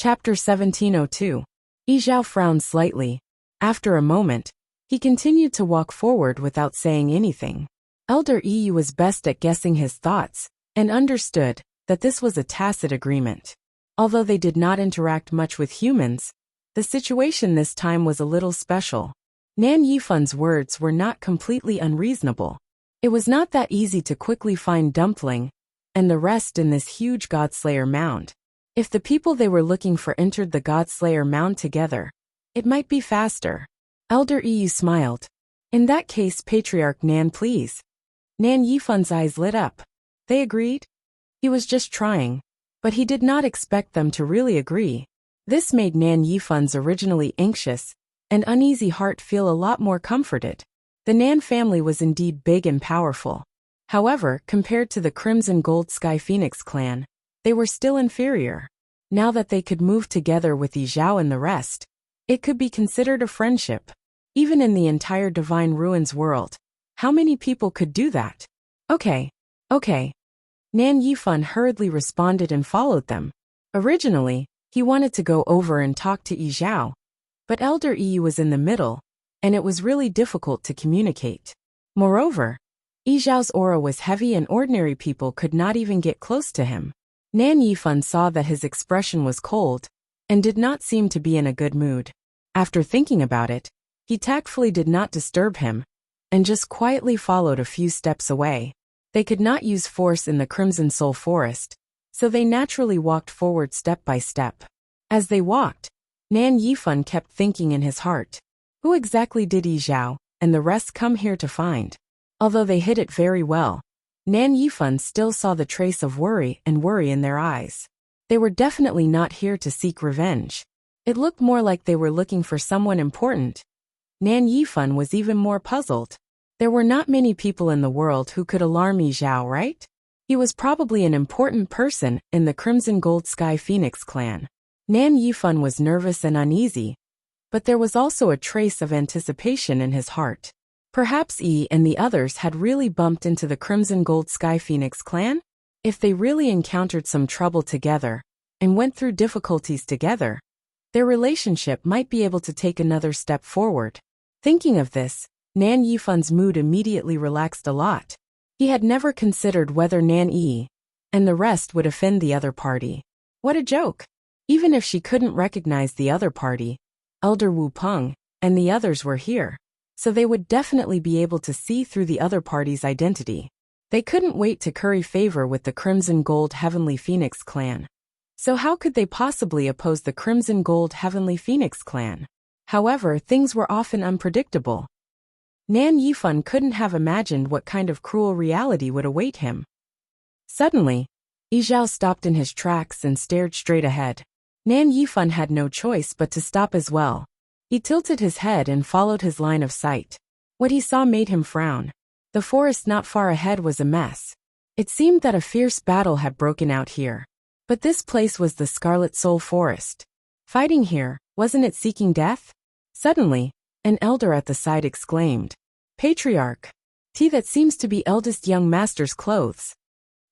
Chapter 1702. Yizhao frowned slightly. After a moment, he continued to walk forward without saying anything. Elder Yi was best at guessing his thoughts, and understood that this was a tacit agreement. Although they did not interact much with humans, the situation this time was a little special. Nan Yifun's words were not completely unreasonable. It was not that easy to quickly find Dumpling and the rest in this huge Godslayer mound. If the people they were looking for entered the Godslayer mound together, it might be faster. Elder Yi smiled. In that case, Patriarch Nan, please. Nan Yifun's eyes lit up. They agreed? He was just trying, but he did not expect them to really agree. This made Nan Yifun's originally anxious and uneasy heart feel a lot more comforted. The Nan family was indeed big and powerful. However, compared to the Crimson Gold Sky Phoenix clan, they were still inferior. Now that they could move together with Yizhao and the rest, it could be considered a friendship. Even in the entire Divine Ruins world, how many people could do that? Okay. Nan Yifun hurriedly responded and followed them. Originally, he wanted to go over and talk to Yizhao, but Elder Yi was in the middle, and it was really difficult to communicate. Moreover, Yizhao's aura was heavy and ordinary people could not even get close to him. Nan Yifun saw that his expression was cold, and did not seem to be in a good mood. After thinking about it, he tactfully did not disturb him, and just quietly followed a few steps away. They could not use force in the Crimson Soul Forest, so they naturally walked forward step by step. As they walked, Nan Yifun kept thinking in his heart, who exactly did Yizhao and the rest come here to find? Although they hid it very well, Nan Yifun still saw the trace of worry in their eyes. They were definitely not here to seek revenge. It looked more like they were looking for someone important. Nan Yifun was even more puzzled. There were not many people in the world who could alarm Yizhao, right? He was probably an important person in the Crimson Gold Sky Phoenix clan. Nan Yifun was nervous and uneasy, but there was also a trace of anticipation in his heart. Perhaps Yi and the others had really bumped into the Crimson Gold Sky Phoenix clan? If they really encountered some trouble together and went through difficulties together, their relationship might be able to take another step forward. Thinking of this, Nan Yifun's mood immediately relaxed a lot. He had never considered whether Nan Yi and the rest would offend the other party. What a joke! Even if she couldn't recognize the other party, Elder Wu Peng and the others were here, so they would definitely be able to see through the other party's identity. They couldn't wait to curry favor with the Crimson Gold Heavenly Phoenix clan. So how could they possibly oppose the Crimson Gold Heavenly Phoenix clan? However, things were often unpredictable. Nan Yifun couldn't have imagined what kind of cruel reality would await him. Suddenly, Yizhao stopped in his tracks and stared straight ahead. Nan Yifun had no choice but to stop as well. He tilted his head and followed his line of sight. What he saw made him frown. The forest not far ahead was a mess. It seemed that a fierce battle had broken out here. But this place was the Scarlet Soul Forest. Fighting here, wasn't it seeking death? Suddenly, an elder at the side exclaimed, "Patriarch! That seems to be eldest young master's clothes."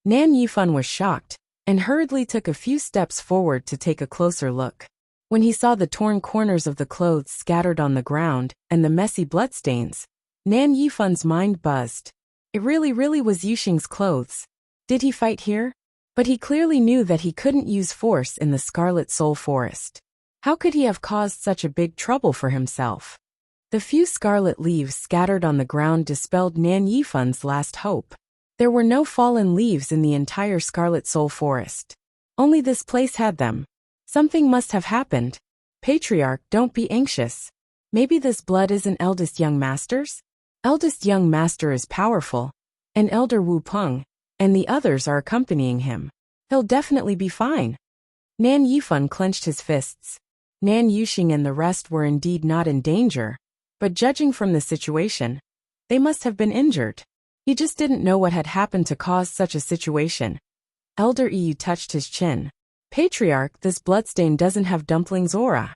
Nan Yifun was shocked, and hurriedly took a few steps forward to take a closer look. When he saw the torn corners of the clothes scattered on the ground and the messy bloodstains, Nan Yifun's mind buzzed. It really was Yuxing's clothes. Did he fight here? But he clearly knew that he couldn't use force in the Scarlet Soul Forest. How could he have caused such a big trouble for himself? The few scarlet leaves scattered on the ground dispelled Nan Yifun's last hope. There were no fallen leaves in the entire Scarlet Soul Forest. Only this place had them. Something must have happened. Patriarch, don't be anxious. Maybe this blood isn't eldest young master's? Eldest young master is powerful, and Elder Wu Peng and the others are accompanying him. He'll definitely be fine. Nan Yifun clenched his fists. Nan Yuxing and the rest were indeed not in danger, but judging from the situation, they must have been injured. He just didn't know what had happened to cause such a situation. Elder Yi touched his chin. Patriarch, this bloodstain doesn't have Dumpling's aura.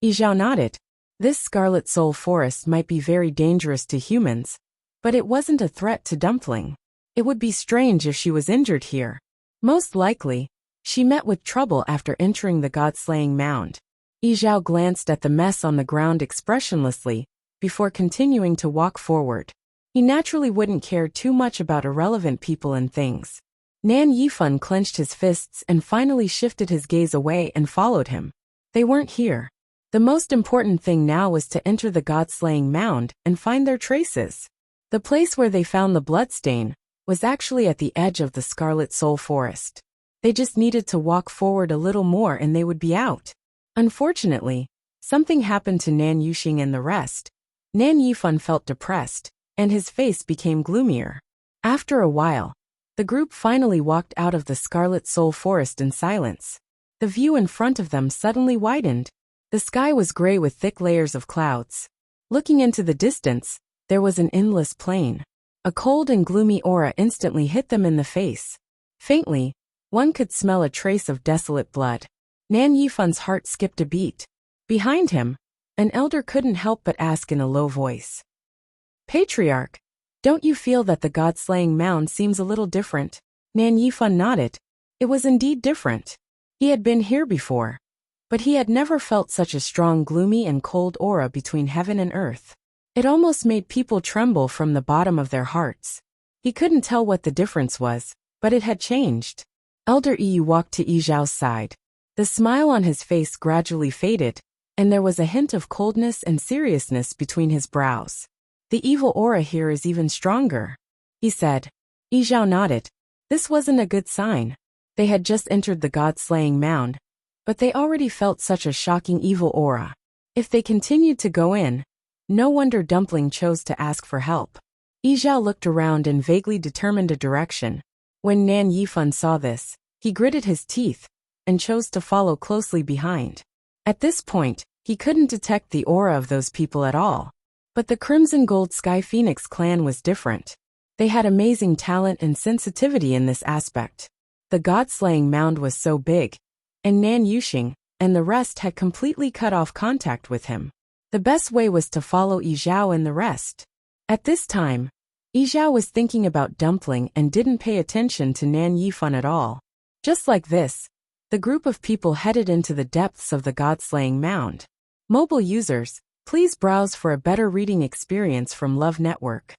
Yizhao nodded. This Scarlet Soul Forest might be very dangerous to humans, but it wasn't a threat to Dumpling. It would be strange if she was injured here. Most likely, She met with trouble after entering the god-slaying mound. Yi Zhao glanced at the mess on the ground expressionlessly, before continuing to walk forward. He naturally wouldn't care too much about irrelevant people and things. Nan Yifan clenched his fists and finally shifted his gaze away and followed him. They weren't here. The most important thing now was to enter the god-slaying mound and find their traces. The place where they found the bloodstain was actually at the edge of the Scarlet Soul Forest. They just needed to walk forward a little more and they would be out. Unfortunately, something happened to Nan Yuxing and the rest. Nan Yifan felt depressed, and his face became gloomier. After a while, the group finally walked out of the Scarlet Soul Forest in silence. The view in front of them suddenly widened. The sky was gray with thick layers of clouds. Looking into the distance, there was an endless plain. A cold and gloomy aura instantly hit them in the face. Faintly, one could smell a trace of desolate blood. Nan Yifan's heart skipped a beat. Behind him, an elder couldn't help but ask in a low voice. "Patriarch, don't you feel that the god-slaying mound seems a little different?" Nan Yifan nodded. It was indeed different. He had been here before, but he had never felt such a strong gloomy and cold aura between heaven and earth. It almost made people tremble from the bottom of their hearts. He couldn't tell what the difference was, but it had changed. Elder Yi walked to Yi Zhao's side. The smile on his face gradually faded, and there was a hint of coldness and seriousness between his brows. "The evil aura here is even stronger," he said. Yi Zhao nodded. This wasn't a good sign. They had just entered the god-slaying mound, but they already felt such a shocking evil aura. If they continued to go in, no wonder Dumpling chose to ask for help. Yi Zhao looked around and vaguely determined a direction. When Nan Yifan saw this, he gritted his teeth and chose to follow closely behind. At this point, he couldn't detect the aura of those people at all. But the Crimson Gold Sky Phoenix clan was different. They had amazing talent and sensitivity in this aspect. The god-slaying mound was so big, and Nan Yuxing and the rest had completely cut off contact with him. The best way was to follow Yi Zhao and the rest. At this time, Yi Zhao was thinking about Dumpling and didn't pay attention to Nan Yifan at all. Just like this, the group of people headed into the depths of the god-slaying mound. Mobile users, please browse for a better reading experience from Love Network.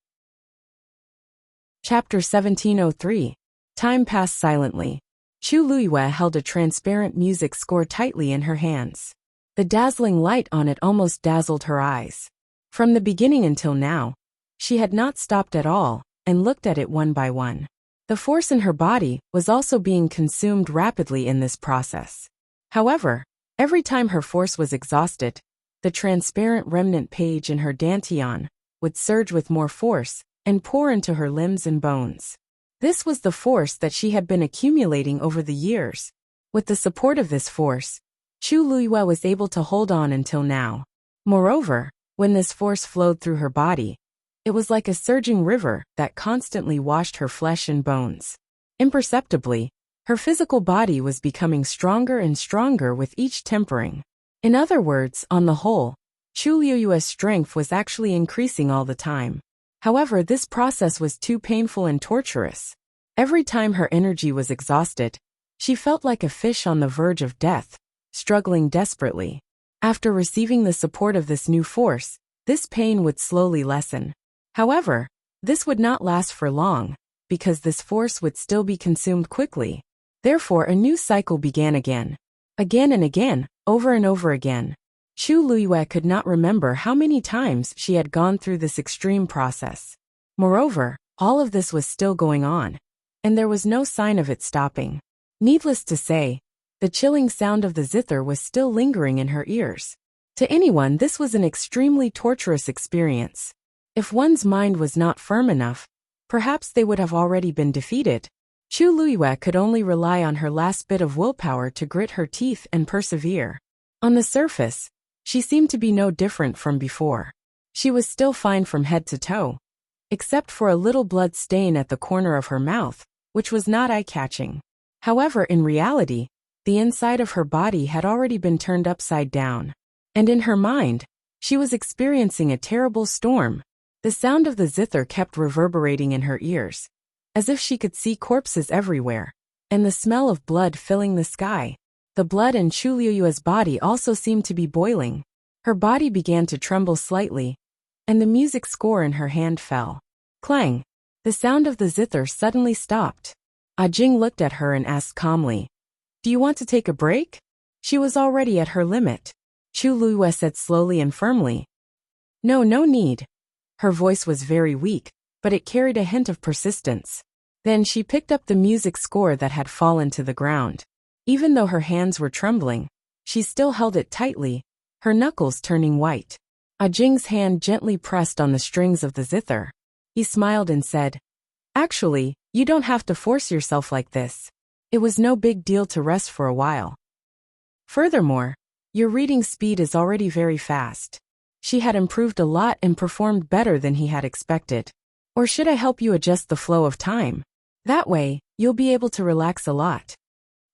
Chapter 1703. Time passed silently. Chu Luiyue held a transparent music score tightly in her hands. The dazzling light on it almost dazzled her eyes. From the beginning until now, she had not stopped at all, and looked at it one by one. The force in her body was also being consumed rapidly in this process. However, every time her force was exhausted, the transparent remnant page in her dantian would surge with more force and pour into her limbs and bones. This was the force that she had been accumulating over the years. With the support of this force, Chu Luiyue was able to hold on until now. Moreover, when this force flowed through her body, it was like a surging river that constantly washed her flesh and bones. Imperceptibly, her physical body was becoming stronger and stronger with each tempering. In other words, on the whole, Chu Luiyue's strength was actually increasing all the time. However, this process was too painful and torturous. Every time her energy was exhausted, she felt like a fish on the verge of death, struggling desperately. After receiving the support of this new force, this pain would slowly lessen. However, this would not last for long, because this force would still be consumed quickly. Therefore, a new cycle began again. Again and again, over and over again. Chu Luiyue could not remember how many times she had gone through this extreme process. Moreover, all of this was still going on, and there was no sign of it stopping. Needless to say, the chilling sound of the zither was still lingering in her ears. To anyone, this was an extremely torturous experience. If one's mind was not firm enough, perhaps they would have already been defeated. Chu Luiyue could only rely on her last bit of willpower to grit her teeth and persevere. On the surface, she seemed to be no different from before. She was still fine from head to toe, except for a little blood stain at the corner of her mouth, which was not eye-catching. However, in reality, the inside of her body had already been turned upside down. And in her mind, she was experiencing a terrible storm. The sound of the zither kept reverberating in her ears, as if she could see corpses everywhere, and the smell of blood filling the sky. The blood in Chu Liuyue's body also seemed to be boiling. Her body began to tremble slightly, and the music score in her hand fell. Clang! The sound of the zither suddenly stopped. Jing looked at her and asked calmly, "Do you want to take a break?" She was already at her limit. Chu Liyue said slowly and firmly, "No, no need." Her voice was very weak, but it carried a hint of persistence. Then she picked up the music score that had fallen to the ground. Even though her hands were trembling, she still held it tightly, her knuckles turning white. Jing's hand gently pressed on the strings of the zither. He smiled and said, "Actually, you don't have to force yourself like this. It was no big deal to rest for a while. Furthermore, your reading speed is already very fast." She had improved a lot and performed better than he had expected. "Or should I help you adjust the flow of time? That way, you'll be able to relax a lot."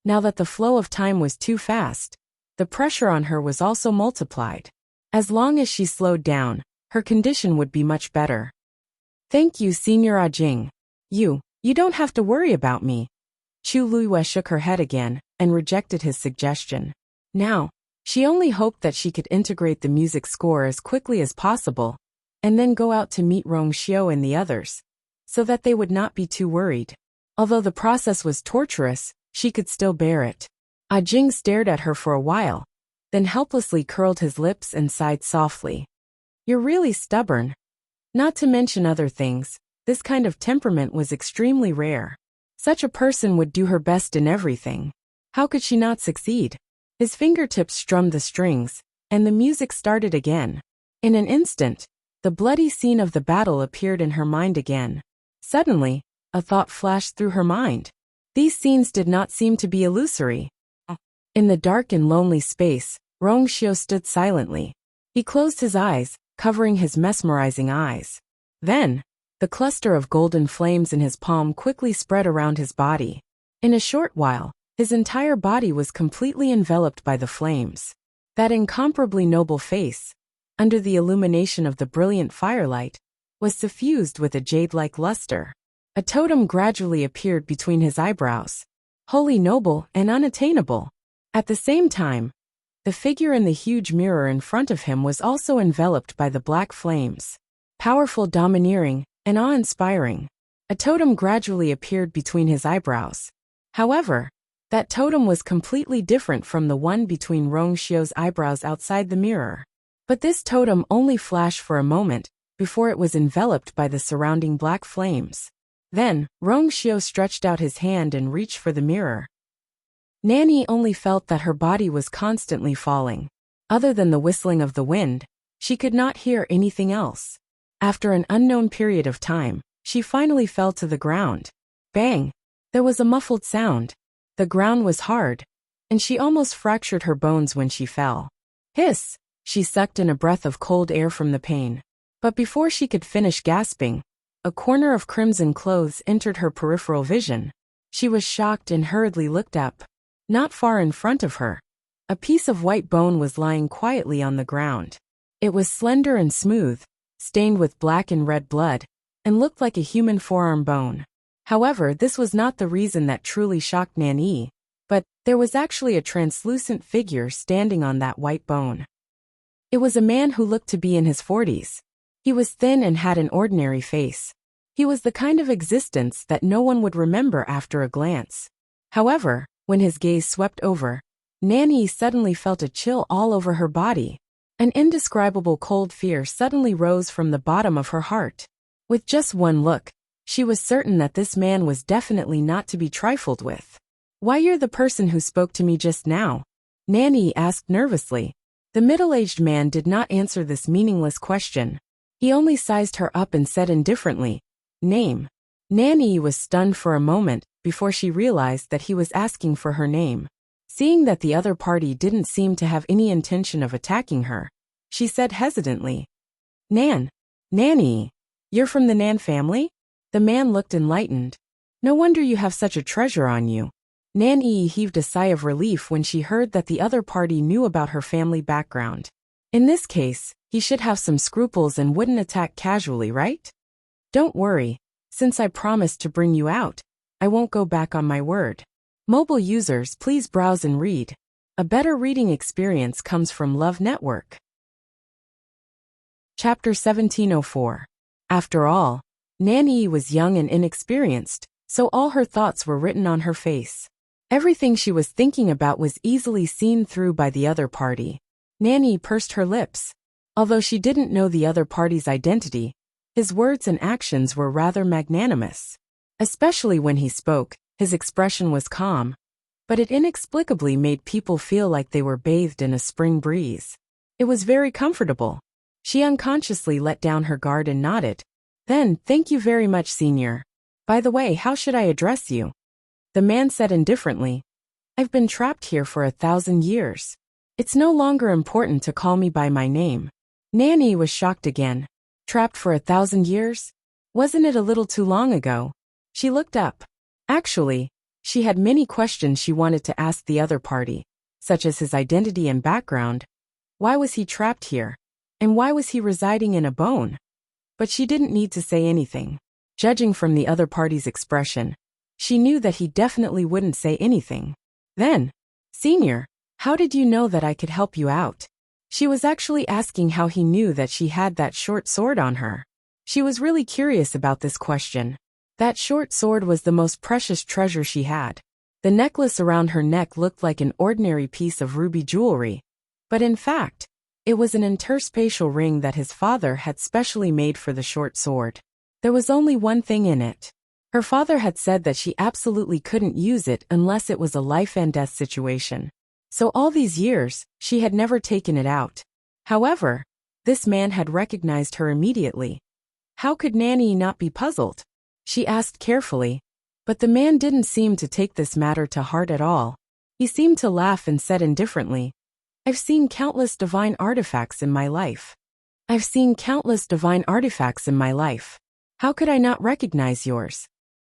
Now that the flow of time was too fast, the pressure on her was also multiplied. As long as she slowed down, her condition would be much better. "Thank you, Senior Jing. You don't have to worry about me." Chu Liyue shook her head again and rejected his suggestion. Now, she only hoped that she could integrate the music score as quickly as possible, and then go out to meet Rong Xiao and the others, so that they would not be too worried. Although the process was torturous, she could still bear it. Jing stared at her for a while, then helplessly curled his lips and sighed softly. "You're really stubborn." Not to mention other things, this kind of temperament was extremely rare. Such a person would do her best in everything. How could she not succeed? His fingertips strummed the strings, and the music started again. In an instant, the bloody scene of the battle appeared in her mind again. Suddenly, a thought flashed through her mind. These scenes did not seem to be illusory. In the dark and lonely space, Rong Xiao stood silently. He closed his eyes, covering his mesmerizing eyes. Then, the cluster of golden flames in his palm quickly spread around his body. In a short while, his entire body was completely enveloped by the flames. That incomparably noble face, under the illumination of the brilliant firelight, was suffused with a jade-like luster. A totem gradually appeared between his eyebrows, wholly noble and unattainable. At the same time, the figure in the huge mirror in front of him was also enveloped by the black flames. Powerful, domineering, and awe-inspiring. A totem gradually appeared between his eyebrows. However, that totem was completely different from the one between Rong Xiao's eyebrows outside the mirror. But this totem only flashed for a moment, before it was enveloped by the surrounding black flames. Then, Rong Xiao stretched out his hand and reached for the mirror. Nanny only felt that her body was constantly falling. Other than the whistling of the wind, she could not hear anything else. After an unknown period of time, she finally fell to the ground. Bang! There was a muffled sound. The ground was hard, and she almost fractured her bones when she fell. Hiss! She sucked in a breath of cold air from the pain. But before she could finish gasping, a corner of crimson clothes entered her peripheral vision. She was shocked and hurriedly looked up. Not far in front of her, a piece of white bone was lying quietly on the ground. It was slender and smooth, stained with black and red blood, and looked like a human forearm bone. However, this was not the reason that truly shocked Nanyi, but there was actually a translucent figure standing on that white bone. It was a man who looked to be in his 40s. He was thin and had an ordinary face. He was the kind of existence that no one would remember after a glance. However, when his gaze swept over, Nanyi suddenly felt a chill all over her body. An indescribable cold fear suddenly rose from the bottom of her heart. With just one look, she was certain that this man was definitely not to be trifled with. "Why, you're the person who spoke to me just now?" Nanny asked nervously. The middle-aged man did not answer this meaningless question. He only sized her up and said indifferently, "Name." Nanny was stunned for a moment before she realized that he was asking for her name. Seeing that the other party didn't seem to have any intention of attacking her, she said hesitantly, Nanny, you're from the Nan family?" The man looked enlightened. "No wonder you have such a treasure on you." Nanyi heaved a sigh of relief when she heard that the other party knew about her family background. In this case, he should have some scruples and wouldn't attack casually, right? "Don't worry, since I promised to bring you out, I won't go back on my word." Mobile users, please browse and read. A better reading experience comes from Love Network. Chapter 1704. After all, Nanny was young and inexperienced, so all her thoughts were written on her face. Everything she was thinking about was easily seen through by the other party. Nanny pursed her lips. Although she didn't know the other party's identity, his words and actions were rather magnanimous. Especially when he spoke, his expression was calm, but it inexplicably made people feel like they were bathed in a spring breeze. It was very comfortable. She unconsciously let down her guard and nodded. Then, thank you very much, Senior. By the way, how should I address you? The man said indifferently. I've been trapped here for 1,000 years. It's no longer important to call me by my name. Nanny was shocked again. Trapped for 1,000 years? Wasn't it a little too long ago? She looked up. Actually, she had many questions she wanted to ask the other party, such as his identity and background. Why was he trapped here? And why was he residing in a bone? But she didn't need to say anything. Judging from the other party's expression, she knew that he definitely wouldn't say anything. Then, Senior, how did you know that I could help you out? She was actually asking how he knew that she had that short sword on her. She was really curious about this question. That short sword was the most precious treasure she had. The necklace around her neck looked like an ordinary piece of ruby jewelry, but in fact, it was an interspatial ring that his father had specially made for the short sword. There was only one thing in it. Her father had said that she absolutely couldn't use it unless it was a life and death situation. So all these years, she had never taken it out. However, this man had recognized her immediately. How could Nanny not be puzzled? She asked carefully, but the man didn't seem to take this matter to heart at all. He seemed to laugh and said indifferently, I've seen countless divine artifacts in my life. I've seen countless divine artifacts in my life. How could I not recognize yours?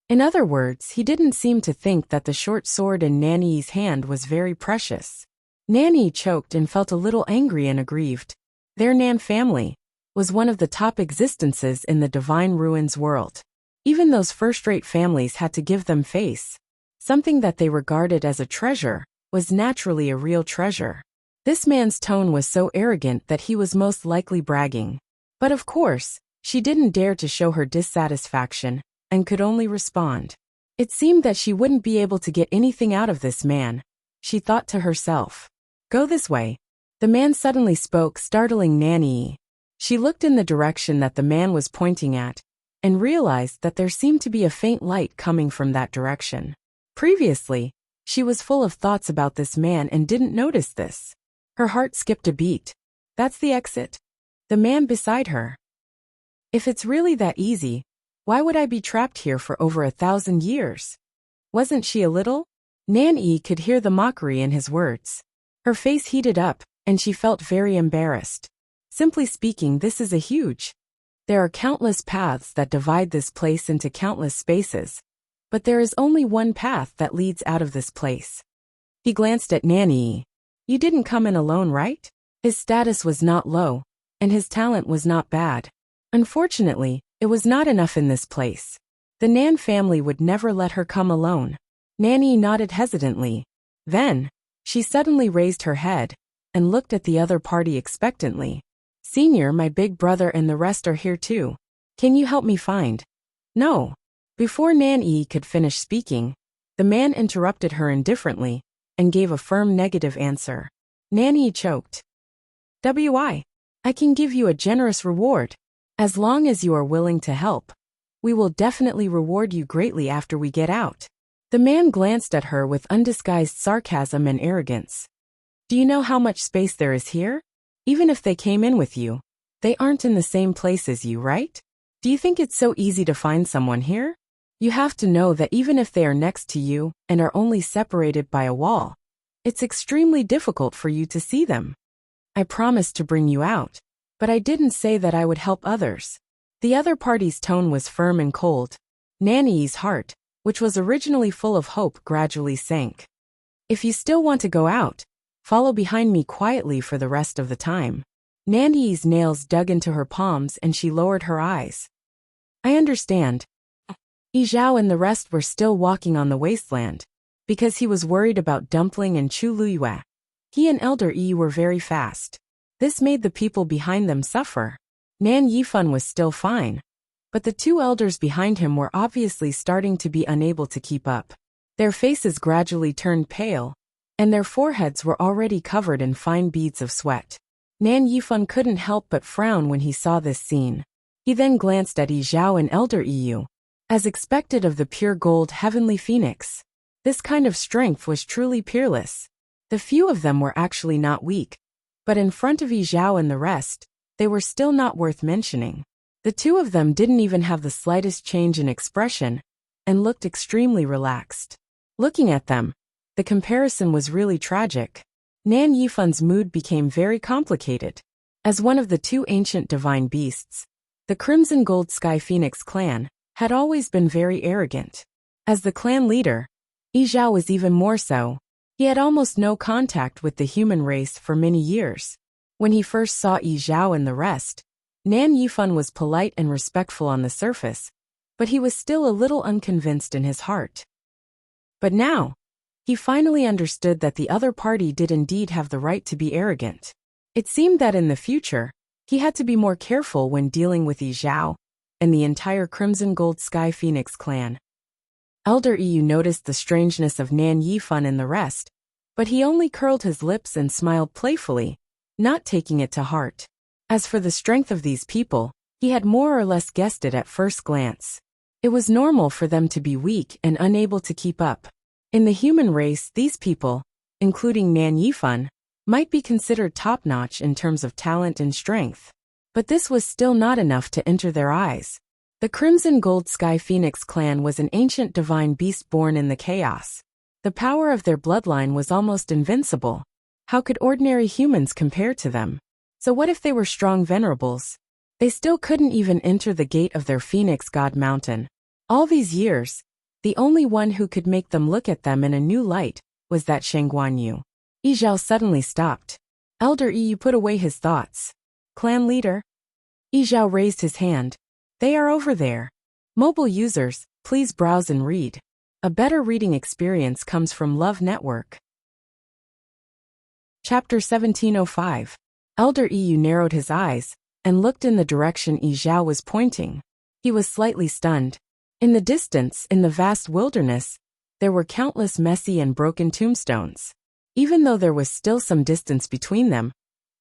In other words, he didn't seem to think that the short sword in Nanny's hand was very precious. Nanny choked and felt a little angry and aggrieved. Their Nan family was one of the top existences in the divine ruins world. Even those first-rate families had to give them face. Something that they regarded as a treasure was naturally a real treasure. This man's tone was so arrogant that he was most likely bragging. But of course, she didn't dare to show her dissatisfaction and could only respond. It seemed that she wouldn't be able to get anything out of this man. She thought to herself. Go this way. The man suddenly spoke, startling Nanny. She looked in the direction that the man was pointing at, and realized that there seemed to be a faint light coming from that direction. Previously, she was full of thoughts about this man and didn't notice this. Her heart skipped a beat. That's the exit. The man beside her. If it's really that easy, why would I be trapped here for over 1,000 years? Wasn't she a little? Nanny could hear the mockery in his words. Her face heated up, and she felt very embarrassed. Simply speaking, this is a huge. There are countless paths that divide this place into countless spaces, but there is only one path that leads out of this place. He glanced at Nanny. You didn't come in alone, right? His status was not low, and his talent was not bad. Unfortunately, it was not enough in this place. The Nan family would never let her come alone. Nanny nodded hesitantly. Then, she suddenly raised her head and looked at the other party expectantly. Senior, my big brother and the rest are here too. Can you help me find? No. Before Nanny could finish speaking, the man interrupted her indifferently and gave a firm negative answer. Nanny choked. I can give you a generous reward. As long as you are willing to help, we will definitely reward you greatly after we get out. The man glanced at her with undisguised sarcasm and arrogance. Do you know how much space there is here? Even if they came in with you, they aren't in the same place as you, right? Do you think it's so easy to find someone here? You have to know that even if they are next to you and are only separated by a wall, it's extremely difficult for you to see them. I promised to bring you out, but I didn't say that I would help others. The other party's tone was firm and cold. Nanny's heart, which was originally full of hope, gradually sank. If you still want to go out, follow behind me quietly for the rest of the time. Nanny's nails dug into her palms and she lowered her eyes. I understand. Yi Zhao and the rest were still walking on the wasteland. because he was worried about Dumpling and Chu Luyue. He and Elder Yi were very fast. This made the people behind them suffer. Nan Yifan was still fine, but the two elders behind him were obviously starting to be unable to keep up. Their faces gradually turned pale, and their foreheads were already covered in fine beads of sweat. Nan Yifan couldn't help but frown when he saw this scene. He then glanced at Yi Zhao and Elder Yu. As expected of the pure gold heavenly phoenix, this kind of strength was truly peerless. The few of them were actually not weak, but in front of Yi Zhao and the rest, they were still not worth mentioning. The two of them didn't even have the slightest change in expression, and looked extremely relaxed. Looking at them, the comparison was really tragic. Nan Yifan's mood became very complicated. As one of the two ancient divine beasts, the Crimson Gold Sky Phoenix clan had always been very arrogant. As the clan leader, Yi Zhao was even more so. He had almost no contact with the human race for many years. When he first saw Yi Zhao and the rest, Nan Yifan was polite and respectful on the surface, but he was still a little unconvinced in his heart. But now, he finally understood that the other party did indeed have the right to be arrogant. It seemed that in the future, he had to be more careful when dealing with Yi Zhao and the entire Crimson Gold Sky Phoenix clan. Elder Yu noticed the strangeness of Nan Yifan and the rest, but he only curled his lips and smiled playfully, not taking it to heart. As for the strength of these people, he had more or less guessed it at first glance. It was normal for them to be weak and unable to keep up. In the human race, these people, including Nan Yifan, might be considered top-notch in terms of talent and strength. But this was still not enough to enter their eyes. The Crimson Gold Sky Phoenix clan was an ancient divine beast born in the chaos. The power of their bloodline was almost invincible. How could ordinary humans compare to them? So what if they were strong venerables? They still couldn't even enter the gate of their Phoenix God Mountain. All these years, the only one who could make them look at them in a new light was that Sheng Guanyu. Yi Zhao suddenly stopped. Elder Yi put away his thoughts. Clan leader? Yi Zhao raised his hand. They are over there. Mobile users, please browse and read. A better reading experience comes from Love Network. Chapter 1705. Elder Yu narrowed his eyes and looked in the direction Yi Zhao was pointing. He was slightly stunned. In the distance, in the vast wilderness, there were countless messy and broken tombstones. Even though there was still some distance between them,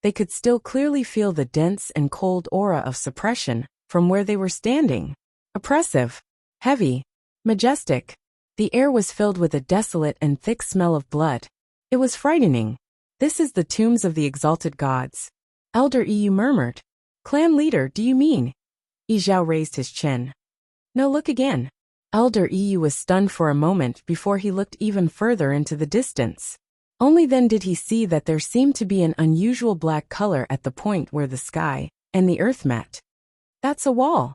they could still clearly feel the dense and cold aura of suppression from where they were standing. Oppressive, heavy, majestic. The air was filled with a desolate and thick smell of blood. It was frightening. This is the tombs of the exalted gods. Elder Yu murmured. Clan leader, do you mean? Yi Zhao raised his chin. No, look again. Elder Yu was stunned for a moment before he looked even further into the distance. Only then did he see that there seemed to be an unusual black color at the point where the sky and the earth met. That's a wall.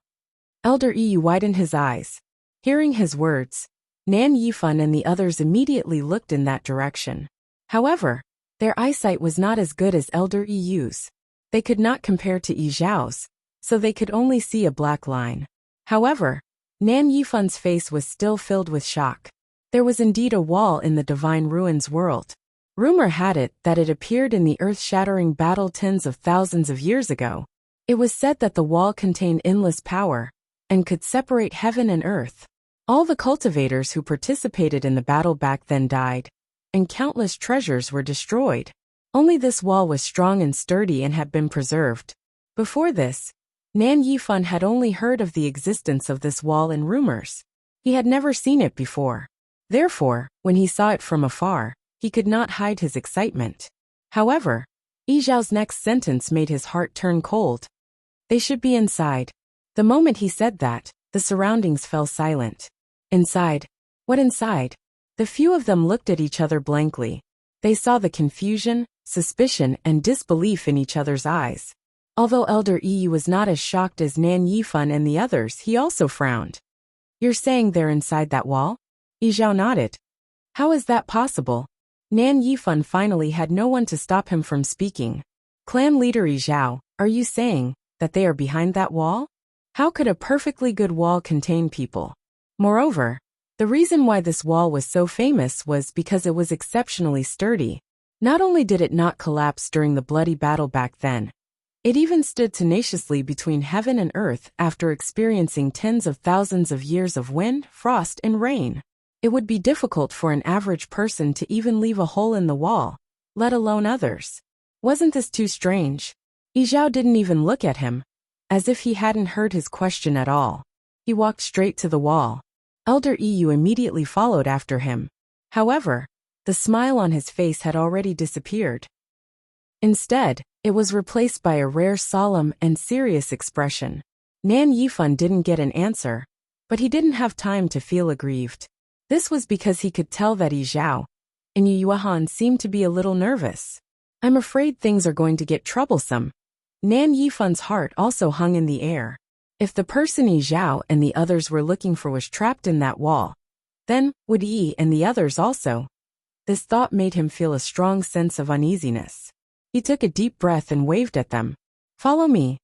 Elder Yu widened his eyes. Hearing his words, Nan Yifan and the others immediately looked in that direction. However, their eyesight was not as good as Elder Yu's. They could not compare to Yi Zhao's, so they could only see a black line. However, Nan Yifan's face was still filled with shock. There was indeed a wall in the divine ruins world. Rumor had it that it appeared in the earth-shattering battle tens of thousands of years ago. It was said that the wall contained endless power and could separate heaven and earth. All the cultivators who participated in the battle back then died, and countless treasures were destroyed. Only this wall was strong and sturdy and had been preserved. Before this, Nan Yifan had only heard of the existence of this wall in rumors. He had never seen it before. Therefore, when he saw it from afar, he could not hide his excitement. However, Yi Zhao's next sentence made his heart turn cold. They should be inside. The moment he said that, the surroundings fell silent. Inside? What inside? The few of them looked at each other blankly. They saw the confusion, suspicion, and disbelief in each other's eyes. Although Elder Yi was not as shocked as Nan Yifan and the others, he also frowned. You're saying they're inside that wall? Yi Zhao nodded. How is that possible? Nan Yifan finally had no one to stop him from speaking. Clan leader Yi Zhao, are you saying that they are behind that wall? How could a perfectly good wall contain people? Moreover, The reason why this wall was so famous was because it was exceptionally sturdy. Not only did it not collapse during the bloody battle back then, it even stood tenaciously between heaven and earth after experiencing tens of thousands of years of wind, frost, and rain. It would be difficult for an average person to even leave a hole in the wall, let alone others. Wasn't this too strange? Yi Zhao didn't even look at him, as if he hadn't heard his question at all. He walked straight to the wall. Elder Yu immediately followed after him. However, the smile on his face had already disappeared. Instead, it was replaced by a rare solemn and serious expression. Nan Yifan didn't get an answer, but he didn't have time to feel aggrieved. This was because he could tell that Yi Zhao and Yu Yuan seemed to be a little nervous. I'm afraid things are going to get troublesome. Nan Yifan's heart also hung in the air. If the person Yi Zhao and the others were looking for was trapped in that wall, then would Yi and the others also? This thought made him feel a strong sense of uneasiness. He took a deep breath and waved at them. Follow me.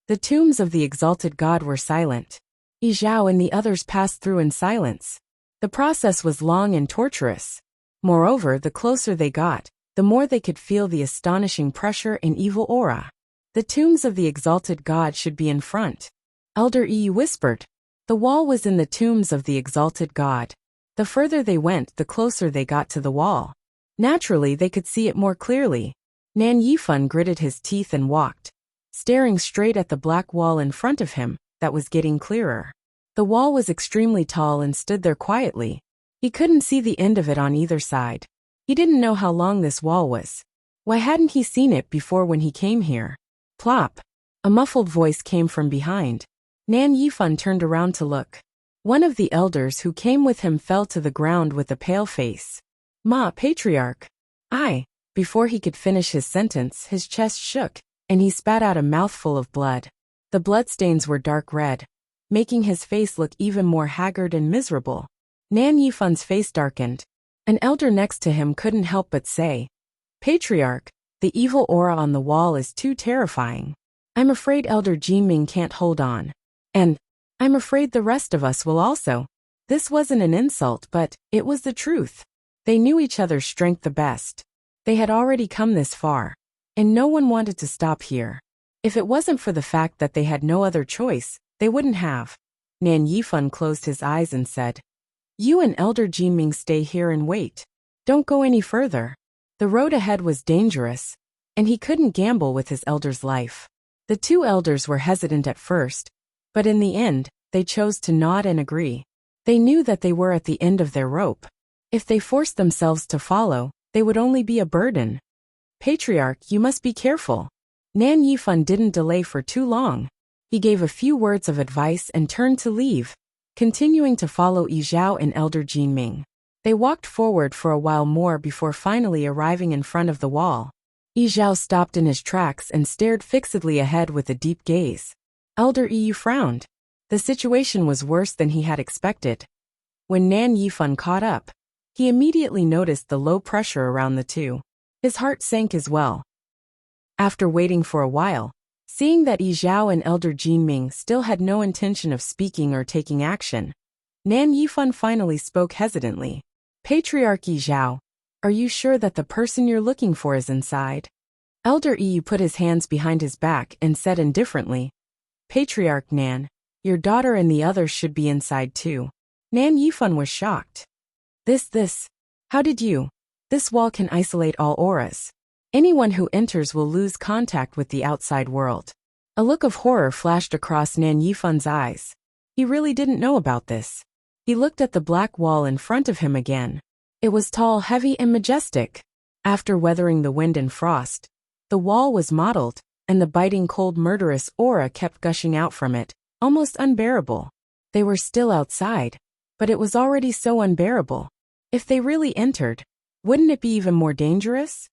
The tombs of the exalted god were silent. Yi Zhao and the others passed through in silence. The process was long and torturous. Moreover, the closer they got, the more they could feel the astonishing pressure and evil aura. The tombs of the exalted god should be in front. Elder Yu whispered. The wall was in the tombs of the exalted god. The further they went, the closer they got to the wall. Naturally, they could see it more clearly. Nan Yifan gritted his teeth and walked, staring straight at the black wall in front of him, that was getting clearer. The wall was extremely tall and stood there quietly. He couldn't see the end of it on either side. He didn't know how long this wall was. Why hadn't he seen it before when he came here? Plop! A muffled voice came from behind. Nan Yifan turned around to look. One of the elders who came with him fell to the ground with a pale face. Ma, Patriarch! Before he could finish his sentence, his chest shook, and he spat out a mouthful of blood. The bloodstains were dark red, making his face look even more haggard and miserable. Nan Yifan's face darkened. An elder next to him couldn't help but say, Patriarch, the evil aura on the wall is too terrifying. I'm afraid Elder Jiming can't hold on. And I'm afraid the rest of us will also. This wasn't an insult, but it was the truth. They knew each other's strength the best. They had already come this far, and no one wanted to stop here. If it wasn't for the fact that they had no other choice, they wouldn't have. Nan Yifan closed his eyes and said, You and Elder Jiming stay here and wait. Don't go any further. The road ahead was dangerous, and he couldn't gamble with his elder's life. The two elders were hesitant at first, but in the end, they chose to nod and agree. They knew that they were at the end of their rope. If they forced themselves to follow, they would only be a burden. Patriarch, you must be careful. Nan Yifan didn't delay for too long. He gave a few words of advice and turned to leave, continuing to follow Yi Zhao and Elder Jinming. They walked forward for a while more before finally arriving in front of the wall. Yi Zhao stopped in his tracks and stared fixedly ahead with a deep gaze. Elder Yu frowned. The situation was worse than he had expected. When Nan Yifan caught up, he immediately noticed the low pressure around the two. His heart sank as well. After waiting for a while, seeing that Yi Zhao and Elder Jinming still had no intention of speaking or taking action, Nan Yifan finally spoke hesitantly. Patriarch Yi Zhao, are you sure that the person you're looking for is inside? Elder Yu put his hands behind his back and said indifferently, Patriarch Nan, your daughter and the others should be inside too. Nan Yifan was shocked. How did you? This wall can isolate all auras. Anyone who enters will lose contact with the outside world. A look of horror flashed across Nan Yifan's eyes. He really didn't know about this. He looked at the black wall in front of him again. It was tall, heavy, and majestic. After weathering the wind and frost, the wall was mottled, and the biting cold murderous aura kept gushing out from it, almost unbearable. They were still outside, but it was already so unbearable. If they really entered, wouldn't it be even more dangerous?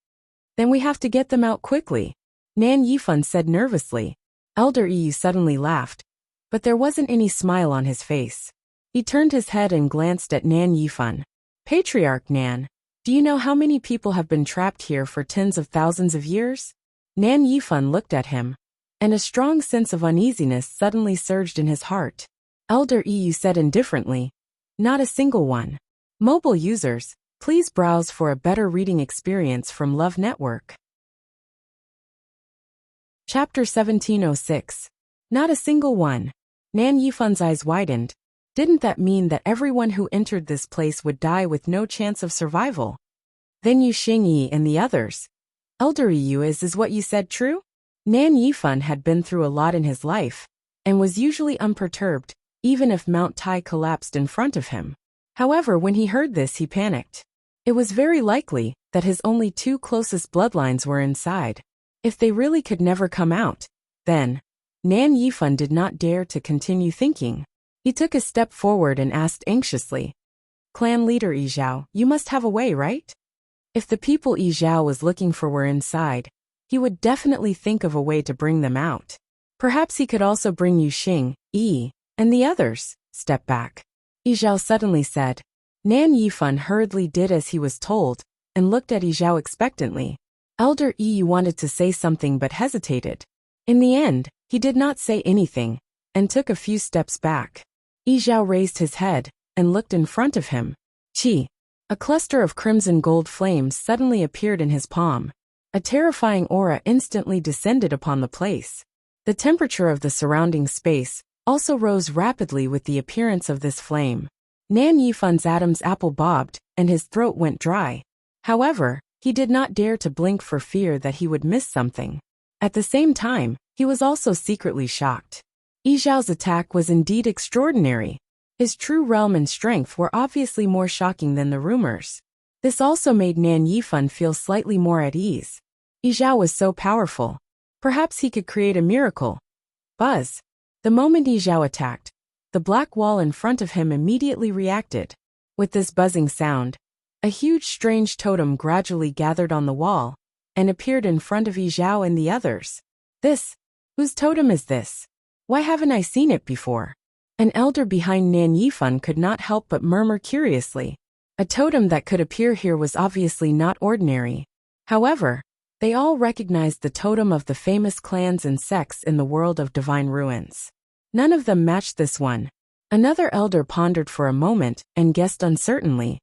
Then we have to get them out quickly, Nan Yifan said nervously. Elder Yu suddenly laughed, but there wasn't any smile on his face. He turned his head and glanced at Nan Yifan. Patriarch Nan, do you know how many people have been trapped here for tens of thousands of years? Nan Yifan looked at him, and a strong sense of uneasiness suddenly surged in his heart. Elder Yu said indifferently, Not a single one. Mobile users, please browse for a better reading experience from Love Network. Chapter 1706. Not a single one. Nan Yifun's eyes widened. Didn't that mean that everyone who entered this place would die with no chance of survival? Then Yu Xingyi and the others. Elder Yu, is what you said true? Nan Yifun had been through a lot in his life, and was usually unperturbed, even if Mount Tai collapsed in front of him. However, when he heard this, he panicked. It was very likely that his only two closest bloodlines were inside. If they really could never come out, then Nan Yifun did not dare to continue thinking. He took a step forward and asked anxiously, "Clan leader Yi Zhao, you must have a way, right?" If the people Yi Zhao was looking for were inside, he would definitely think of a way to bring them out. Perhaps he could also bring Yu Xing, Yi, and the others. Step back, Yi Zhao suddenly said. Nan Yifun hurriedly did as he was told, and looked at Yi Zhao expectantly. Elder Yi wanted to say something but hesitated. In the end, he did not say anything, and took a few steps back. Yi Zhao raised his head, and looked in front of him. Qi. A cluster of crimson gold flames suddenly appeared in his palm. A terrifying aura instantly descended upon the place. The temperature of the surrounding space also rose rapidly with the appearance of this flame. Nan Yifun's Adam's apple bobbed, and his throat went dry. However, he did not dare to blink for fear that he would miss something. At the same time, he was also secretly shocked. Yi Zhao's attack was indeed extraordinary. His true realm and strength were obviously more shocking than the rumors. This also made Nan Yifun feel slightly more at ease. Yi Zhao was so powerful. Perhaps he could create a miracle. Buzz. The moment Yi Zhao attacked, the black wall in front of him immediately reacted. With this buzzing sound, a huge strange totem gradually gathered on the wall, and appeared in front of Yi Zhao and the others. Whose totem is this? Why haven't I seen it before? An elder behind Nan Yifun could not help but murmur curiously. A totem that could appear here was obviously not ordinary. However, they all recognized the totem of the famous clans and sects in the world of divine ruins. None of them matched this one. Another elder pondered for a moment and guessed uncertainly.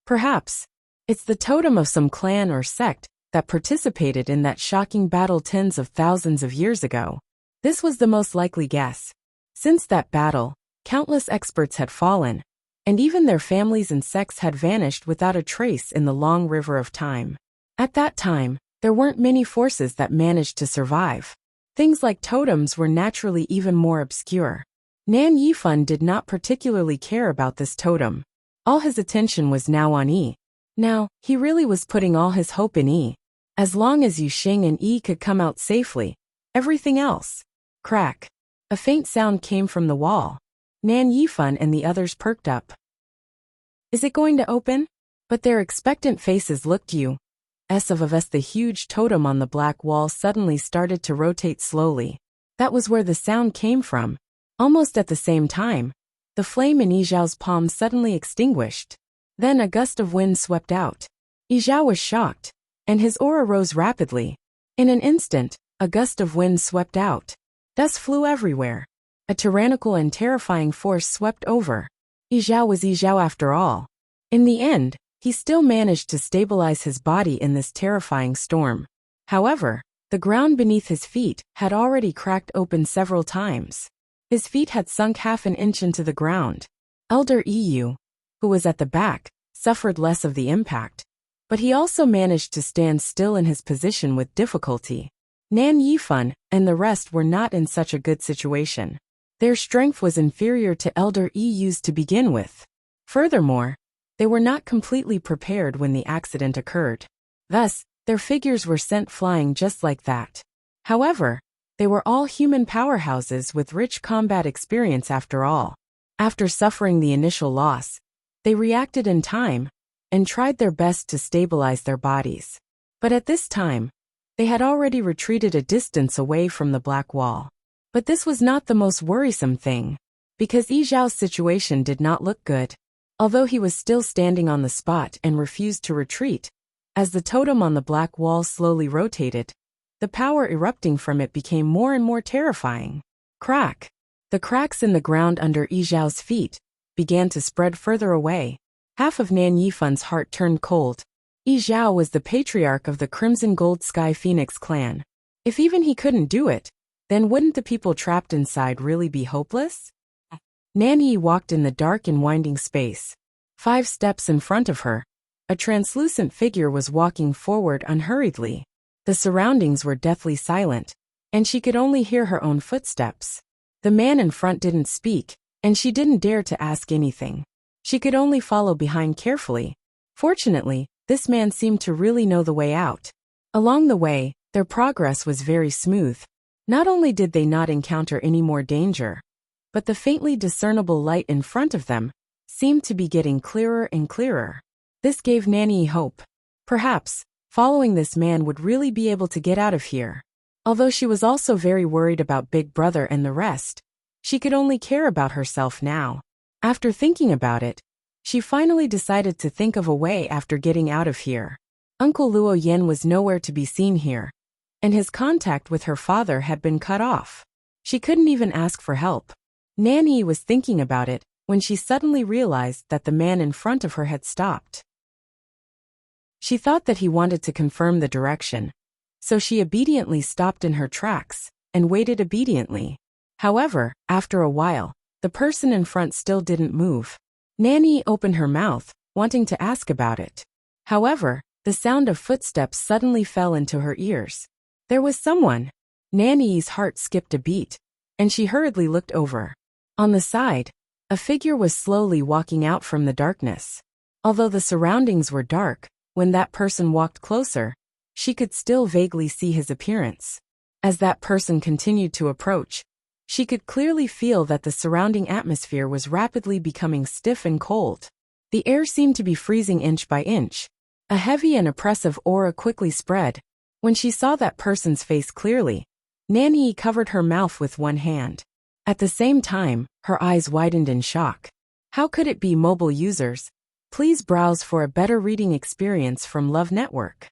Perhaps it's the totem of some clan or sect that participated in that shocking battle tens of thousands of years ago. This was the most likely guess. Since that battle, countless experts had fallen, and even their families and sects had vanished without a trace in the long river of time. At that time, there weren't many forces that managed to survive. Things like totems were naturally even more obscure. Nan Yifun did not particularly care about this totem. All his attention was now on Yi. Now, he really was putting all his hope in Yi. As long as Yu Xing and Yi could come out safely, everything else. Crack. A faint sound came from the wall. Nan Yifun and the others perked up. Is it going to open? But their expectant faces looked Yu. The huge totem on the black wall suddenly started to rotate slowly. That was where the sound came from. Almost at the same time, the flame in Yi Zhao's palm suddenly extinguished. Then a gust of wind swept out. Yi Zhao was shocked, and his aura rose rapidly. In an instant, a gust of wind swept out. Dust flew everywhere. A tyrannical and terrifying force swept over. Yi Zhao was Yi Zhao after all. In the end, he still managed to stabilize his body in this terrifying storm. However, the ground beneath his feet had already cracked open several times. His feet had sunk half an inch into the ground. Elder Yu, who was at the back, suffered less of the impact, but he also managed to stand still in his position with difficulty. Nan Yifun and the rest were not in such a good situation. Their strength was inferior to Elder Yu's to begin with. Furthermore, they were not completely prepared when the accident occurred. Thus, their figures were sent flying just like that. However, they were all human powerhouses with rich combat experience after all. After suffering the initial loss, they reacted in time and tried their best to stabilize their bodies. But at this time, they had already retreated a distance away from the black wall. But this was not the most worrisome thing, because Yi Zhao's situation did not look good. Although he was still standing on the spot and refused to retreat, as the totem on the black wall slowly rotated, the power erupting from it became more and more terrifying. Crack! The cracks in the ground under Yi Zhao's feet began to spread further away. Half of Nan Yifan's heart turned cold. Yi Zhao was the patriarch of the Crimson Gold Sky Phoenix clan. If even he couldn't do it, then wouldn't the people trapped inside really be hopeless? Nan Yi walked in the dark and winding space. 5 steps in front of her, a translucent figure was walking forward unhurriedly. The surroundings were deathly silent, and she could only hear her own footsteps. The man in front didn't speak, and she didn't dare to ask anything. She could only follow behind carefully. Fortunately, this man seemed to really know the way out. Along the way, their progress was very smooth. Not only did they not encounter any more danger, but the faintly discernible light in front of them seemed to be getting clearer and clearer. This gave Nanny hope. Perhaps, following this man would really be able to get out of here. Although she was also very worried about Big Brother and the rest, she could only care about herself now. After thinking about it, she finally decided to think of a way after getting out of here. Uncle Luo Yen was nowhere to be seen here, and his contact with her father had been cut off. She couldn't even ask for help. Nanny was thinking about it when she suddenly realized that the man in front of her had stopped. She thought that he wanted to confirm the direction, so she obediently stopped in her tracks and waited obediently. However, after a while, the person in front still didn't move. Nanny opened her mouth, wanting to ask about it. However, the sound of footsteps suddenly fell into her ears. There was someone. Nanny's heart skipped a beat, and she hurriedly looked over. On the side, a figure was slowly walking out from the darkness. Although the surroundings were dark, when that person walked closer, she could still vaguely see his appearance. As that person continued to approach, she could clearly feel that the surrounding atmosphere was rapidly becoming stiff and cold. The air seemed to be freezing inch by inch. A heavy and oppressive aura quickly spread. When she saw that person's face clearly, Nanny covered her mouth with one hand. At the same time, her eyes widened in shock. How could it be mobile users? Please browse for a better reading experience from Love Network.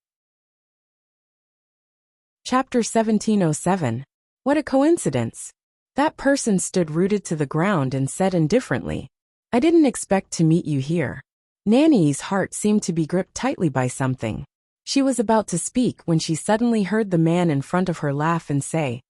Chapter 1707. What a coincidence. That person stood rooted to the ground and said indifferently, I didn't expect to meet you here. Nanny's heart seemed to be gripped tightly by something. She was about to speak when she suddenly heard the man in front of her laugh and say,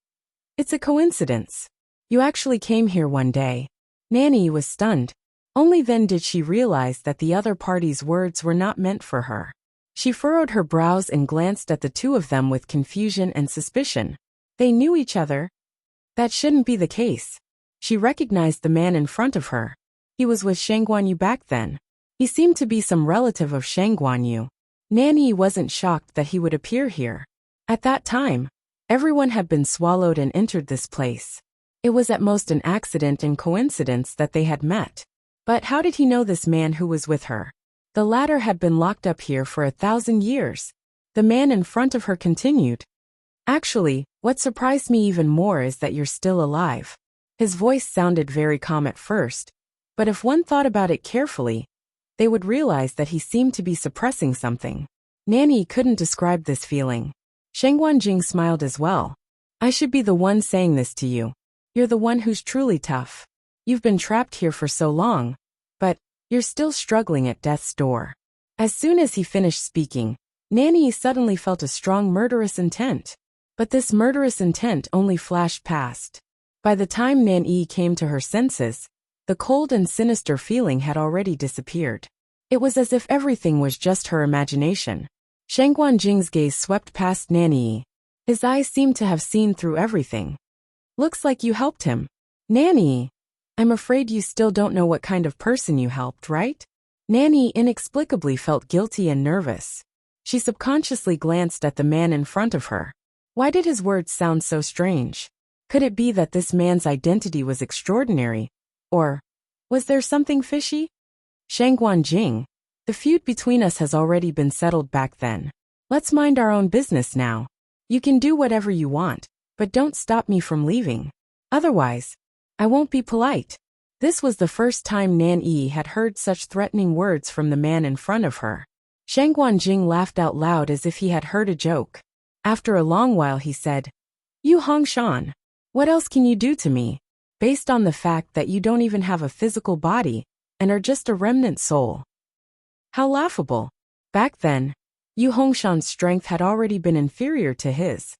It's a coincidence. You actually came here one day. Nanny was stunned. Only then did she realize that the other party's words were not meant for her. She furrowed her brows and glanced at the two of them with confusion and suspicion. They knew each other. That shouldn't be the case. She recognized the man in front of her. He was with Shang Guanyu back then. He seemed to be some relative of Shang Guanyu. Nanny wasn't shocked that he would appear here. At that time, everyone had been swallowed and entered this place. It was at most an accident and coincidence that they had met. But how did he know this man who was with her? The latter had been locked up here for 1,000 years. The man in front of her continued. Actually, what surprised me even more is that you're still alive. His voice sounded very calm at first, but if one thought about it carefully, they would realize that he seemed to be suppressing something. Nanny couldn't describe this feeling. Shang Guanjing smiled as well. I should be the one saying this to you. You're the one who's truly tough. You've been trapped here for so long, but you're still struggling at death's door. As soon as he finished speaking, Nanny suddenly felt a strong murderous intent. But this murderous intent only flashed past. By the time Nanny came to her senses, the cold and sinister feeling had already disappeared. It was as if everything was just her imagination. Shang Guanjing's gaze swept past Nanny. His eyes seemed to have seen through everything. Looks like you helped him. Nanny, I'm afraid you still don't know what kind of person you helped, right? Nanny inexplicably felt guilty and nervous. She subconsciously glanced at the man in front of her. Why did his words sound so strange? Could it be that this man's identity was extraordinary? Or was there something fishy? Shang Guanjing, the feud between us has already been settled back then. Let's mind our own business now. You can do whatever you want, but don't stop me from leaving. Otherwise, I won't be polite. This was the first time Nanny had heard such threatening words from the man in front of her. Shang Guanjing laughed out loud as if he had heard a joke. After a long while he said, You Hongshan, what else can you do to me? Based on the fact that you don't even have a physical body, and are just a remnant soul. How laughable. Back then, Yu Hongshan's strength had already been inferior to his,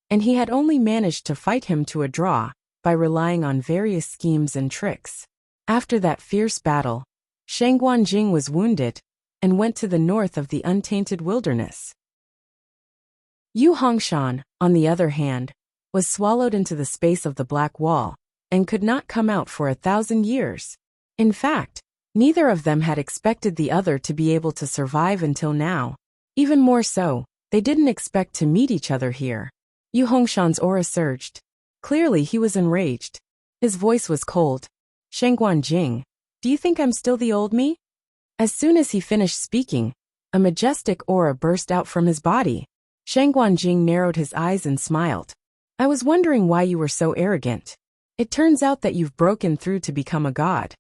and he had only managed to fight him to a draw by relying on various schemes and tricks. After that fierce battle, Shang Guanjing was wounded and went to the north of the untainted wilderness. Yu Hongshan, on the other hand, was swallowed into the space of the black wall and could not come out for 1,000 years. In fact, neither of them had expected the other to be able to survive until now. Even more so, they didn't expect to meet each other here. Yu Hongshan's aura surged. Clearly he was enraged. His voice was cold. Shang Guanjing, do you think I'm still the old me? As soon as he finished speaking, a majestic aura burst out from his body. Shang Guanjing narrowed his eyes and smiled. I was wondering why you were so arrogant. It turns out that you've broken through to become a god.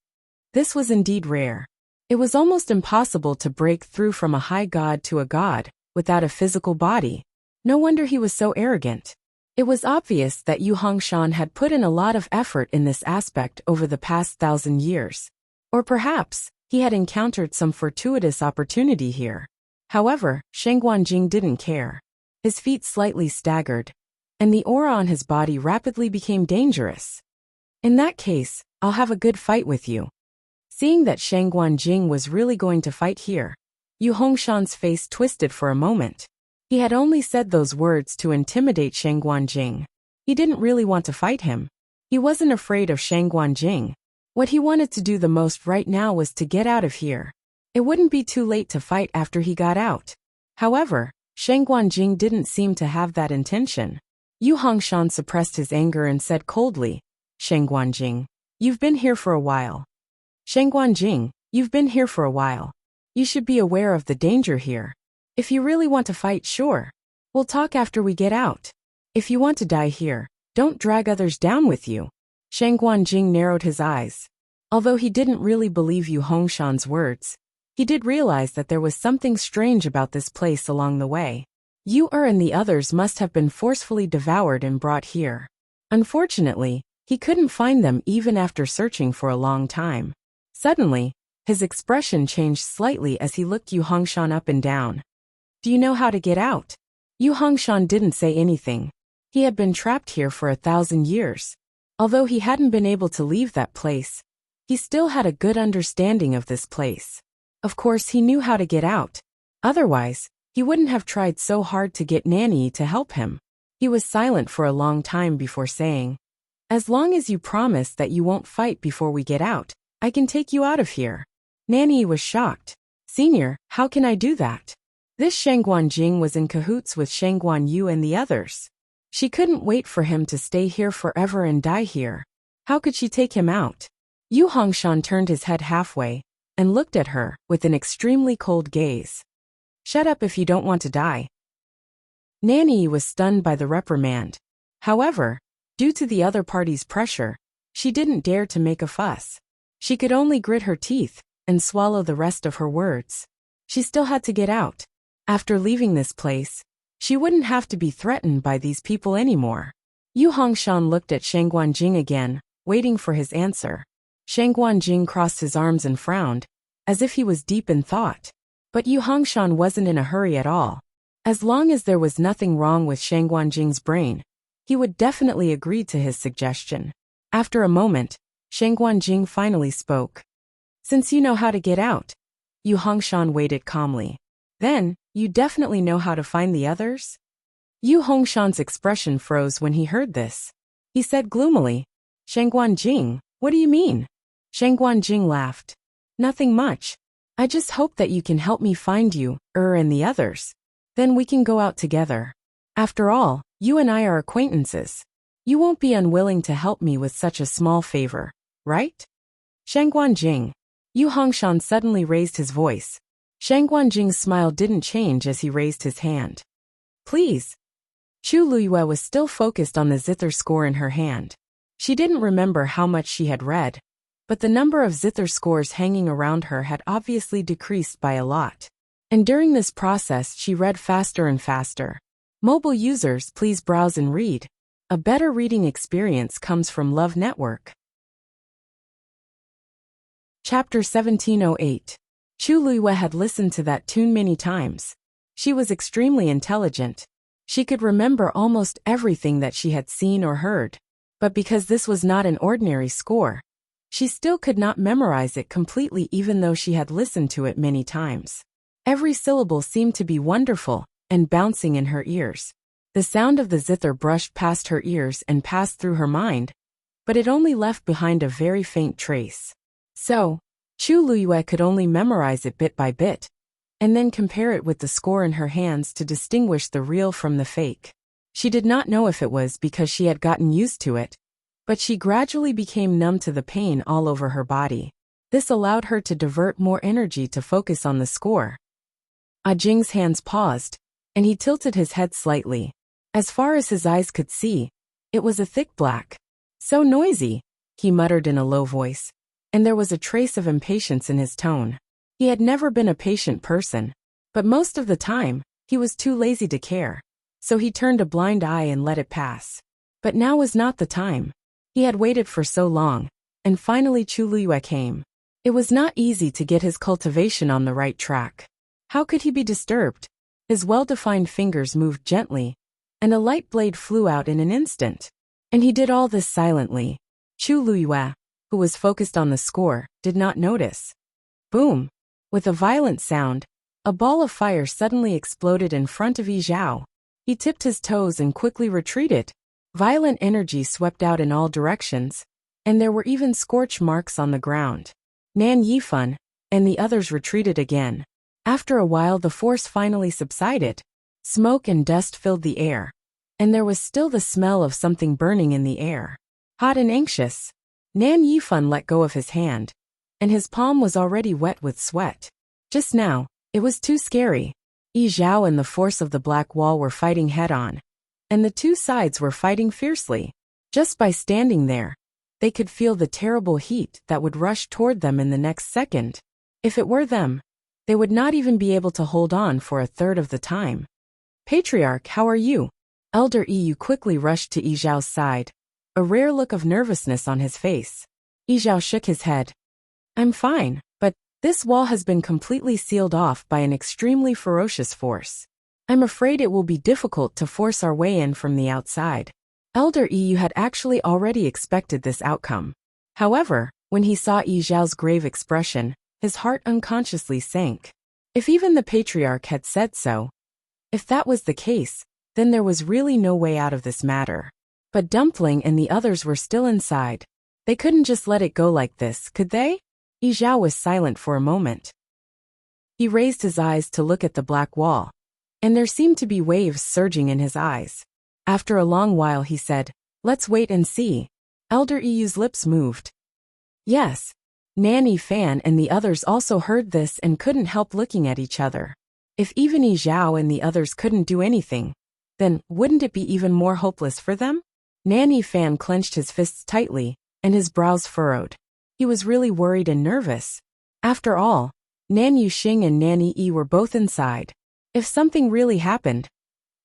This was indeed rare. It was almost impossible to break through from a high god to a god without a physical body. No wonder he was so arrogant. It was obvious that Yu Hongshan had put in a lot of effort in this aspect over the past 1,000 years. Or perhaps, he had encountered some fortuitous opportunity here. However, Shang Guanjing didn't care. His feet slightly staggered, and the aura on his body rapidly became dangerous. In that case, I'll have a good fight with you. Seeing that Shang Guanjing was really going to fight here, Yu Hongshan's face twisted for a moment. He had only said those words to intimidate Shang Guanjing. He didn't really want to fight him. He wasn't afraid of Shang Guanjing. What he wanted to do the most right now was to get out of here. It wouldn't be too late to fight after he got out. However, Shang Guanjing didn't seem to have that intention. Yu Hongshan suppressed his anger and said coldly, Shang Guanjing, you've been here for a while. Shang Guanjing, you've been here for a while. You should be aware of the danger here. If you really want to fight, sure. We'll talk after we get out. If you want to die here, don't drag others down with you. Shang Guanjing narrowed his eyes. Although he didn't really believe Yu Hongshan's words, he did realize that there was something strange about this place along the way. Yu and the others must have been forcefully devoured and brought here. Unfortunately, he couldn't find them even after searching for a long time. Suddenly, his expression changed slightly as he looked Yu Hongshan up and down. Do you know how to get out? Yu Hongshan didn't say anything. He had been trapped here for 1,000 years. Although he hadn't been able to leave that place, he still had a good understanding of this place. Of course, he knew how to get out. Otherwise, he wouldn't have tried so hard to get Nanny to help him. He was silent for a long time before saying, as long as you promise that you won't fight before we get out, I can take you out of here. Nanny was shocked. Senior, how can I do that? This Shang Guanjing was in cahoots with Shang Guanyu and the others. She couldn't wait for him to stay here forever and die here. How could she take him out? Yu Hongshan turned his head halfway and looked at her with an extremely cold gaze. Shut up if you don't want to die. Nanny was stunned by the reprimand. However, due to the other party's pressure, she didn't dare to make a fuss. She could only grit her teeth and swallow the rest of her words. She still had to get out. After leaving this place, she wouldn't have to be threatened by these people anymore. Yu Hongshan looked at Shang Guanjing again, waiting for his answer. Shang Guanjing crossed his arms and frowned, as if he was deep in thought. But Yu Hongshan wasn't in a hurry at all. As long as there was nothing wrong with Shang Guanjing's brain, he would definitely agree to his suggestion. After a moment, Shang Guanjing finally spoke. Since you know how to get out, Yu Hongshan waited calmly. Then, you definitely know how to find the others? Yu Hongshan's expression froze when he heard this. He said gloomily, Shang Guanjing, what do you mean? Shang Guanjing laughed. Nothing much. I just hope that you can help me find you, and the others. Then we can go out together. After all, you and I are acquaintances. You won't be unwilling to help me with such a small favor, right? Shang Guanjing. Yu Hongshan suddenly raised his voice. Shang Guanjing's smile didn't change as he raised his hand. Please. Chu Luyue was still focused on the zither score in her hand. She didn't remember how much she had read, but the number of zither scores hanging around her had obviously decreased by a lot. And during this process she read faster and faster. Mobile users, please browse and read. A better reading experience comes from Love Network. Chapter 1708. Chu Luiyue had listened to that tune many times. She was extremely intelligent. She could remember almost everything that she had seen or heard. But because this was not an ordinary score, she still could not memorize it completely even though she had listened to it many times. Every syllable seemed to be wonderful and bouncing in her ears. The sound of the zither brushed past her ears and passed through her mind, but it only left behind a very faint trace. So, Chu Luiyue could only memorize it bit by bit, and then compare it with the score in her hands to distinguish the real from the fake. She did not know if it was because she had gotten used to it, but she gradually became numb to the pain all over her body. This allowed her to divert more energy to focus on the score. Ah Jing's hands paused, and he tilted his head slightly. As far as his eyes could see, it was a thick black. So noisy, he muttered in a low voice, and there was a trace of impatience in his tone. He had never been a patient person, but most of the time, he was too lazy to care, so he turned a blind eye and let it pass. But now was not the time. He had waited for so long, and finally Chu Luiyue came. It was not easy to get his cultivation on the right track. How could he be disturbed? His well-defined fingers moved gently, and a light blade flew out in an instant. And he did all this silently. Chu Luiyue, who was focused on the score, did not notice. Boom! With a violent sound, a ball of fire suddenly exploded in front of Yi Zhao. He tipped his toes and quickly retreated. Violent energy swept out in all directions, and there were even scorch marks on the ground. Nan Yifan and the others retreated again. After a while the force finally subsided. Smoke and dust filled the air, and there was still the smell of something burning in the air. Hot and anxious, Nan Yifan let go of his hand, and his palm was already wet with sweat. Just now, it was too scary. Yi Zhao and the force of the black wall were fighting head-on, and the two sides were fighting fiercely. Just by standing there, they could feel the terrible heat that would rush toward them in the next second. If it were them, they would not even be able to hold on for a third of the time. Patriarch, how are you? Elder Yu quickly rushed to Yi Zhao's side, a rare look of nervousness on his face. Yi Zhao shook his head. I'm fine, but this wall has been completely sealed off by an extremely ferocious force. I'm afraid it will be difficult to force our way in from the outside. Elder Yu had actually already expected this outcome. However, when he saw Yi Zhao's grave expression, his heart unconsciously sank. If even the patriarch had said so, if that was the case, then there was really no way out of this matter. But Dumpling and the others were still inside. They couldn't just let it go like this, could they? Yi Zhao was silent for a moment. He raised his eyes to look at the black wall, and there seemed to be waves surging in his eyes. After a long while he said, Let's wait and see. Elder Yu's lips moved. Yes. Nanny Fan and the others also heard this and couldn't help looking at each other. If even Yi Zhao and the others couldn't do anything, then wouldn't it be even more hopeless for them? Nanny Fan clenched his fists tightly, and his brows furrowed. He was really worried and nervous. After all, Nan Yuxing and Nanny Yi were both inside. If something really happened,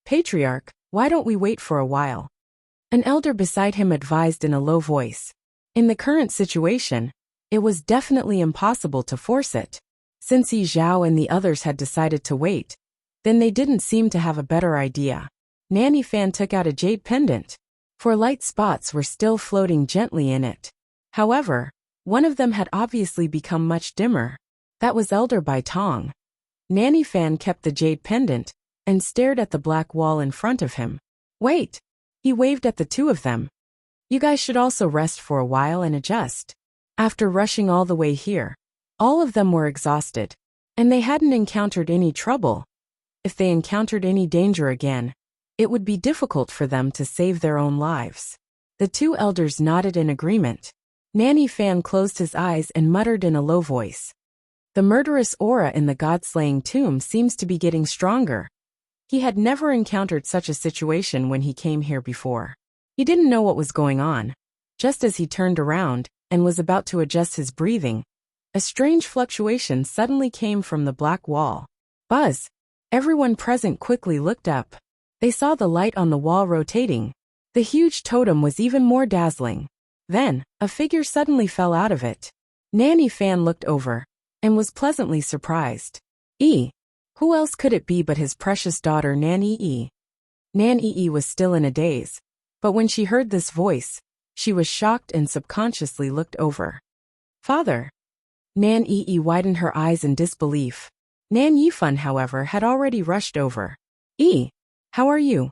Patriarch, why don't we wait for a while? An elder beside him advised in a low voice. In the current situation, it was definitely impossible to force it. Since Yi Zhao and the others had decided to wait, then they didn't seem to have a better idea. Nanny Fan took out a jade pendant. 4 light spots were still floating gently in it. However, one of them had obviously become much dimmer. That was Elder Bai Tong. Nanny Fan kept the jade pendant and stared at the black wall in front of him. Wait! He waved at the two of them. You guys should also rest for a while and adjust. After rushing all the way here, all of them were exhausted, and they hadn't encountered any trouble. If they encountered any danger again, it would be difficult for them to save their own lives. The two elders nodded in agreement. Nanny Fan closed his eyes and muttered in a low voice. The murderous aura in the god-slaying tomb seems to be getting stronger. He had never encountered such a situation when he came here before. He didn't know what was going on. Just as he turned around and was about to adjust his breathing, a strange fluctuation suddenly came from the black wall. Buzz! Everyone present quickly looked up. They saw the light on the wall rotating. The huge totem was even more dazzling. Then, a figure suddenly fell out of it. Nanny Fan looked over and was pleasantly surprised. Who else could it be but his precious daughter Nan-ee? Nan-ee was still in a daze, but when she heard this voice, she was shocked and subconsciously looked over. Father! Nan-ee widened her eyes in disbelief. Nan Yifan, however, had already rushed over. How are you?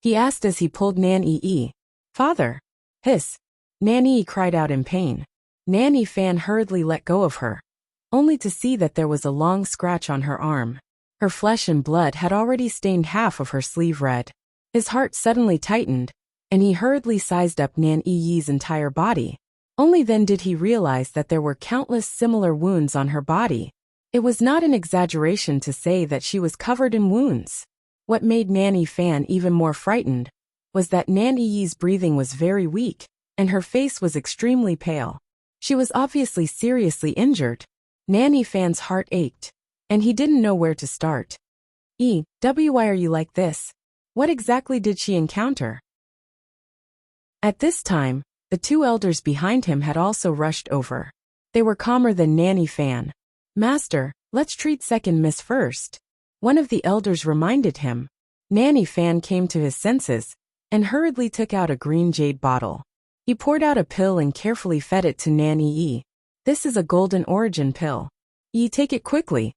He asked as he pulled Nan-ee. Father! Hiss! Nan-ee cried out in pain. Nanny Fan hurriedly let go of her, only to see that there was a long scratch on her arm. Her flesh and blood had already stained half of her sleeve red. His heart suddenly tightened, and he hurriedly sized up Nan-ee's entire body. Only then did he realize that there were countless similar wounds on her body. It was not an exaggeration to say that she was covered in wounds. What made Nanny Fan even more frightened was that Nan-ee's breathing was very weak, and her face was extremely pale. She was obviously seriously injured. Nanny Fan's heart ached, and he didn't know where to start. Why are you like this? What exactly did she encounter? At this time, the two elders behind him had also rushed over. They were calmer than Nanny Fan. Master, let's treat second miss first. One of the elders reminded him. Nanny Fan came to his senses and hurriedly took out a green jade bottle. He poured out a pill and carefully fed it to Nan-ee. This is a golden origin pill. Take it quickly.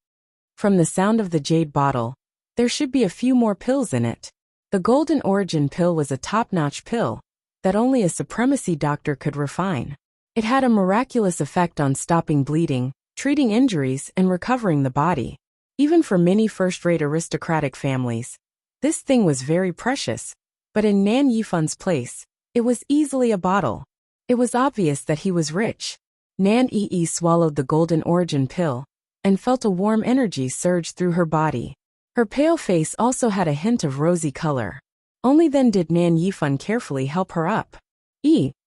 From the sound of the jade bottle, there should be a few more pills in it. The golden origin pill was a top-notch pill that only a supremacy doctor could refine. It had a miraculous effect on stopping bleeding, treating injuries, and recovering the body. Even for many first-rate aristocratic families, this thing was very precious. But in Nan Yifan's place, it was easily a bottle. It was obvious that he was rich. Nan-ee swallowed the golden origin pill and felt a warm energy surge through her body. Her pale face also had a hint of rosy color. Only then did Nan Yifan carefully help her up.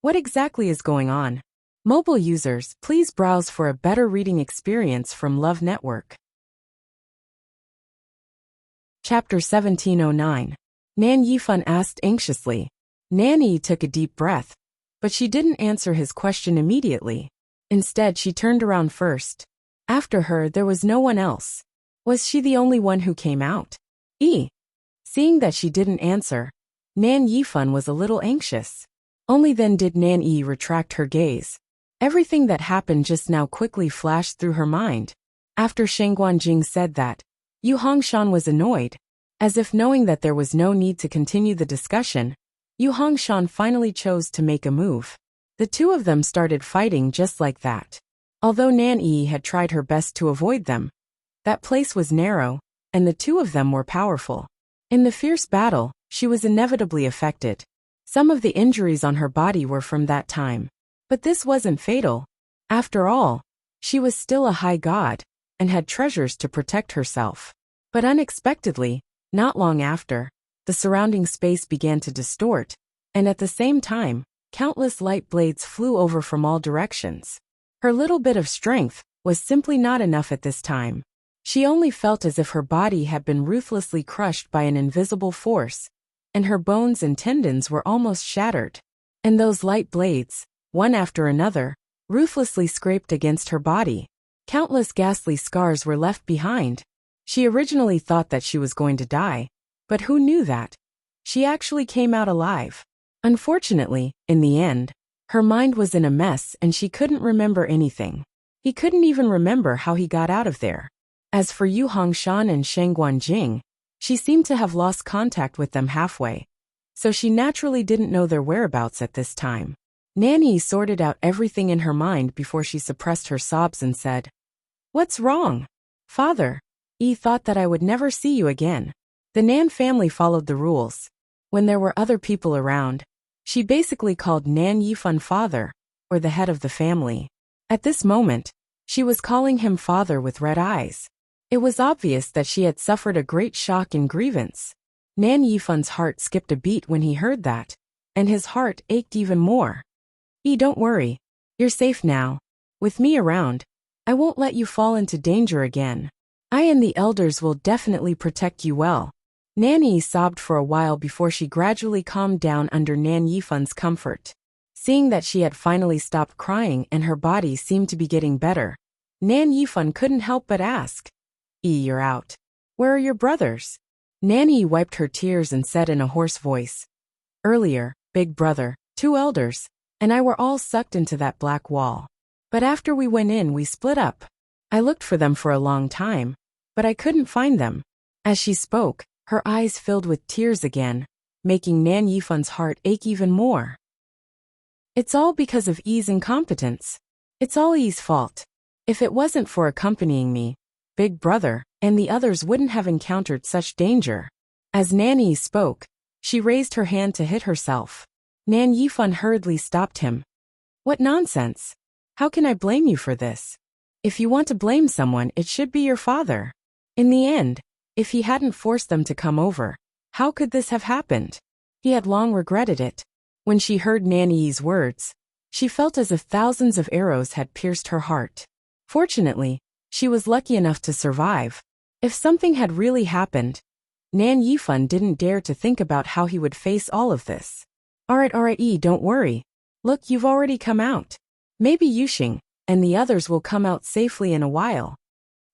What exactly is going on? Mobile users, please browse for a better reading experience from Love Network. Chapter 1709. Nan Yifan asked anxiously. Nanny took a deep breath, but she didn't answer his question immediately. Instead, she turned around first. After her, there was no one else. Was she the only one who came out? Seeing that she didn't answer, Nan Yifan was a little anxious. Only then did Nan-ee retract her gaze. Everything that happened just now quickly flashed through her mind. After Shen Guanjing said that, Yu Hongshan was annoyed. As if knowing that there was no need to continue the discussion, Yu Hongshan finally chose to make a move. The two of them started fighting just like that. Although Nan-ee had tried her best to avoid them, that place was narrow, and the two of them were powerful. In the fierce battle, she was inevitably affected. Some of the injuries on her body were from that time. But this wasn't fatal. After all, she was still a high god, and had treasures to protect herself. But unexpectedly, not long after, the surrounding space began to distort, and at the same time, countless light blades flew over from all directions. Her little bit of strength was simply not enough at this time. She only felt as if her body had been ruthlessly crushed by an invisible force, and her bones and tendons were almost shattered. And those light blades, one after another, ruthlessly scraped against her body. Countless ghastly scars were left behind. She originally thought that she was going to die, but who knew that? She actually came out alive. Unfortunately, in the end, her mind was in a mess and she couldn't remember anything. He couldn't even remember how he got out of there. As for Yu Hongshan and Shen Guanjing, she seemed to have lost contact with them halfway, so she naturally didn't know their whereabouts at this time. Nanny sorted out everything in her mind before she suppressed her sobs and said, "What's wrong? Father, thought that I would never see you again." The Nan family followed the rules. When there were other people around, she basically called Nan Yifan father, or the head of the family. At this moment, she was calling him father with red eyes. It was obvious that she had suffered a great shock and grievance. Nan Yifan's heart skipped a beat when he heard that, and his heart ached even more. Don't worry. You're safe now. With me around, I won't let you fall into danger again. I and the elders will definitely protect you well. Nanny sobbed for a while before she gradually calmed down under Nan Yifan's comfort. Seeing that she had finally stopped crying and her body seemed to be getting better, Nan Yifan couldn't help but ask, You're out. Where are your brothers? Nanny wiped her tears and said in a hoarse voice, Earlier, big brother, 2 elders, and I were all sucked into that black wall. But after we went in, we split up. I looked for them for a long time, but I couldn't find them. As she spoke, her eyes filled with tears again, making Nan Yifan's heart ache even more. It's all because of Yi's incompetence. It's all Yi's fault. If it wasn't for accompanying me, big brother, and the others wouldn't have encountered such danger. As Nanny spoke, she raised her hand to hit herself. Nan Yifan hurriedly stopped him. What nonsense! How can I blame you for this? If you want to blame someone, it should be your father. In the end, if he hadn't forced them to come over, how could this have happened? He had long regretted it. When she heard Nanny's words, she felt as if thousands of arrows had pierced her heart. Fortunately, she was lucky enough to survive. If something had really happened, Nan Yifan didn't dare to think about how he would face all of this. Alright, Yi, don't worry. Look, you've already come out. Maybe Yuxing and the others will come out safely in a while.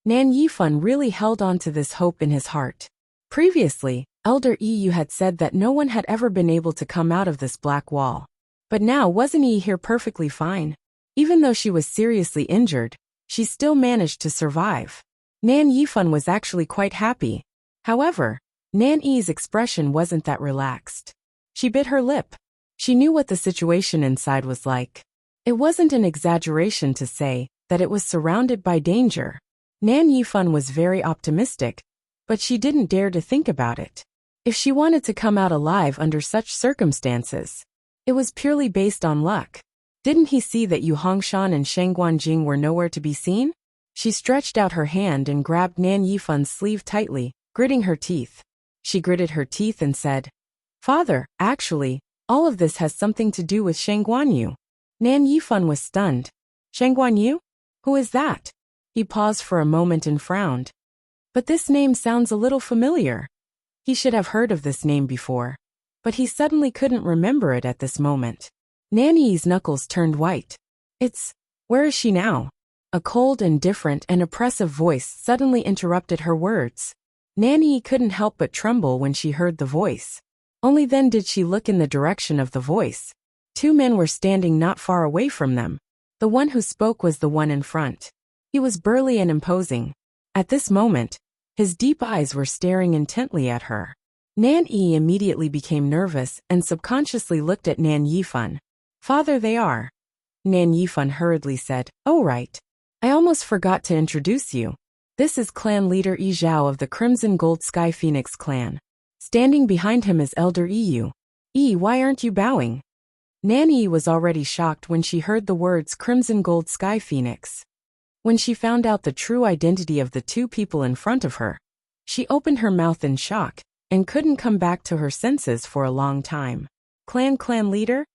Nan Yifan really held on to this hope in his heart. Previously, Elder Yi had said that no one had ever been able to come out of this black wall. But now wasn't Yi here perfectly fine? Even though she was seriously injured, she still managed to survive. Nan Yifan was actually quite happy. However, Nan Yi's expression wasn't that relaxed. She bit her lip. She knew what the situation inside was like. It wasn't an exaggeration to say that it was surrounded by danger. Nan Yifan was very optimistic, but she didn't dare to think about it. If she wanted to come out alive under such circumstances, it was purely based on luck. Didn't he see that Yu Hongshan and Sheng Guanjing were nowhere to be seen? She stretched out her hand and grabbed Nan Yifan's sleeve tightly, gritting her teeth. She gritted her teeth and said, Father, actually, all of this has something to do with Sheng Guanyu. Nan Yifan was stunned. Sheng Guanyu? Who is that? He paused for a moment and frowned. But this name sounds a little familiar. He should have heard of this name before, but he suddenly couldn't remember it at this moment. Nanny's knuckles turned white. Where is she now? A cold and different and oppressive voice suddenly interrupted her words. Nanny couldn't help but tremble when she heard the voice. Only then did she look in the direction of the voice. 2 men were standing not far away from them. The one who spoke was the one in front. He was burly and imposing. At this moment, his deep eyes were staring intently at her. Nan Yi immediately became nervous and subconsciously looked at Nan Yifan. Father, they are. Nan Yifan hurriedly said, Oh right. I almost forgot to introduce you. This is clan leader Yi Zhao of the Crimson Gold Sky Phoenix clan. Standing behind him is Elder Yi. Yi, why aren't you bowing? Nanny was already shocked when she heard the words Crimson Gold Sky Phoenix. When she found out the true identity of the 2 people in front of her, she opened her mouth in shock and couldn't come back to her senses for a long time. Clan leader?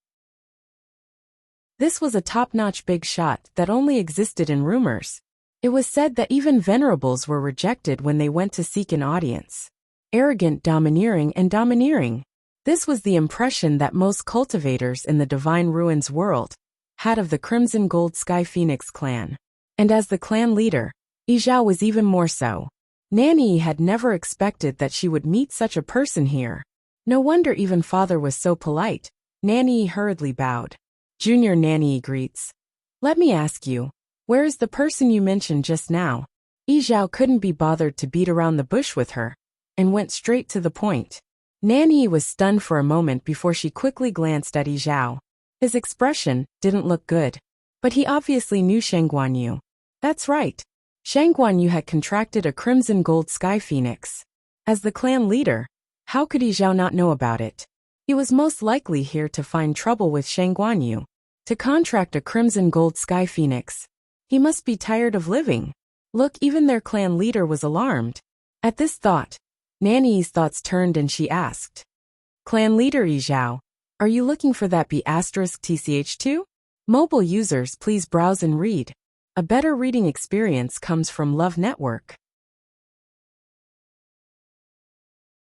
This was a top-notch big shot that only existed in rumors. It was said that even venerables were rejected when they went to seek an audience. Arrogant, domineering. This was the impression that most cultivators in the Divine Ruins world had of the Crimson Gold Sky Phoenix clan. And as the clan leader, Yi Zhao was even more so. Nanny had never expected that she would meet such a person here. No wonder even father was so polite. Nanny hurriedly bowed. Junior Nanny greets. Let me ask you, where is the person you mentioned just now? Yi Zhao couldn't be bothered to beat around the bush with her, and went straight to the point. Nanny was stunned for a moment before she quickly glanced at Yi Zhao. His expression didn't look good, but he obviously knew Sheng Guanyu. That's right. Sheng Guanyu had contracted a Crimson Gold Sky Phoenix. As the clan leader, how could Yi Zhao not know about it? He was most likely here to find trouble with Sheng Guanyu. To contract a Crimson Gold Sky Phoenix. He must be tired of living. Look, even their clan leader was alarmed. At this thought, Nanny's thoughts turned and she asked. Clan leader Yi Zhao, are you looking for that B*TCH2? Mobile users, please browse and read. A better reading experience comes from Love Network.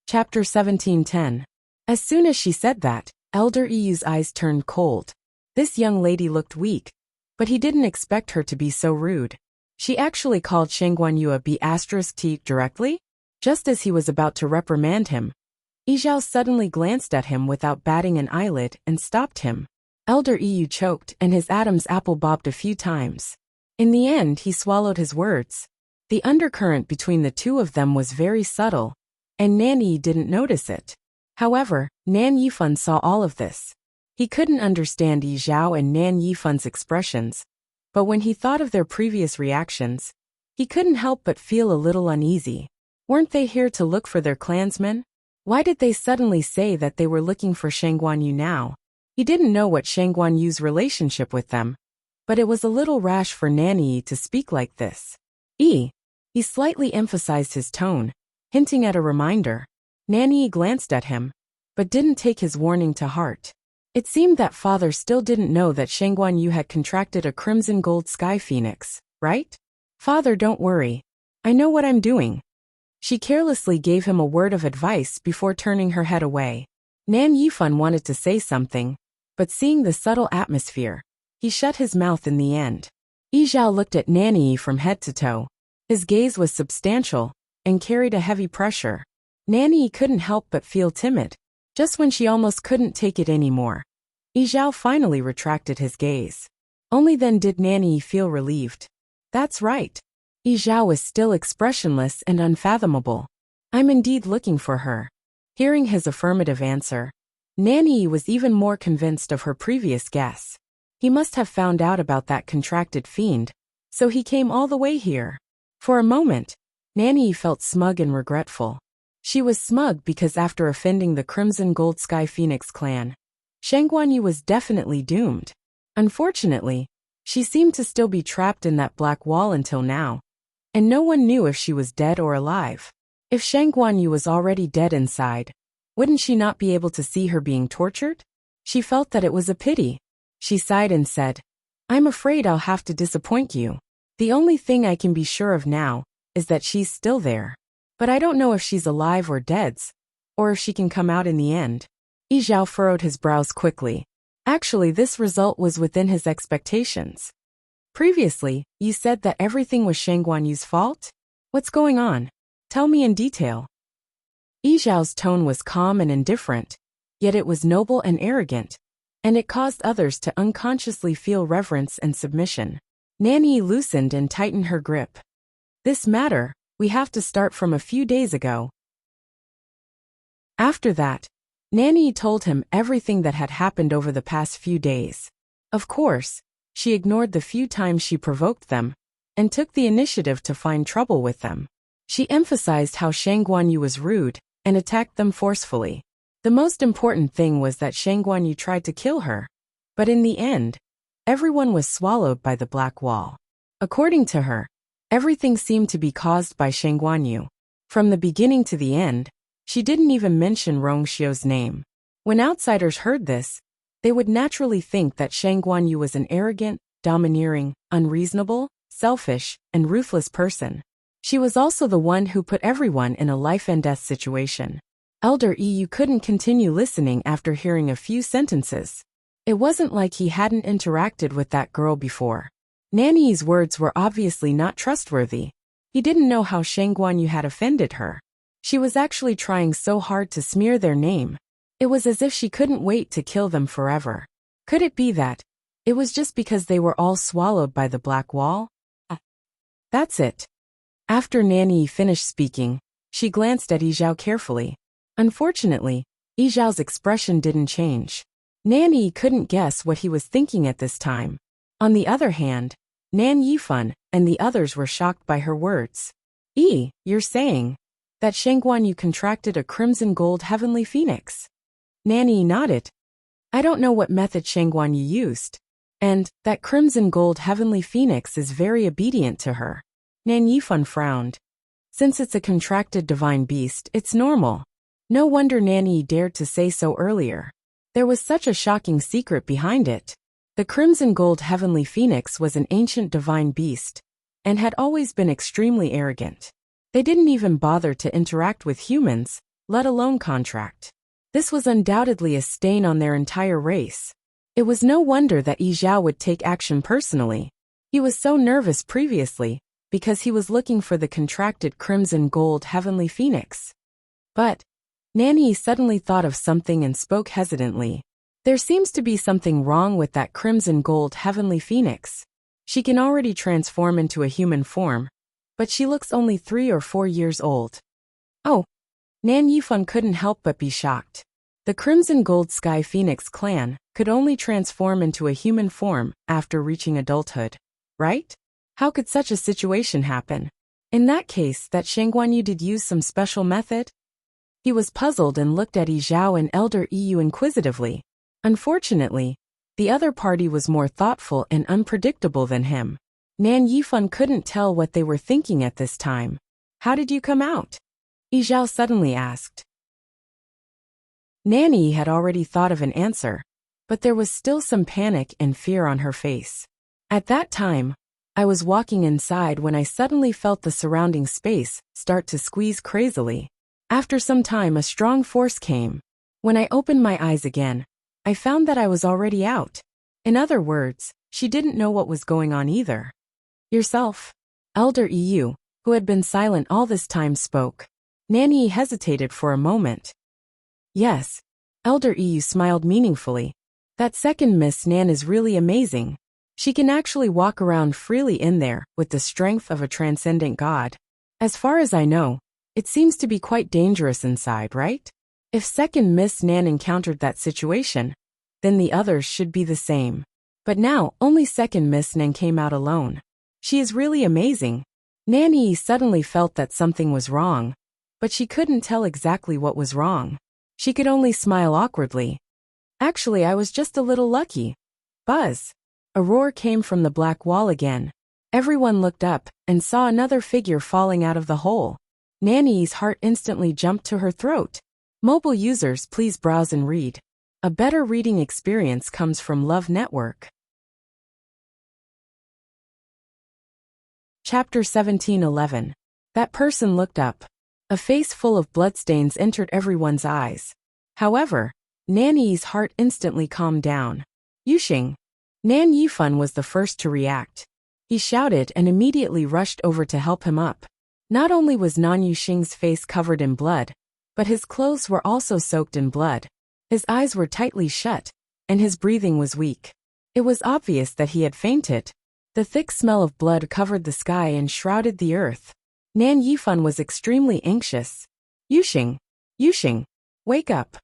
Chapter 17:10. As soon as she said that, Elder Yi's eyes turned cold. This young lady looked weak, but he didn't expect her to be so rude. She actually called Shengguan a B*T directly? Just as he was about to reprimand him, Yizhao suddenly glanced at him without batting an eyelid and stopped him. Elder Yu choked and his Adam's apple bobbed a few times. In the end, he swallowed his words. The undercurrent between the two of them was very subtle, and Nan Yi didn't notice it. However, Nan Yifan saw all of this. He couldn't understand Yi Zhao and Nan Yifan's expressions, but when he thought of their previous reactions, he couldn't help but feel a little uneasy. Weren't they here to look for their clansmen? Why did they suddenly say that they were looking for Shengguan Yu now? He didn't know what Shengguan Yu's relationship with them, but it was a little rash for Nan Yi to speak like this. He slightly emphasized his tone, hinting at a reminder. Nan Yi glanced at him, but didn't take his warning to heart. It seemed that father still didn't know that Shengguan Yu had contracted a crimson gold sky phoenix, right? Father, don't worry. I know what I'm doing. She carelessly gave him a word of advice before turning her head away. Nan Yifan wanted to say something, but seeing the subtle atmosphere, he shut his mouth in the end. Yi Zhao looked at Nan Yi from head to toe. His gaze was substantial and carried a heavy pressure. Nan Yi couldn't help but feel timid. Just when she almost couldn't take it anymore, Yi Zhao finally retracted his gaze. Only then did Nan Yi feel relieved. That's right. Yi Zhao was still expressionless and unfathomable. I'm indeed looking for her. Hearing his affirmative answer, Nan Yi was even more convinced of her previous guess. He must have found out about that contracted fiend, so he came all the way here. For a moment, Nan Yi felt smug and regretful. She was smug because after offending the Crimson Gold Sky Phoenix clan, Shengguan Yu was definitely doomed. Unfortunately, she seemed to still be trapped in that black wall until now, and no one knew if she was dead or alive. If Shengguan Yu was already dead inside, wouldn't she not be able to see her being tortured? She felt that it was a pity. She sighed and said, I'm afraid I'll have to disappoint you. The only thing I can be sure of now is that she's still there. But I don't know if she's alive or dead, or if she can come out in the end. Yi Zhao furrowed his brows quickly. Actually, this result was within his expectations. Previously, you said that everything was Shengguan Yu's fault? What's going on? Tell me in detail. Yi Zhao's tone was calm and indifferent, yet it was noble and arrogant, and it caused others to unconsciously feel reverence and submission. Nan Yi loosened and tightened her grip. This matter, we have to start from a few days ago. After that, Nan Yi told him everything that had happened over the past few days. Of course, she ignored the few times she provoked them, and took the initiative to find trouble with them. She emphasized how Shengguan Yu was rude, and attacked them forcefully. The most important thing was that Shengguan Yu tried to kill her, but in the end, everyone was swallowed by the black wall. According to her, everything seemed to be caused by Shengguan Yu. From the beginning to the end, she didn't even mention Rongxiu's name. When outsiders heard this, they would naturally think that Shengguan Yu was an arrogant, domineering, unreasonable, selfish, and ruthless person. She was also the one who put everyone in a life-and-death situation. Elder Yu couldn't continue listening after hearing a few sentences. It wasn't like he hadn't interacted with that girl before. Nan Yi's words were obviously not trustworthy. He didn't know how Shengguan Yu had offended her. She was actually trying so hard to smear their name. It was as if she couldn't wait to kill them forever. Could it be that it was just because they were all swallowed by the black wall? That's it. After Nan Yi finished speaking, she glanced at Yi Zhao carefully. Unfortunately, Yi Zhao's expression didn't change. Nan Yi couldn't guess what he was thinking at this time. On the other hand, Nan Yifan and the others were shocked by her words. You're saying that Shengguan Yu contracted a crimson gold heavenly phoenix? Nan Yi nodded. I don't know what method Shengguan Yu used, and that crimson gold heavenly phoenix is very obedient to her. Nan Yifan frowned. Since it's a contracted divine beast, it's normal. No wonder Nan Yi dared to say so earlier. There was such a shocking secret behind it. The crimson gold heavenly phoenix was an ancient divine beast, and had always been extremely arrogant. They didn't even bother to interact with humans, let alone contract. This was undoubtedly a stain on their entire race. It was no wonder that Yi Zhao would take action personally. He was so nervous previously, because he was looking for the contracted crimson gold heavenly phoenix. But Nanny suddenly thought of something and spoke hesitantly. There seems to be something wrong with that crimson gold heavenly phoenix. She can already transform into a human form, but she looks only 3 or 4 years old. Oh, Nan Yifan couldn't help but be shocked. The Crimson Gold Sky Phoenix clan could only transform into a human form after reaching adulthood, right? How could such a situation happen? In that case, that Shangguanyu did use some special method? He was puzzled and looked at Yi Zhao and Elder Yu inquisitively. Unfortunately, the other party was more thoughtful and unpredictable than him. Nan Yifan couldn't tell what they were thinking at this time. How did you come out? Yi Zhao suddenly asked. Nanny had already thought of an answer, but there was still some panic and fear on her face. At that time, I was walking inside when I suddenly felt the surrounding space start to squeeze crazily. After some time, a strong force came. When I opened my eyes again, I found that I was already out. In other words, she didn't know what was going on either. Yourself? Elder Yu, who had been silent all this time, spoke. Nanny hesitated for a moment. Yes. Elder Yu smiled meaningfully. That second Miss Nan is really amazing. She can actually walk around freely in there with the strength of a transcendent god. As far as I know, it seems to be quite dangerous inside, right? If second Miss Nan encountered that situation, then the others should be the same. But now, only second Miss Nan came out alone. She is really amazing. Nanny suddenly felt that something was wrong, but she couldn't tell exactly what was wrong. She could only smile awkwardly. Actually, I was just a little lucky. Buzz. A roar came from the black wall again. Everyone looked up and saw another figure falling out of the hole. Nanny's heart instantly jumped to her throat. Mobile users, please browse and read. A better reading experience comes from Love Network. Chapter 17:11. That person looked up. A face full of bloodstains entered everyone's eyes. However, Nanny's heart instantly calmed down. Yuxing. Nan Yifan was the first to react. He shouted and immediately rushed over to help him up. Not only was Nan Yuxing's face covered in blood, but his clothes were also soaked in blood. His eyes were tightly shut, and his breathing was weak. It was obvious that he had fainted. The thick smell of blood covered the sky and shrouded the earth. Nan Yifan was extremely anxious. Yuxing! Yuxing! Wake up!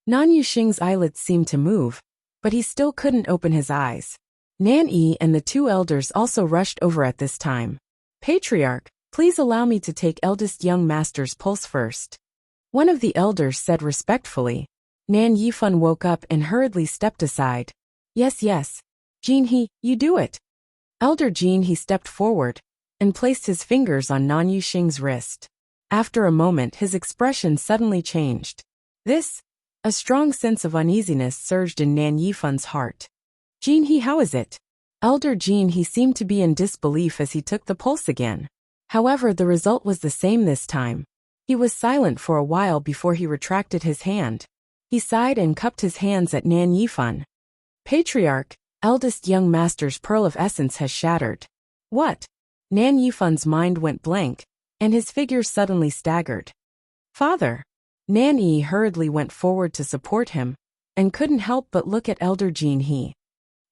Nan Yuxing's eyelids seemed to move, but he still couldn't open his eyes. Nan Yi and the 2 elders also rushed over at this time. Patriarch, please allow me to take eldest young master's pulse first. One of the elders said respectfully. Nan Yifan woke up and hurriedly stepped aside. Yes, yes. Jin He, you do it. Elder Jin He stepped forward and placed his fingers on Nan Yuxing's wrist. After a moment, his expression suddenly changed. A strong sense of uneasiness surged in Nan Yifan's heart. Jin He, how is it? Elder Jin He seemed to be in disbelief as he took the pulse again. However, the result was the same this time. He was silent for a while before he retracted his hand. He sighed and cupped his hands at Nan Yifan. Patriarch, eldest young master's pearl of essence has shattered. What? Nan Yifan's mind went blank, and his figure suddenly staggered. Father! Nan Yi hurriedly went forward to support him, and couldn't help but look at Elder Jin He.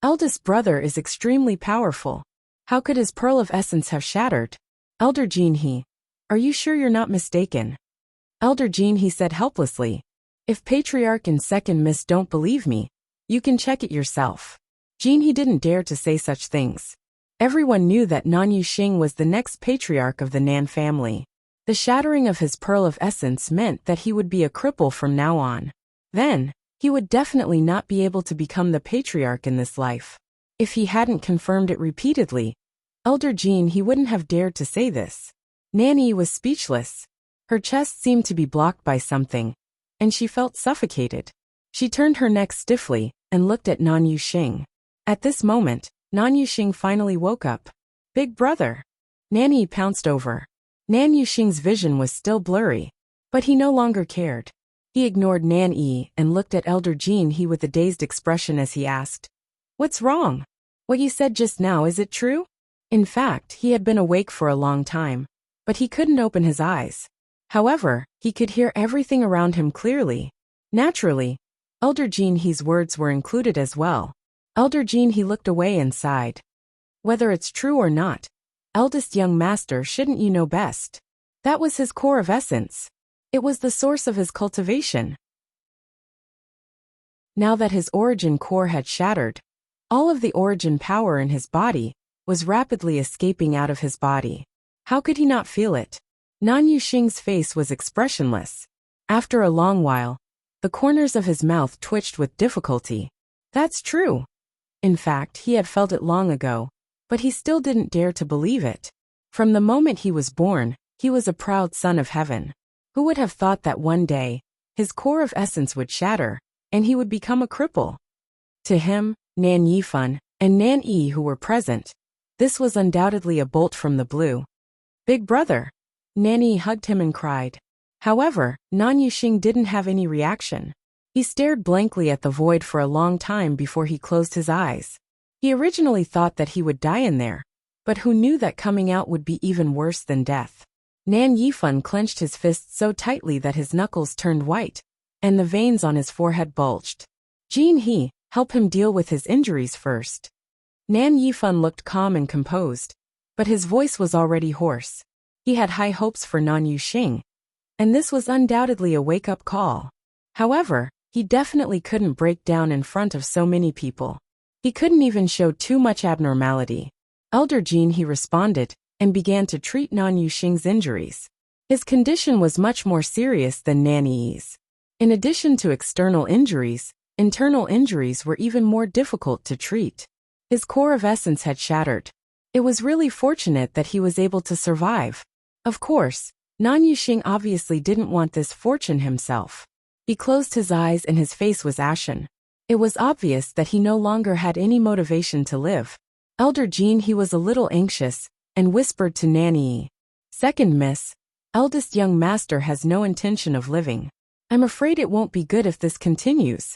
Eldest brother is extremely powerful. How could his pearl of essence have shattered? Elder Jin He, are you sure you're not mistaken? Elder Jin He said helplessly. If Patriarch and second Miss don't believe me, you can check it yourself. Jin He didn't dare to say such things. Everyone knew that Nan Yuxing was the next patriarch of the Nan family. The shattering of his pearl of essence meant that he would be a cripple from now on. Then, he would definitely not be able to become the patriarch in this life. If he hadn't confirmed it repeatedly, Elder Jin He wouldn't have dared to say this. Nanny was speechless. Her chest seemed to be blocked by something, and she felt suffocated. She turned her neck stiffly and looked at Nan Yuxing. At this moment, Nan Yuxing finally woke up. Big brother! Nanny pounced over. Nan Yuxing's vision was still blurry, but he no longer cared. He ignored Nan Yi and looked at Elder Jean He with a dazed expression as he asked, "What's wrong? What you said just now, is it true?" In fact, he had been awake for a long time, but he couldn't open his eyes. However, he could hear everything around him clearly. Naturally, Elder Jean He's words were included as well. Elder Jean He looked away and sighed. "Whether it's true or not, eldest young master, shouldn't you know best?" That was his core of essence. It was the source of his cultivation. Now that his origin core had shattered, all of the origin power in his body was rapidly escaping out of his body. How could he not feel it? Nan Yuxing's face was expressionless. After a long while, the corners of his mouth twitched with difficulty. That's true. In fact, he had felt it long ago, but he still didn't dare to believe it. From the moment he was born, he was a proud son of heaven. Who would have thought that one day, his core of essence would shatter, and he would become a cripple? To him, Nan Yifan, and Nan Yi who were present, this was undoubtedly a bolt from the blue. "Big brother!" Nan Yi hugged him and cried. However, Nan Yuxing didn't have any reaction. He stared blankly at the void for a long time before he closed his eyes. He originally thought that he would die in there, but who knew that coming out would be even worse than death? Nan Yifan clenched his fists so tightly that his knuckles turned white, and the veins on his forehead bulged. "Jean He, help him deal with his injuries first." Nan Yifan looked calm and composed, but his voice was already hoarse. He had high hopes for Nan Yuxing, and this was undoubtedly a wake-up call. However, he definitely couldn't break down in front of so many people. He couldn't even show too much abnormality. "Elder Jean," he responded, and began to treat Nan Yuxing's injuries. His condition was much more serious than Nan Yi's. In addition to external injuries, internal injuries were even more difficult to treat. His core of essence had shattered. It was really fortunate that he was able to survive. Of course, Nan Yuxing obviously didn't want this fortune himself. He closed his eyes and his face was ashen. It was obvious that he no longer had any motivation to live. Elder Jean He was a little anxious, and whispered to Nan Yi, "Second miss, eldest young master has no intention of living. I'm afraid it won't be good if this continues."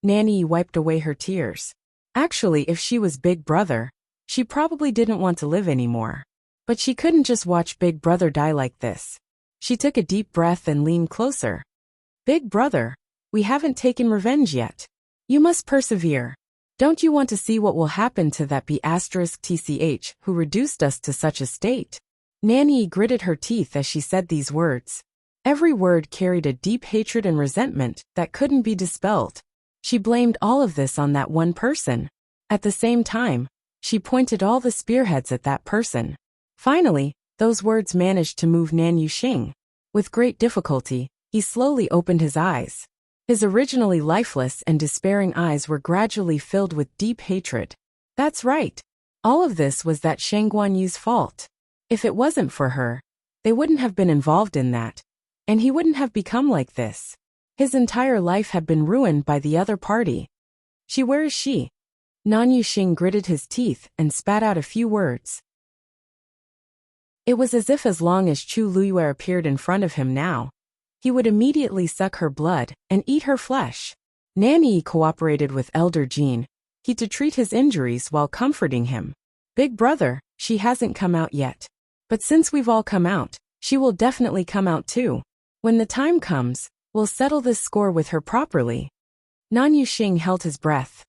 Nan Yi wiped away her tears. Actually, if she was Big Brother, she probably didn't want to live anymore. But she couldn't just watch Big Brother die like this. She took a deep breath and leaned closer. "Big Brother, we haven't taken revenge yet. You must persevere. Don't you want to see what will happen to that B*TCH who reduced us to such a state?" Nan Yi gritted her teeth as she said these words. Every word carried a deep hatred and resentment that couldn't be dispelled. She blamed all of this on that one person. At the same time, she pointed all the spearheads at that person. Finally, those words managed to move Nan Yuxing. With great difficulty, he slowly opened his eyes. His originally lifeless and despairing eyes were gradually filled with deep hatred. That's right. All of this was that Shang Guanyu's fault. If it wasn't for her, they wouldn't have been involved in that, and he wouldn't have become like this. His entire life had been ruined by the other party. Where is she?" Nan Yuxing gritted his teeth and spat out a few words. It was as if as long as Chu Luyue appeared in front of him now, he would immediately suck her blood and eat her flesh. Nan Yi cooperated with Elder Jean He to treat his injuries while comforting him. "Big brother, she hasn't come out yet. But since we've all come out, she will definitely come out too. When the time comes, we'll settle this score with her properly." Nan Yuxing held his breath.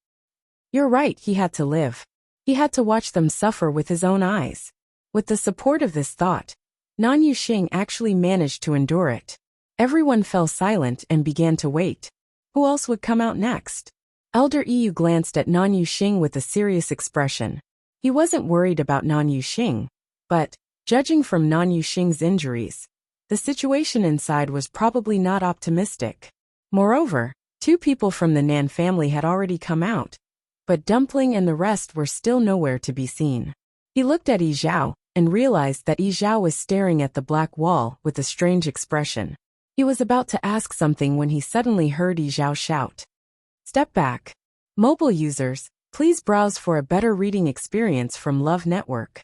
You're right, he had to live. He had to watch them suffer with his own eyes. With the support of this thought, Nan Yuxing actually managed to endure it. Everyone fell silent and began to wait. Who else would come out next? Elder Yu glanced at Nan Yuxing with a serious expression. He wasn't worried about Nan Yuxing, but, judging from Nan Yuxing's injuries, the situation inside was probably not optimistic. Moreover, 2 people from the Nan family had already come out, but Dumpling and the rest were still nowhere to be seen. He looked at Yi Zhao and realized that Yi Zhao was staring at the black wall with a strange expression. He was about to ask something when he suddenly heard Yi Zhao shout, "Step back. Mobile users, please browse for a better reading experience from Love Network."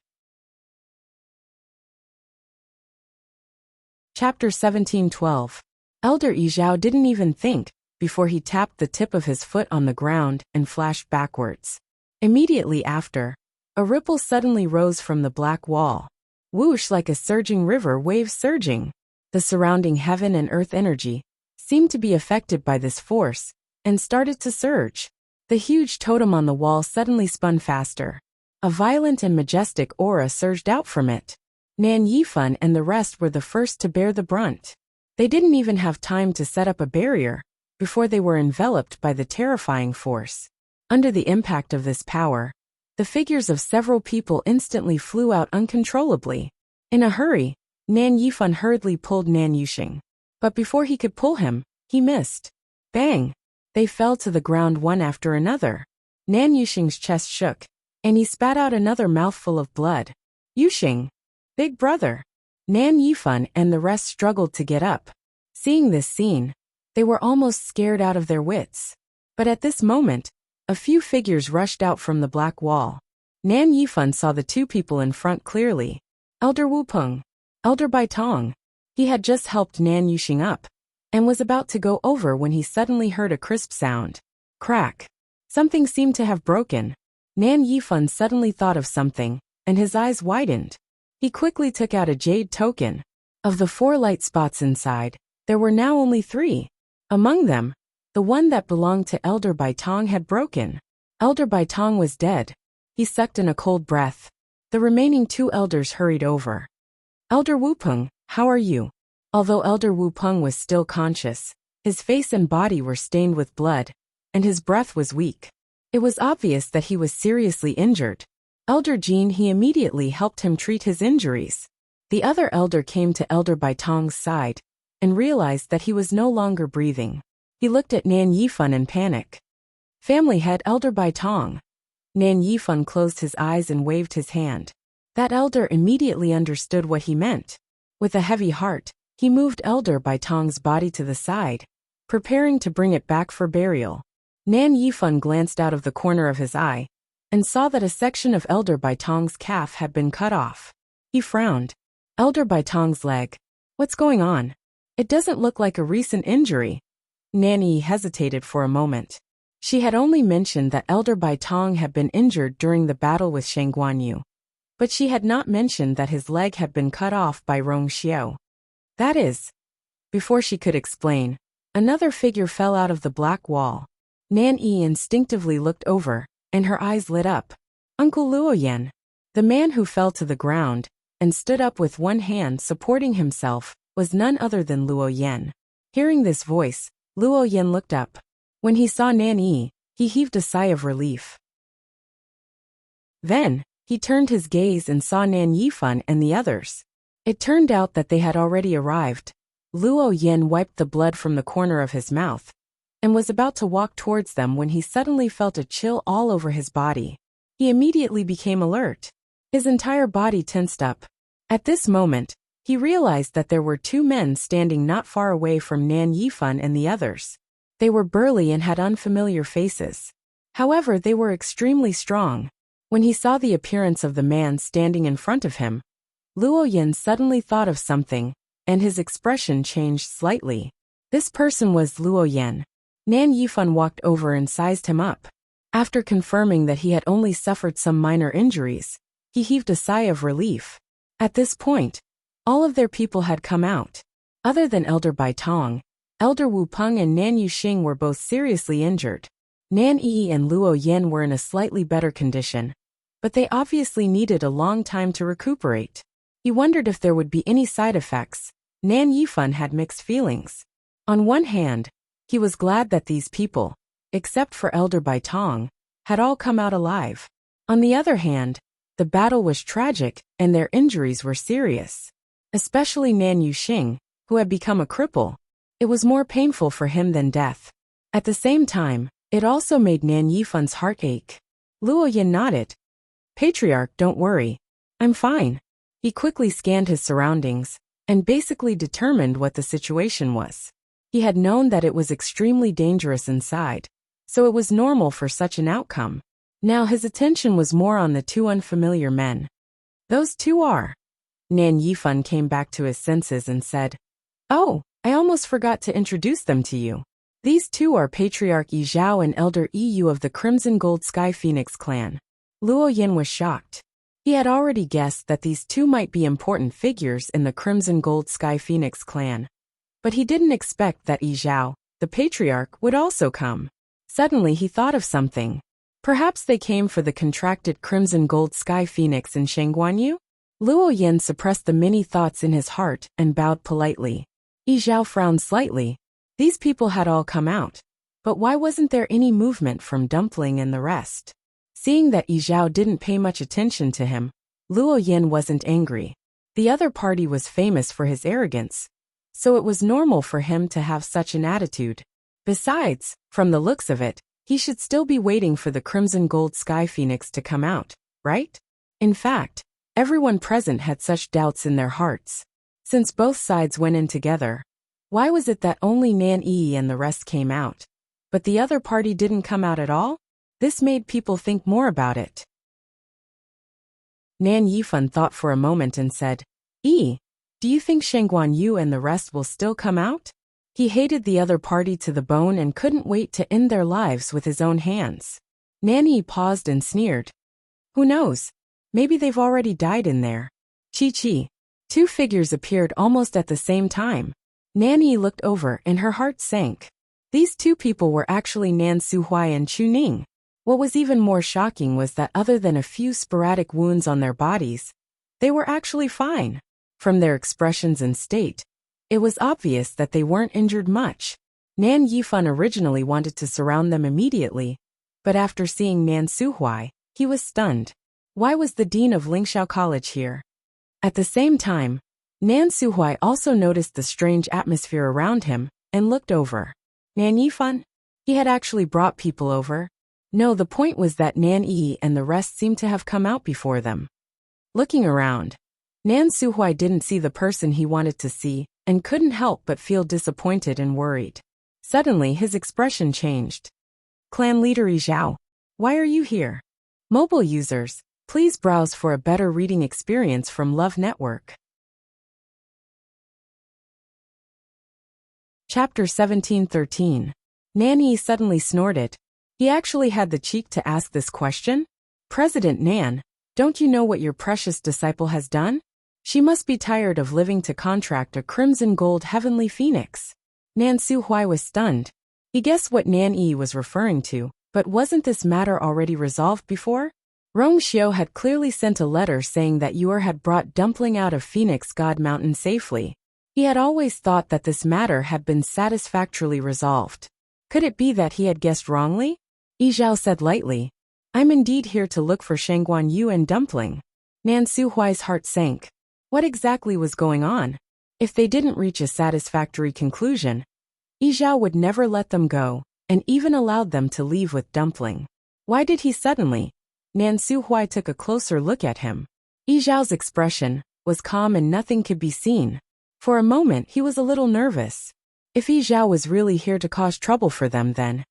Chapter 17:12. Elder Yizhao didn't even think, before he tapped the tip of his foot on the ground and flashed backwards. Immediately after, a ripple suddenly rose from the black wall. Whoosh, like a surging river wave surging. The surrounding heaven and earth energy seemed to be affected by this force and started to surge. The huge totem on the wall suddenly spun faster. A violent and majestic aura surged out from it. Nan Yifan and the rest were the first to bear the brunt. They didn't even have time to set up a barrier before they were enveloped by the terrifying force. Under the impact of this power, the figures of several people instantly flew out uncontrollably. In a hurry, Nan Yifan hurriedly pulled Nan Yuxing. But before he could pull him, he missed. Bang! They fell to the ground one after another. Nan Yuxing's chest shook, and he spat out another mouthful of blood. Yuxing! Big brother! Nan Yifan and the rest struggled to get up. Seeing this scene, they were almost scared out of their wits. But at this moment, a few figures rushed out from the black wall. Nan Yifan saw the two people in front clearly. Elder Wu Peng, Elder Bai Tong. He had just helped Nan Yuxing up, and was about to go over when he suddenly heard a crisp sound. Crack. Something seemed to have broken. Nan Yifan suddenly thought of something, and his eyes widened. He quickly took out a jade token. Of the 4 light spots inside, there were now only 3. Among them, the one that belonged to Elder Bai Tong had broken. Elder Bai Tong was dead. He sucked in a cold breath. The remaining 2 elders hurried over. Elder Wu Peng, how are you? Although Elder Wu Peng was still conscious, his face and body were stained with blood, and his breath was weak. It was obvious that he was seriously injured. Elder Jin he immediately helped him treat his injuries. The other elder came to Elder Bai Tong's side, and realized that he was no longer breathing. He looked at Nan Yifan in panic. Family head Elder Bai Tong. Nan Yifan closed his eyes and waved his hand. That elder immediately understood what he meant. With a heavy heart, he moved Elder Bai Tong's body to the side, preparing to bring it back for burial. Nan Yifan glanced out of the corner of his eye, and saw that a section of Elder Bai Tong's calf had been cut off. He frowned. Elder Bai Tong's leg. What's going on? It doesn't look like a recent injury. Nanny hesitated for a moment. She had only mentioned that Elder Bai Tong had been injured during the battle with Shang Guanyu. But she had not mentioned that his leg had been cut off by Rong Xiao. That is. Before she could explain, another figure fell out of the black wall. Nan Yi instinctively looked over, and her eyes lit up. Uncle Luoyan. The man who fell to the ground, and stood up with one hand supporting himself, was none other than Luoyan. Hearing this voice, Luoyan looked up. When he saw Nan Yi, he heaved a sigh of relief. Then, he turned his gaze and saw Nan Yifan and the others. It turned out that they had already arrived. Luoyan wiped the blood from the corner of his mouth, and was about to walk towards them when he suddenly felt a chill all over his body. He immediately became alert. His entire body tensed up. At this moment, he realized that there were 2 men standing not far away from Nan Yifan and the others. They were burly and had unfamiliar faces. However, they were extremely strong. When he saw the appearance of the man standing in front of him, Luoyan suddenly thought of something, and his expression changed slightly. This person was Luoyan. Nan Yifan walked over and sized him up. After confirming that he had only suffered some minor injuries, he heaved a sigh of relief. At this point, all of their people had come out. Other than Elder Bai Tong, Elder Wu Peng and Nan Yuxing were both seriously injured. Nan Yi and Luoyan were in a slightly better condition, but they obviously needed a long time to recuperate. He wondered if there would be any side effects. Nan Yifan had mixed feelings. On one hand, he was glad that these people, except for Elder Bai Tong, had all come out alive. On the other hand, the battle was tragic and their injuries were serious. Especially Nan Yuxing, who had become a cripple. It was more painful for him than death. At the same time, it also made Nan Yifan's heart ache. Luoyan nodded. Patriarch, don't worry. I'm fine. He quickly scanned his surroundings, and basically determined what the situation was. He had known that it was extremely dangerous inside, so it was normal for such an outcome. Now his attention was more on the 2 unfamiliar men. Those 2 are. Nan Yifan came back to his senses and said, Oh, I almost forgot to introduce them to you. These two are Patriarch Yi Zhao and Elder Yi Yu of the Crimson Gold Sky Phoenix clan. Luo Yin was shocked. He had already guessed that these two might be important figures in the Crimson Gold Sky Phoenix clan. But he didn't expect that Yi Zhao, the Patriarch, would also come. Suddenly he thought of something. Perhaps they came for the contracted Crimson Gold Sky Phoenix in Shangguanyu? Luo Yin suppressed the many thoughts in his heart and bowed politely. Yi Zhao frowned slightly. These people had all come out. But why wasn't there any movement from Dumpling and the rest? Seeing that Yi Zhao didn't pay much attention to him, Luo Yin wasn't angry. The other party was famous for his arrogance, so it was normal for him to have such an attitude. Besides, from the looks of it, he should still be waiting for the Crimson Gold Sky Phoenix to come out, right? In fact, everyone present had such doubts in their hearts. Since both sides went in together, why was it that only Nan Yi and the rest came out, but the other party didn't come out at all? This made people think more about it. Nan Yifan thought for a moment and said, do you think Shangguanyu and the rest will still come out? He hated the other party to the bone and couldn't wait to end their lives with his own hands. Nan Yi paused and sneered. Who knows? Maybe they've already died in there. Chi. Two figures appeared almost at the same time. Nan Yi looked over and her heart sank. These two people were actually Nan Suhuai and Chu Ning. What was even more shocking was that other than a few sporadic wounds on their bodies, they were actually fine. From their expressions and state, it was obvious that they weren't injured much. Nan Yifan originally wanted to surround them immediately, but after seeing Nan Suhuai, he was stunned. Why was the dean of Lingxiao College here? At the same time, Nan Suhuai also noticed the strange atmosphere around him and looked over. Nan Yifan? He had actually brought people over. No, the point was that Nan Yi and the rest seemed to have come out before them. Looking around, Nan Suhuai didn't see the person he wanted to see and couldn't help but feel disappointed and worried. Suddenly his expression changed. Clan leader Yi Zhao, why are you here? Mobile users, please browse for a better reading experience from Love Network. Chapter 1713. Nan Yi suddenly snorted. He actually had the cheek to ask this question? President Nan, don't you know what your precious disciple has done? She must be tired of living to contract a crimson gold heavenly phoenix. Nan Suhuai was stunned. He guessed what Nan Yi was referring to, but wasn't this matter already resolved before? Rong Xiu had clearly sent a letter saying that Yuer had brought Dumpling out of Phoenix God Mountain safely. He had always thought that this matter had been satisfactorily resolved. Could it be that he had guessed wrongly? Yi Zhao said lightly, I'm indeed here to look for Shangguanyu and Dumpling. Nan Suhuai's heart sank. What exactly was going on? If they didn't reach a satisfactory conclusion, Yi Zhao would never let them go, and even allowed them to leave with Dumpling. Why did he suddenly? Nan Suhuai took a closer look at him. Yi Zhao's expression was calm and nothing could be seen. For a moment he was a little nervous. If Yi Zhao was really here to cause trouble for them then.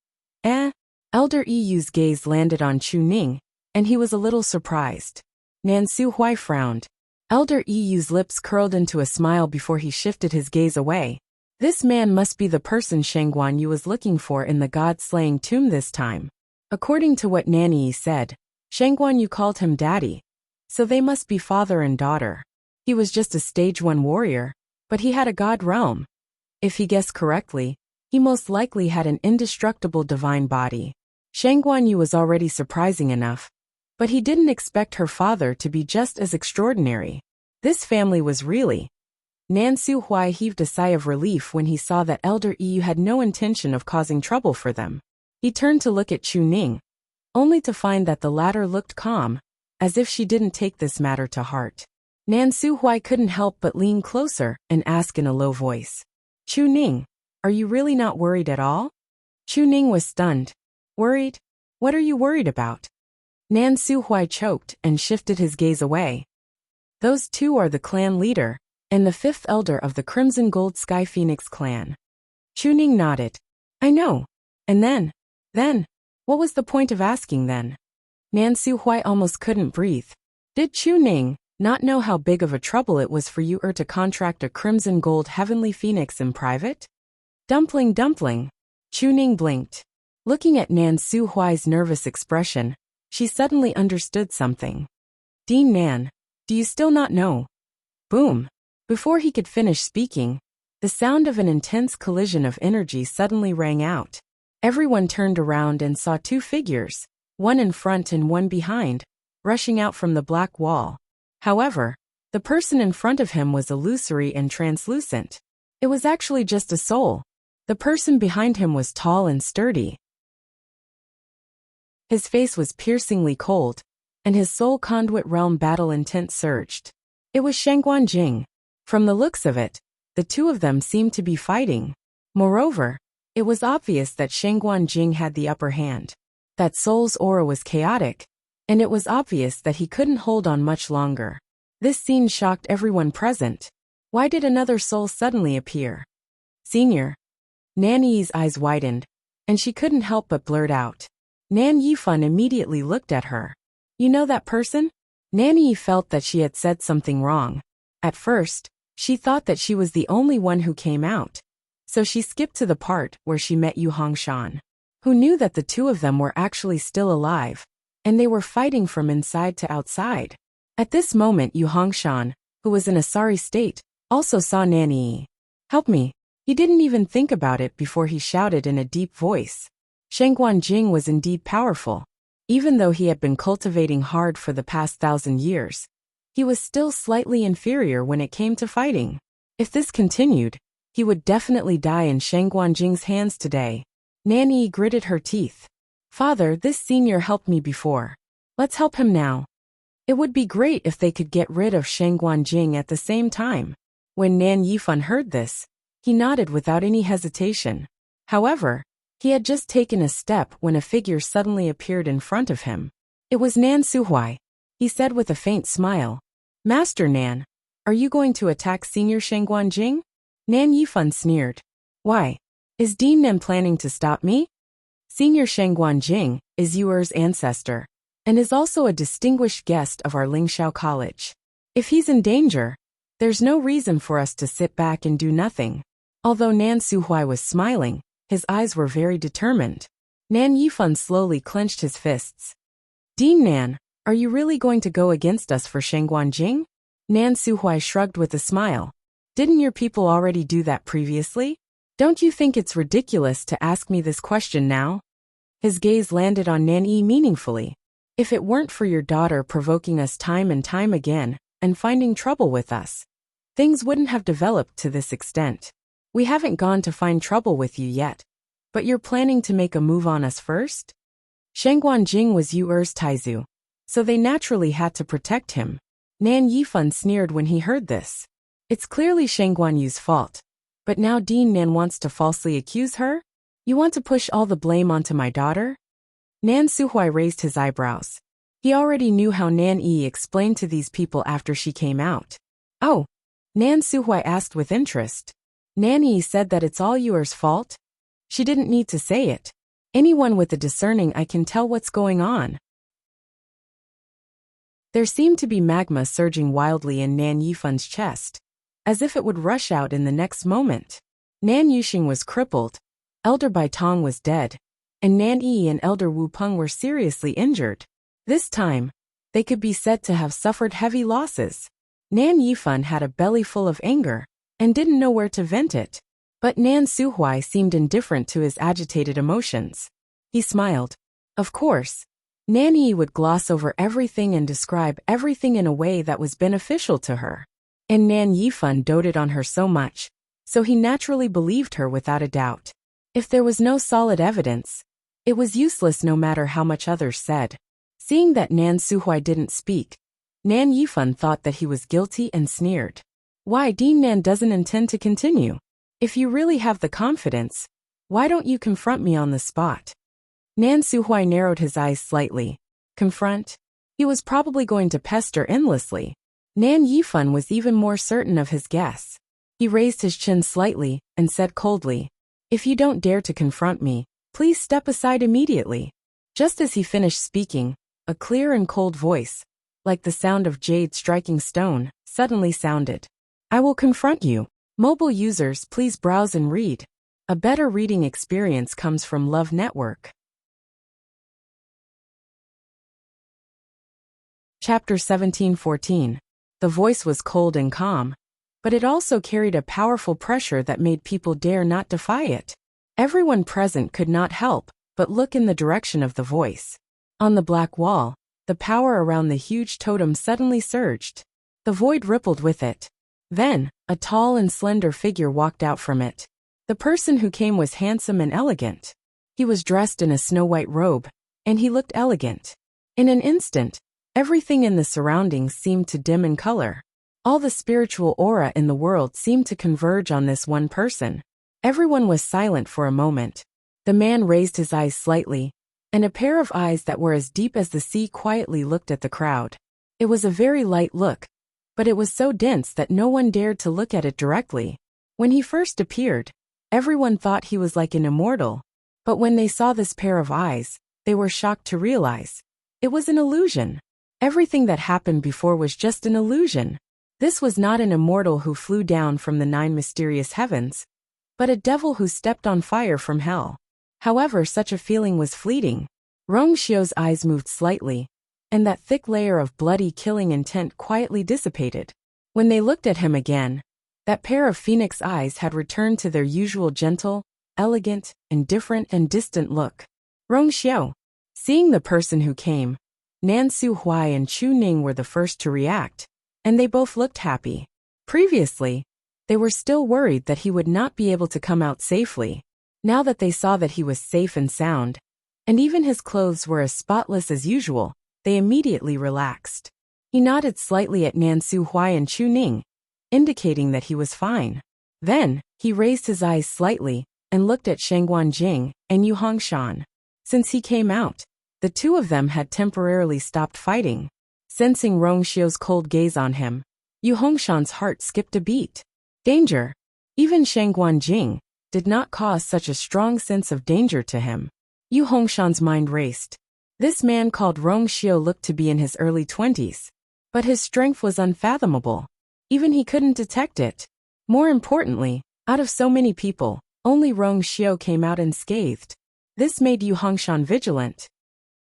Elder Yi Yu's gaze landed on Chu Ning, and he was a little surprised. Nan Suhuai frowned. Elder Yi Yu's lips curled into a smile before he shifted his gaze away. This man must be the person Shangguanyu was looking for in the god-slaying tomb this time. According to what Nan Yi said, Shangguanyu called him daddy, so they must be father and daughter. He was just a stage 1 warrior, but he had a god realm. If he guessed correctly, he most likely had an indestructible divine body. Shangguanyu was already surprising enough, but he didn't expect her father to be just as extraordinary. This family was really. Nan Suhuai heaved a sigh of relief when he saw that Elder Yi Yu had no intention of causing trouble for them. He turned to look at Chu Ning, only to find that the latter looked calm, as if she didn't take this matter to heart. Nan Suhuai couldn't help but lean closer and ask in a low voice. Chu Ning, are you really not worried at all? Chu Ning was stunned. Worried? What are you worried about? Nan Suhuai choked and shifted his gaze away. Those two are the clan leader and the 5th elder of the Crimson Gold Sky Phoenix clan. Chu Ning nodded. I know. And then, what was the point of asking then? Nan Suhuai almost couldn't breathe. Did Chu Ning Not know how big of a trouble it was for you to contract a crimson gold heavenly phoenix in private? Dumpling. Chu Ning blinked. Looking at Nan Su Huai's nervous expression, she suddenly understood something. Dean Nan, do you still not know? Boom. Before he could finish speaking, the sound of an intense collision of energy suddenly rang out. Everyone turned around and saw two figures, one in front and one behind, rushing out from the black wall. However, the person in front of him was illusory and translucent. It was actually just a soul. The person behind him was tall and sturdy. His face was piercingly cold, and his soul conduit realm battle intent surged. It was Shangguan Jing. From the looks of it, the two of them seemed to be fighting. Moreover, it was obvious that Shangguan Jing had the upper hand. That soul's aura was chaotic, and it was obvious that he couldn't hold on much longer. This scene shocked everyone present. Why did another soul suddenly appear? Senior. Nan Yi's eyes widened, and she couldn't help but blurt out. Nan Yifan immediately looked at her. You know that person? Nan Yi felt that she had said something wrong. At first, she thought that she was the only one who came out, so she skipped to the part where she met Yu Hongshan, who knew that the two of them were actually still alive, and they were fighting from inside to outside. At this moment Yu Hongshan, who was in a sorry state, also saw Nan Yi. Help me. He didn't even think about it before he shouted in a deep voice. Shangguan Jing was indeed powerful. Even though he had been cultivating hard for the past 1,000 years, he was still slightly inferior when it came to fighting. If this continued, he would definitely die in Shangguan Jing's hands today. Nan Yi gritted her teeth. Father, this senior helped me before. Let's help him now. It would be great if they could get rid of Shangguan Jing at the same time. When Nan Yifan heard this, he nodded without any hesitation. However, he had just taken a step when a figure suddenly appeared in front of him. It was Nan Suhuai. He said with a faint smile. Master Nan, are you going to attack Senior Shangguan Jing? Nan Yifan sneered. Why? Is Dean Nan planning to stop me? Senior Shangguan Jing is Yuer's ancestor, and is also a distinguished guest of our Lingxiao College. If he's in danger, there's no reason for us to sit back and do nothing. Although Nan Suhuai was smiling, his eyes were very determined. Nan Yifan slowly clenched his fists. Dean Nan, are you really going to go against us for Shangguan Jing? Nan Suhuai shrugged with a smile. Didn't your people already do that previously? Don't you think it's ridiculous to ask me this question now? His gaze landed on Nan Yi meaningfully. If it weren't for your daughter provoking us time and time again, and finding trouble with us, things wouldn't have developed to this extent. We haven't gone to find trouble with you yet, but you're planning to make a move on us first? Shangguan Jing was Yuer's Taizu, so they naturally had to protect him. Nan Yifan sneered when he heard this. It's clearly Shangguan Yu's fault, but now Dean Nan wants to falsely accuse her? You want to push all the blame onto my daughter? Nan Suhuai raised his eyebrows. He already knew how Nan Yi explained to these people after she came out. Oh, Nan Suhuai asked with interest. Nan Yi said that it's all Yuer's fault? She didn't need to say it. Anyone with a discerning eye can tell what's going on. There seemed to be magma surging wildly in Nan Yifan's chest, as if it would rush out in the next moment. Nan Yuxing was crippled, Elder Bai Tong was dead, and Nan Yi and Elder Wu Peng were seriously injured. This time, they could be said to have suffered heavy losses. Nan Yifan had a belly full of anger, and didn't know where to vent it. But Nan Suhuai seemed indifferent to his agitated emotions. He smiled. Of course, Nan Yi would gloss over everything and describe everything in a way that was beneficial to her. And Nan Yifan doted on her so much, so he naturally believed her without a doubt. If there was no solid evidence, it was useless no matter how much others said. Seeing that Nan Suhuai didn't speak, Nan Yifan thought that he was guilty and sneered. Why Dean Nan doesn't intend to continue? If you really have the confidence, why don't you confront me on the spot? Nan Suhuai narrowed his eyes slightly. Confront? He was probably going to pester endlessly. Nan Yifan was even more certain of his guess. He raised his chin slightly and said coldly, If you don't dare to confront me, please step aside immediately. Just as he finished speaking, a clear and cold voice, like the sound of jade striking stone, suddenly sounded. I will confront you. Mobile users, please browse and read. A better reading experience comes from Love Network. Chapter 17:14. The voice was cold and calm, but it also carried a powerful pressure that made people dare not defy it. Everyone present could not help but look in the direction of the voice. On the black wall, the power around the huge totem suddenly surged. The void rippled with it. Then, a tall and slender figure walked out from it. The person who came was handsome and elegant. He was dressed in a snow-white robe, and he looked elegant. In an instant, everything in the surroundings seemed to dim in color. All the spiritual aura in the world seemed to converge on this one person. Everyone was silent for a moment. The man raised his eyes slightly, and a pair of eyes that were as deep as the sea quietly looked at the crowd. It was a very light look, but it was so dense that no one dared to look at it directly. When he first appeared, everyone thought he was like an immortal, but when they saw this pair of eyes, they were shocked to realize it was an illusion. Everything that happened before was just an illusion. This was not an immortal who flew down from the 9 mysterious heavens, but a devil who stepped on fire from hell. However, such a feeling was fleeting. Rong Xiu's eyes moved slightly, and that thick layer of bloody killing intent quietly dissipated. When they looked at him again, that pair of phoenix eyes had returned to their usual gentle, elegant, indifferent and distant look. Rong Xiu. Seeing the person who came, Nan Su Huai and Chu Ning were the first to react, and they both looked happy. Previously, they were still worried that he would not be able to come out safely. Now that they saw that he was safe and sound, and even his clothes were as spotless as usual, they immediately relaxed. He nodded slightly at Nan Su Huai and Chu Ning, indicating that he was fine. Then, he raised his eyes slightly and looked at Shengguan Jing and Yu Hongshan. Since he came out, the two of them had temporarily stopped fighting. Sensing Rong Xiu's cold gaze on him, Yu Hongshan's heart skipped a beat. Danger. Even Shengguan Jing did not cause such a strong sense of danger to him. Yu Hongshan's mind raced. This man called Rong Xiu looked to be in his early 20s, but his strength was unfathomable. Even he couldn't detect it. More importantly, out of so many people, only Rong Xiu came out unscathed. This made Yu Hongshan vigilant.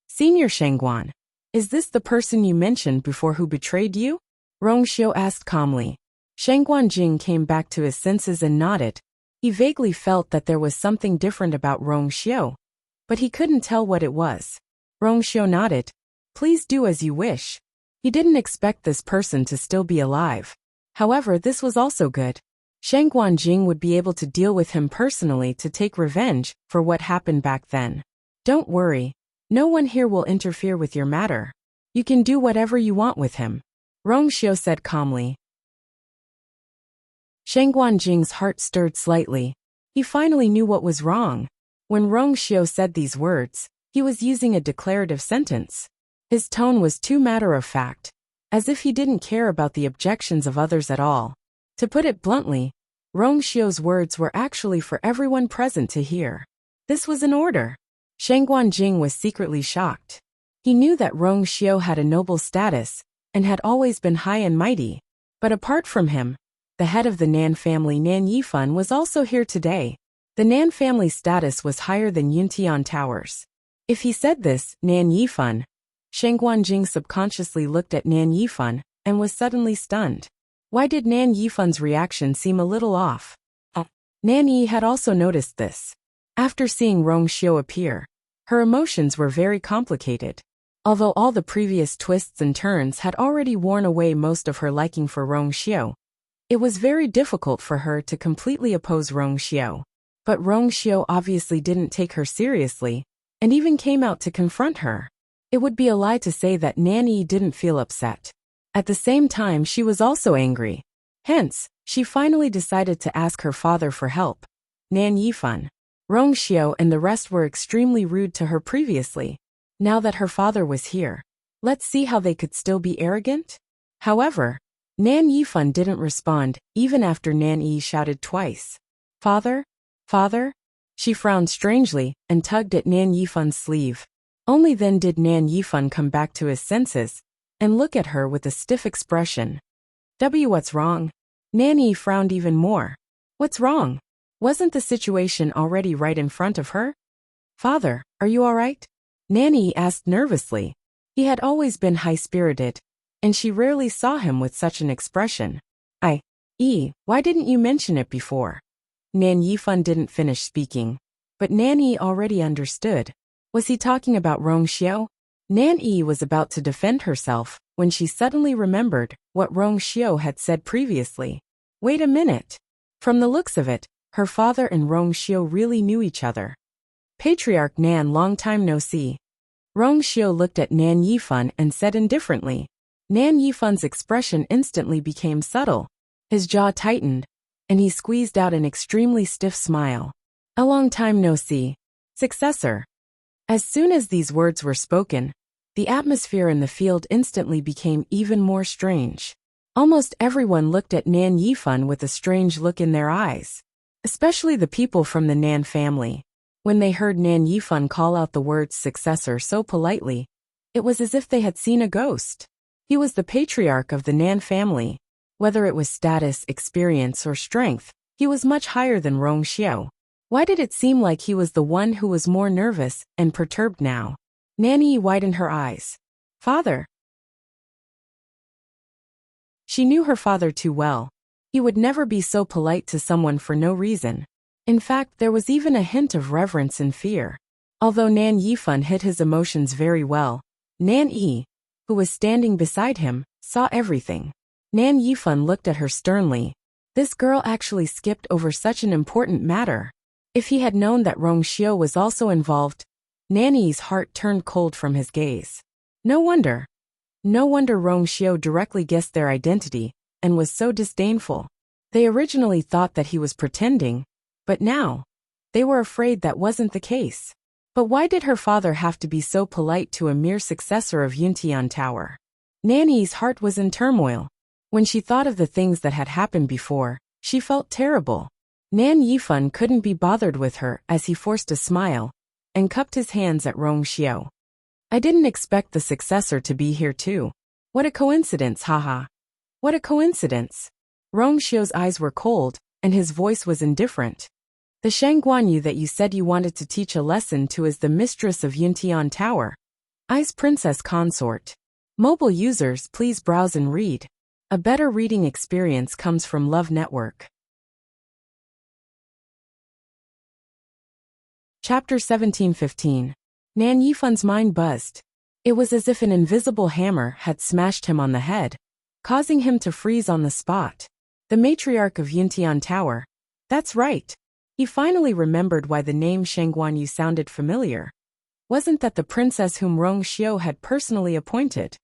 Senior Shengguan, is this the person you mentioned before who betrayed you? Rong Xiu asked calmly. Shengguan Jing came back to his senses and nodded. He vaguely felt that there was something different about Rong Xiu, but he couldn't tell what it was. Rong Xiu nodded. Please do as you wish. He didn't expect this person to still be alive. However, this was also good. Shengguan Jing would be able to deal with him personally to take revenge for what happened back then. Don't worry. No one here will interfere with your matter. You can do whatever you want with him. Rong Xiu said calmly. Shengguan Jing's heart stirred slightly. He finally knew what was wrong. When Rong Xiu said these words, he was using a declarative sentence. His tone was too matter-of-fact, as if he didn't care about the objections of others at all. To put it bluntly, Rong Xiu's words were actually for everyone present to hear. This was an order. Shengguan Jing was secretly shocked. He knew that Rong Xiu had a noble status and had always been high and mighty. But apart from him, the head of the Nan family, Nan Yifan, was also here today. The Nan family status was higher than Yuntian Towers. If he said this, Nan Yifan, Shengguan Jing subconsciously looked at Nan Yifan and was suddenly stunned. Why did Nan Yifan's reaction seem a little off? Nan Yi had also noticed this. After seeing Rong Xiu appear, her emotions were very complicated. Although all the previous twists and turns had already worn away most of her liking for Rong Xiu, it was very difficult for her to completely oppose Rong Xiu. But Rong Xiu obviously didn't take her seriously, and even came out to confront her. It would be a lie to say that Nan Yi didn't feel upset. At the same time, she was also angry. Hence, she finally decided to ask her father for help. Nan Yifan, Rong Xiu and the rest were extremely rude to her previously. Now that her father was here, let's see how they could still be arrogant? However, Nan Yifan didn't respond, even after Nan Yi shouted twice. Father? Father? She frowned strangely and tugged at Nan Yifan's sleeve. Only then did Nan Yifan come back to his senses and look at her with a stiff expression. What's wrong? Nan frowned even more. What's wrong? Wasn't the situation already right in front of her? Father, are you all right? Nan asked nervously. He had always been high-spirited, and she rarely saw him with such an expression. Why didn't you mention it before? Nan Yifan didn't finish speaking, but Nan already understood. Was he talking about Rong Xiao? Nan was about to defend herself when she suddenly remembered what Rong Xiao had said previously. Wait a minute. From the looks of it, her father and Rong Xiao really knew each other. Patriarch Nan, long time no see. Rong Xiao looked at Nan Yifan and said indifferently. Nan Yifan's expression instantly became subtle. His jaw tightened, and he squeezed out an extremely stiff smile. A long time no see. Successor. As soon as these words were spoken, the atmosphere in the field instantly became even more strange. Almost everyone looked at Nan Yifan with a strange look in their eyes, especially the people from the Nan family. When they heard Nan Yifan call out the words successor so politely, it was as if they had seen a ghost. He was the patriarch of the Nan family. Whether it was status, experience, or strength, he was much higher than Rong Xiao. Why did it seem like he was the one who was more nervous and perturbed now? Nanny widened her eyes. Father. She knew her father too well. He would never be so polite to someone for no reason. In fact, there was even a hint of reverence and fear. Although Nan Yifan hid his emotions very well, Nan Yi, who was standing beside him, saw everything. Nan Yifan looked at her sternly. This girl actually skipped over such an important matter. If he had known that Rong Xiao was also involved, Nanny's heart turned cold from his gaze. No wonder. No wonder Rong Xiao directly guessed their identity and was so disdainful. They originally thought that he was pretending, but now, they were afraid that wasn't the case. But why did her father have to be so polite to a mere successor of Yuntian Tower? Nanny's heart was in turmoil. When she thought of the things that had happened before, she felt terrible. Nan Yifan couldn't be bothered with her as he forced a smile and cupped his hands at Rong Xiao. I didn't expect the successor to be here too. What a coincidence, haha. What a coincidence. Rong Xiao's eyes were cold, and his voice was indifferent. The Shang Guanyu that you said you wanted to teach a lesson to is the mistress of Yuntian Tower. I's princess consort. Mobile users, please browse and read. A better reading experience comes from Love Network. Chapter 17:15. Nan Yifan's mind buzzed. It was as if an invisible hammer had smashed him on the head, causing him to freeze on the spot. The matriarch of Yuntian Tower. That's right. He finally remembered why the name Shangguanyu sounded familiar. Wasn't that the princess whom Rong Xiao had personally appointed?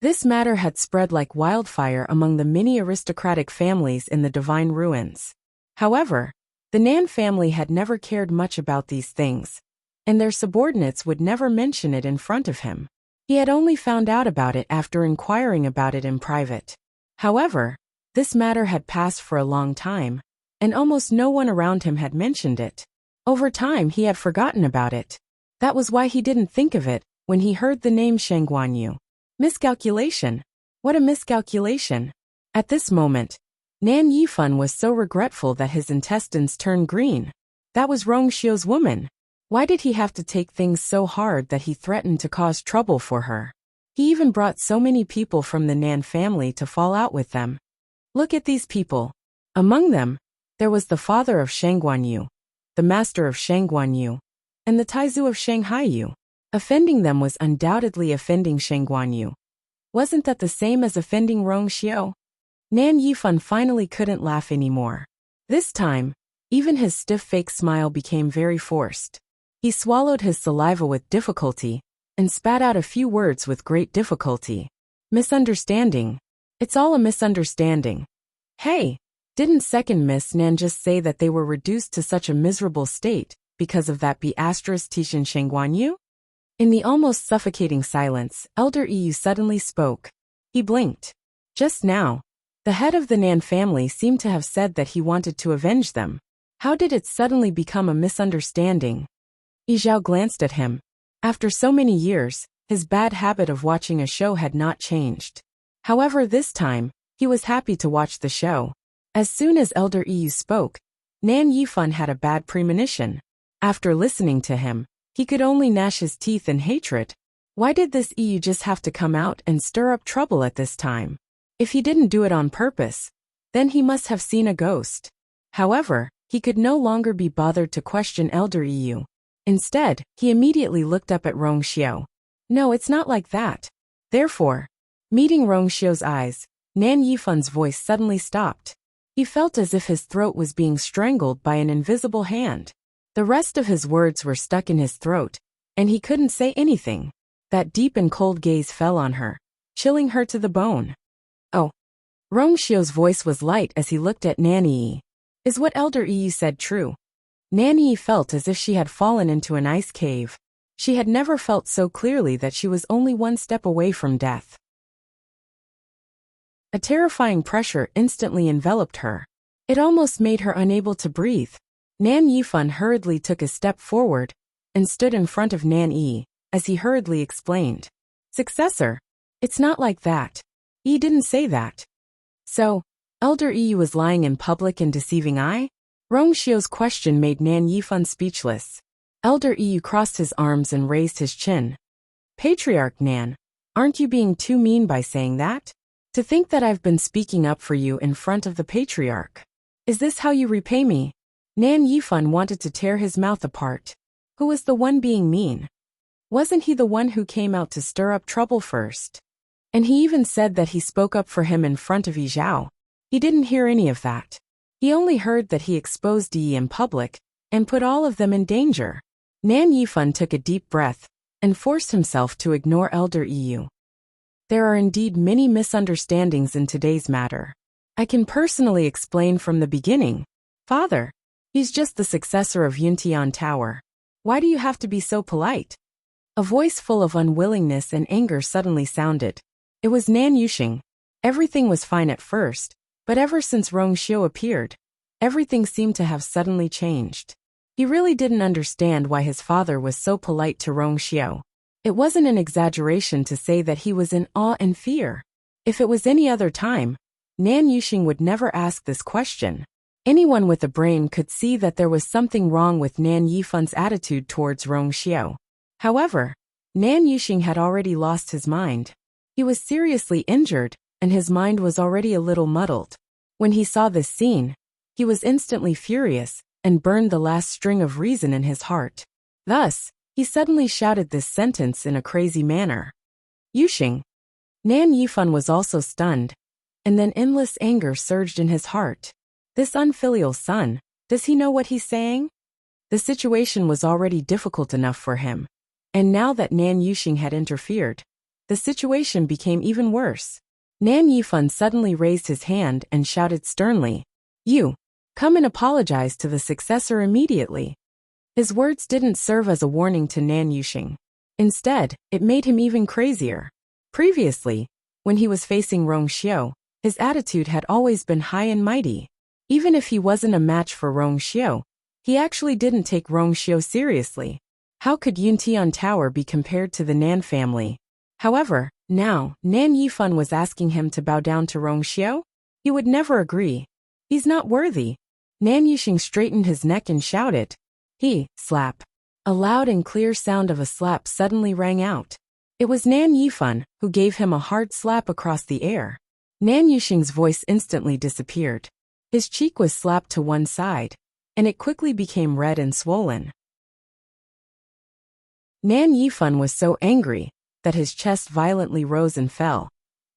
This matter had spread like wildfire among the many aristocratic families in the Divine Ruins. However, the Nan family had never cared much about these things, and their subordinates would never mention it in front of him. He had only found out about it after inquiring about it in private. However, this matter had passed for a long time, and almost no one around him had mentioned it. Over time he had forgotten about it. That was why he didn't think of it when he heard the name Shangguanyu. Miscalculation. What a miscalculation. At this moment, Nan Yifan was so regretful that his intestines turned green. That was Rong Xiao's woman. Why did he have to take things so hard that he threatened to cause trouble for her? He even brought so many people from the Nan family to fall out with them. Look at these people. Among them, there was the father of Shangguanyu, the master of Shangguanyu, and the Taizu of Shanghaiyu. Offending them was undoubtedly offending Shangguanyu. Wasn't that the same as offending Rong Xiao? Nan Yifan finally couldn't laugh anymore. This time, even his stiff fake smile became very forced. He swallowed his saliva with difficulty and spat out a few words with great difficulty. Misunderstanding. It's all a misunderstanding. Hey, didn't second Miss Nan just say that they were reduced to such a miserable state because of that Tishan Shangguanyu? In the almost suffocating silence, Elder Yu suddenly spoke. He blinked. Just now, the head of the Nan family seemed to have said that he wanted to avenge them. How did it suddenly become a misunderstanding? Yi Zhao glanced at him. After so many years, His bad habit of watching a show had not changed. However, this time, he was happy to watch the show. As soon as Elder Yu spoke, Nan Yifan had a bad premonition. After listening to him, he could only gnash his teeth in hatred. Why did this Yu just have to come out and stir up trouble at this time? If he didn't do it on purpose, then he must have seen a ghost. However, he could no longer be bothered to question Elder Yu. Instead, he immediately looked up at Rong Xiao. No, it's not like that. Therefore, meeting Rong Xiao's eyes, Nan Yifan's voice suddenly stopped. He felt as if his throat was being strangled by an invisible hand. The rest of his words were stuck in his throat, and he couldn't say anything. That deep and cold gaze fell on her, chilling her to the bone. Oh. Rong Xiao's voice was light as he looked at Nanyi. Is what Elder Yu said true? Nanyi felt as if she had fallen into an ice cave. She had never felt so clearly that she was only one step away from death. A terrifying pressure instantly enveloped her. It almost made her unable to breathe. Nan Yifan hurriedly took a step forward and stood in front of Nan Yi, as he hurriedly explained. Successor, it's not like that. Yi didn't say that. So, Elder Yi was lying in public and deceiving I? Rong Xiao's question made Nan Yifan speechless. Elder Yi crossed his arms and raised his chin. Patriarch Nan, aren't you being too mean by saying that? To think that I've been speaking up for you in front of the patriarch. Is this how you repay me? Nan Yifan wanted to tear his mouth apart. Who was the one being mean? Wasn't he the one who came out to stir up trouble first? And he even said that he spoke up for him in front of Yi Zhao. He didn't hear any of that. He only heard that he exposed Yi in public and put all of them in danger. Nan Yifan took a deep breath and forced himself to ignore Elder Yu. There are indeed many misunderstandings in today's matter. I can personally explain from the beginning. Father, he's just the successor of Yuntian Tower. Why do you have to be so polite? A voice full of unwillingness and anger suddenly sounded. It was Nan Yuxing. Everything was fine at first, but ever since Rong Xiao appeared, everything seemed to have suddenly changed. He really didn't understand why his father was so polite to Rong Xiao. It wasn't an exaggeration to say that he was in awe and fear. If it was any other time, Nan Yuxing would never ask this question. Anyone with a brain could see that there was something wrong with Nan Yifan's attitude towards Rong Xiao. However, Nan Yuxing had already lost his mind. He was seriously injured, and his mind was already a little muddled. When he saw this scene, he was instantly furious and burned the last string of reason in his heart. Thus, he suddenly shouted this sentence in a crazy manner. Yuxing. Nan Yifan was also stunned, and then endless anger surged in his heart. This unfilial son, does he know what he's saying? The situation was already difficult enough for him, and now that Nan Yuxing had interfered, the situation became even worse. Nan Yifan suddenly raised his hand and shouted sternly, You, come and apologize to the successor immediately. His words didn't serve as a warning to Nan Yuxing. Instead, it made him even crazier. Previously, when he was facing Rong Xiao, his attitude had always been high and mighty. Even if he wasn't a match for Rong Xiao, he actually didn't take Rong Xiao seriously. How could Yuntian Tower be compared to the Nan family? However, now, Nan Yifan was asking him to bow down to Rong Xiao? He would never agree. He's not worthy. Nan Yuxing straightened his neck and shouted. Slap. A loud and clear sound of a slap suddenly rang out. It was Nan Yifan, who gave him a hard slap across the air. Nan Yuxing's voice instantly disappeared. His cheek was slapped to one side, and it quickly became red and swollen. Nan Yifan was so angry that his chest violently rose and fell,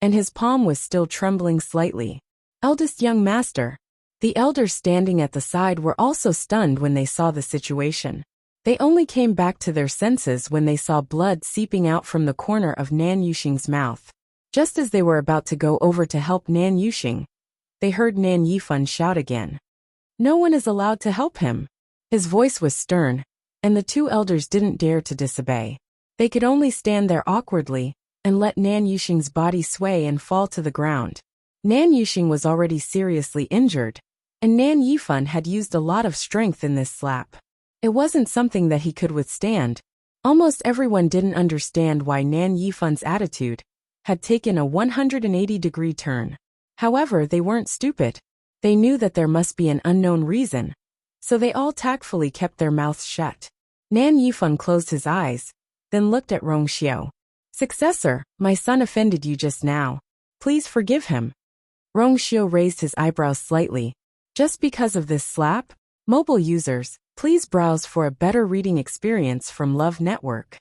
and his palm was still trembling slightly. Eldest young master. The elders standing at the side were also stunned when they saw the situation. They only came back to their senses when they saw blood seeping out from the corner of Nan Yuxing's mouth. Just as they were about to go over to help Nan Yuxing, they heard Nan Yifan shout again. No one is allowed to help him. His voice was stern, and the two elders didn't dare to disobey. They could only stand there awkwardly and let Nan Yuxing's body sway and fall to the ground. Nan Yuxing was already seriously injured, and Nan Yifan had used a lot of strength in this slap. It wasn't something that he could withstand. Almost everyone didn't understand why Nan Yifan's attitude had taken a 180-degree turn. However, they weren't stupid. They knew that there must be an unknown reason, so they all tactfully kept their mouths shut. Nan Yifan closed his eyes, then looked at Rongxiao. Successor, my son offended you just now. Please forgive him. Rongxiao raised his eyebrows slightly. Just because of this slap? Mobile users, please browse for a better reading experience from Love Network.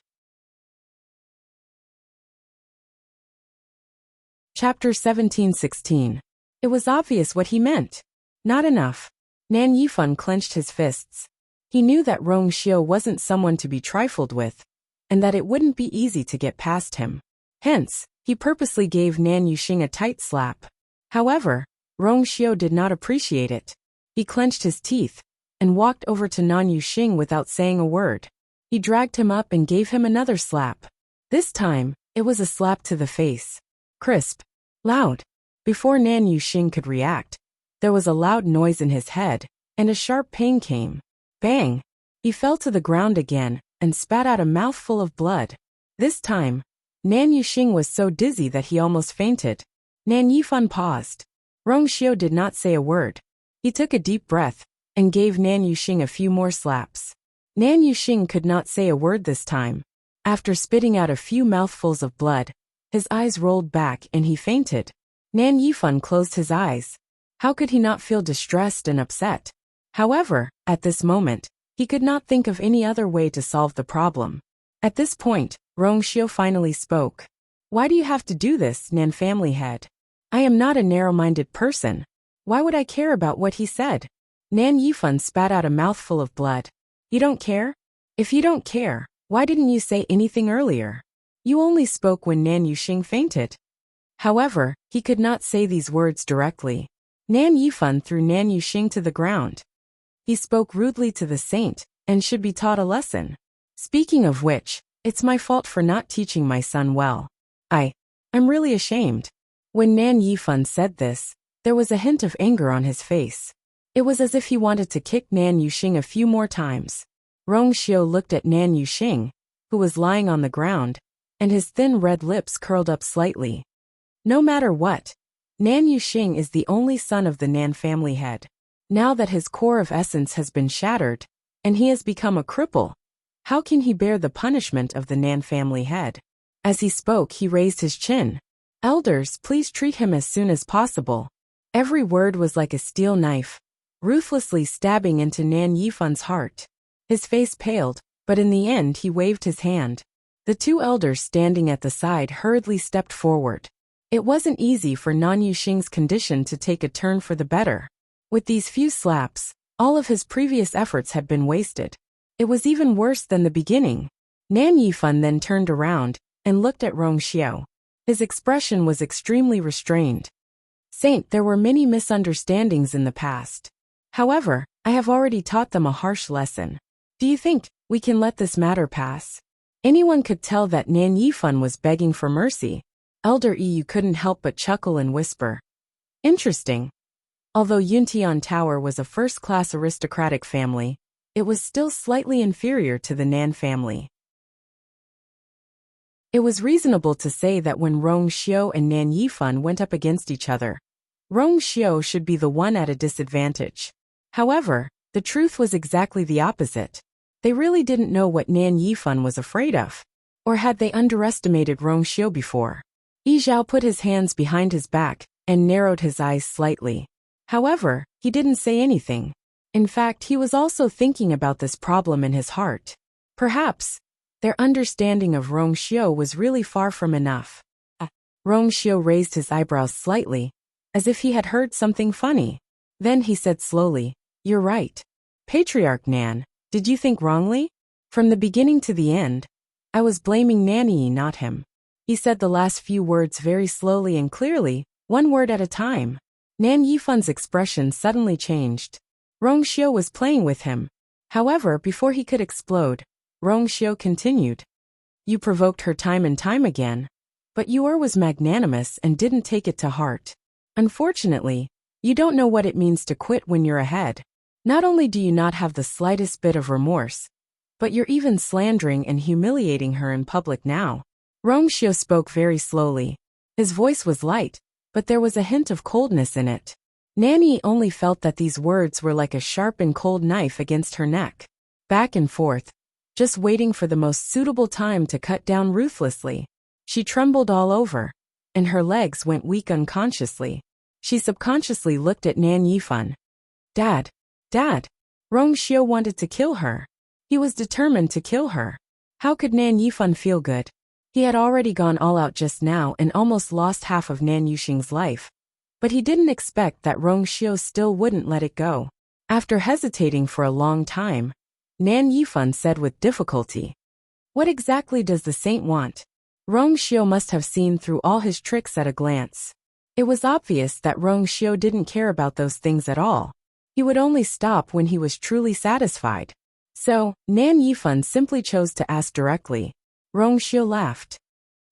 Chapter 17:16. It was obvious what he meant. Not enough. Nan Yifan clenched his fists. He knew that Rongxiao wasn't someone to be trifled with, and that it wouldn't be easy to get past him. Hence, he purposely gave Nan Yuxing a tight slap. However, Rongxiao did not appreciate it. He clenched his teeth and walked over to Nan Yuxing without saying a word. He dragged him up and gave him another slap. This time, it was a slap to the face. Crisp. Loud. Before Nan Yuxing could react, there was a loud noise in his head, and a sharp pain came. Bang! He fell to the ground again and spat out a mouthful of blood. This time, Nan Yuxing was so dizzy that he almost fainted. Nan Yifan paused. Rongxiao did not say a word. He took a deep breath and gave Nan Yuxing a few more slaps. Nan Yuxing could not say a word this time. After spitting out a few mouthfuls of blood, his eyes rolled back and he fainted. Nan Yifan closed his eyes. How could he not feel distressed and upset? However, at this moment, he could not think of any other way to solve the problem. At this point, Rongxiao finally spoke. Why do you have to do this, Nan family head? I am not a narrow-minded person. Why would I care about what he said? Nan Yifan spat out a mouthful of blood. You don't care? If you don't care, why didn't you say anything earlier? You only spoke when Nan Yuxing fainted. However, he could not say these words directly. Nan Yifan threw Nan Yuxing to the ground. He spoke rudely to the saint, and should be taught a lesson. Speaking of which, it's my fault for not teaching my son well. I'm really ashamed. When Nan Yifan said this, there was a hint of anger on his face. It was as if he wanted to kick Nan Yuxing a few more times. Rongxiao looked at Nan Yuxing, who was lying on the ground, and his thin red lips curled up slightly. No matter what, Nan Yuxing is the only son of the Nan family head. Now that his core of essence has been shattered, and he has become a cripple, how can he bear the punishment of the Nan family head? As he spoke, he raised his chin. Elders, please treat him as soon as possible. Every word was like a steel knife, ruthlessly stabbing into Nan Yifan's heart. His face paled, but in the end he waved his hand. The two elders standing at the side hurriedly stepped forward. It wasn't easy for Nan Yuxing's condition to take a turn for the better. With these few slaps, all of his previous efforts had been wasted. It was even worse than the beginning. Nan Yifan then turned around and looked at Rongxiao. His expression was extremely restrained. Saint, there were many misunderstandings in the past. However, I have already taught them a harsh lesson. Do you think we can let this matter pass? Anyone could tell that Nan Yifan was begging for mercy. Elder Yu couldn't help but chuckle and whisper. Interesting. Although Yuntian Tower was a first-class aristocratic family, it was still slightly inferior to the Nan family. It was reasonable to say that when Rongxiao and Nan Yifan went up against each other, Rongxiao should be the one at a disadvantage. However, the truth was exactly the opposite. They really didn't know what Nan Yifan was afraid of. Or had they underestimated Rongxiao before? Yi Zhao put his hands behind his back and narrowed his eyes slightly. However, he didn't say anything. In fact, he was also thinking about this problem in his heart. Perhaps their understanding of Rongxiao was really far from enough. Rongxiao raised his eyebrows slightly, as if he had heard something funny. Then he said slowly, "You're right. Patriarch Nan, did you think wrongly? From the beginning to the end, I was blaming Nanny, not him." He said the last few words very slowly and clearly, one word at a time. Nan Yifan's expression suddenly changed. Rongxiao was playing with him. However, before he could explode, Rongxiao continued. "You provoked her time and time again, but you was magnanimous and didn't take it to heart. Unfortunately, you don't know what it means to quit when you're ahead. Not only do you not have the slightest bit of remorse, But you're even slandering and humiliating her in public now. Rongxiu spoke very slowly. His voice was light, but there was a hint of coldness in it. Nanny only felt that these words were like a sharp and cold knife against her neck. Back and forth, just waiting for the most suitable time to cut down ruthlessly. She trembled all over, and her legs went weak unconsciously. She subconsciously looked at Nan Yifan. Dad. Dad. Rongxiu wanted to kill her. He was determined to kill her. How could Nan Yifan feel good? He had already gone all out just now and almost lost half of Nan Yuxing's life. But he didn't expect that Rongxiu still wouldn't let it go. After hesitating for a long time, Nan Yifan said with difficulty, "What exactly does the saint want?" Rongxiu must have seen through all his tricks at a glance. It was obvious that Rongxiu didn't care about those things at all. He would only stop when he was truly satisfied. So, Nan Yifan simply chose to ask directly. Rongxiu laughed.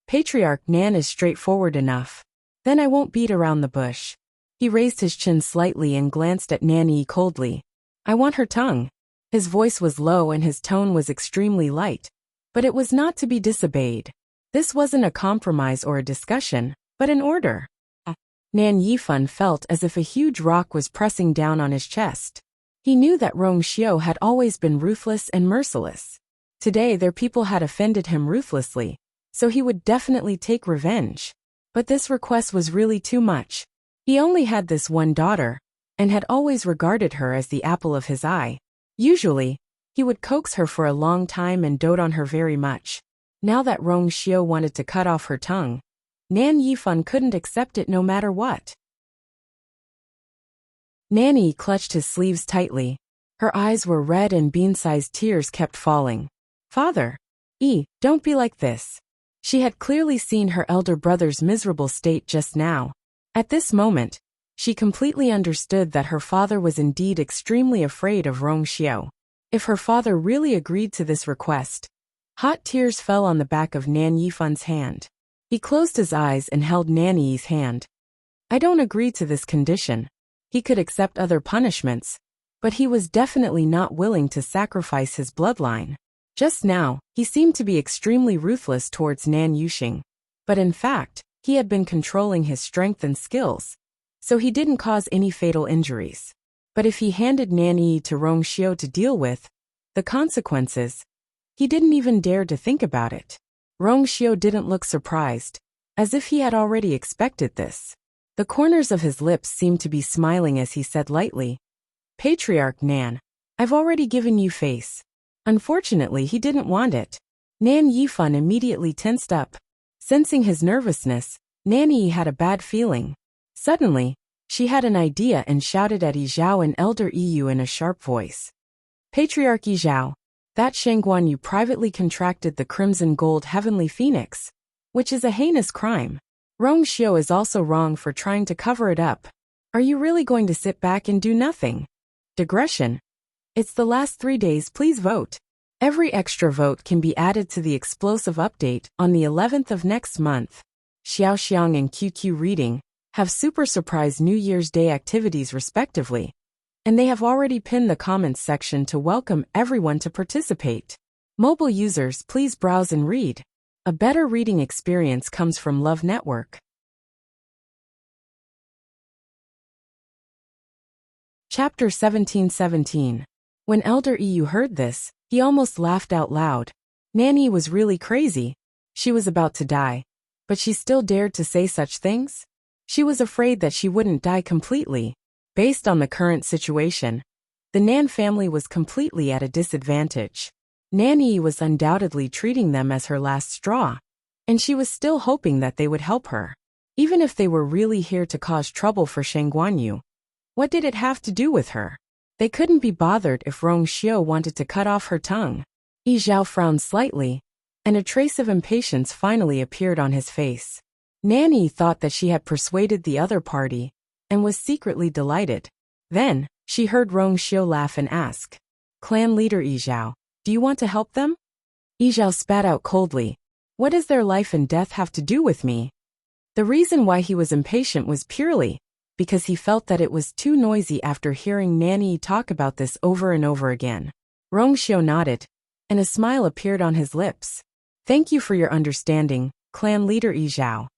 Patriarch Nan is straightforward enough. Then I won't beat around the bush. He raised his chin slightly and glanced at Nanny coldly. I want her tongue. His voice was low and his tone was extremely light. But it was not to be disobeyed. This wasn't a compromise or a discussion, but an order. Nan Yifan felt as if a huge rock was pressing down on his chest. He knew that Rongxiu had always been ruthless and merciless. Today their people had offended him ruthlessly, so he would definitely take revenge. But this request was really too much. He only had this one daughter, and had always regarded her as the apple of his eye. Usually, he would coax her for a long time and dote on her very much. Now that Rongxiu wanted to cut off her tongue, Nan Yifan couldn't accept it no matter what. Nanny clutched his sleeves tightly. Her eyes were red and bean-sized tears kept falling. Father! Don't be like this. She had clearly seen her elder brother's miserable state just now. At this moment, she completely understood that her father was indeed extremely afraid of Rongxiu. If her father really agreed to this request, hot tears fell on the back of Nan Yifan's hand. He closed his eyes and held Nanny's hand. I don't agree to this condition. He could accept other punishments, but he was definitely not willing to sacrifice his bloodline. Just now, he seemed to be extremely ruthless towards Nan Yuxing, but in fact, he had been controlling his strength and skills, so he didn't cause any fatal injuries. But if he handed Nanny to Rongxiu to deal with, the consequences, he didn't even dare to think about it. Rongxiu didn't look surprised, as if he had already expected this. The corners of his lips seemed to be smiling as he said lightly, Patriarch Nan, I've already given you face. Unfortunately, he didn't want it. Nan Yifan immediately tensed up. Sensing his nervousness, Nanny had a bad feeling. Suddenly, she had an idea and shouted at Yi Zhao and Elder Yu in a sharp voice. Patriarch Yi Zhao, that Shangguan Yu privately contracted the Crimson Gold Heavenly Phoenix, which is a heinous crime. Rongxiu is also wrong for trying to cover it up. Are you really going to sit back and do nothing? Digression. It's the last 3 days, please vote. Every extra vote can be added to the explosive update on the 11th of next month. Xiaoxiang and QQ Reading have super surprise New Year's Day activities respectively, and they have already pinned the comments section to welcome everyone to participate. Mobile users, please browse and read. A better reading experience comes from Love Network. Chapter 1717. When Elder Yu heard this, he almost laughed out loud. Nanny was really crazy. She was about to die, but she still dared to say such things? She was afraid that she wouldn't die completely. Based on the current situation, the Nan family was completely at a disadvantage. Nanny was undoubtedly treating them as her last straw, and she was still hoping that they would help her. Even if they were really here to cause trouble for Shangguan Yu, what did it have to do with her? They couldn't be bothered if Rongxiu wanted to cut off her tongue. Yi Zhao frowned slightly, and a trace of impatience finally appeared on his face. Nanny thought that she had persuaded the other party, and was secretly delighted. Then, she heard Rongxiu laugh and ask, Clan leader Yi Zhao, do you want to help them? Yi Zhao spat out coldly. What does their life and death have to do with me? The reason why he was impatient was purely because he felt that it was too noisy after hearing Nanny talk about this over and over again. Rongxiu nodded. and a smile appeared on his lips. Thank you for your understanding, clan leader Yi Zhao.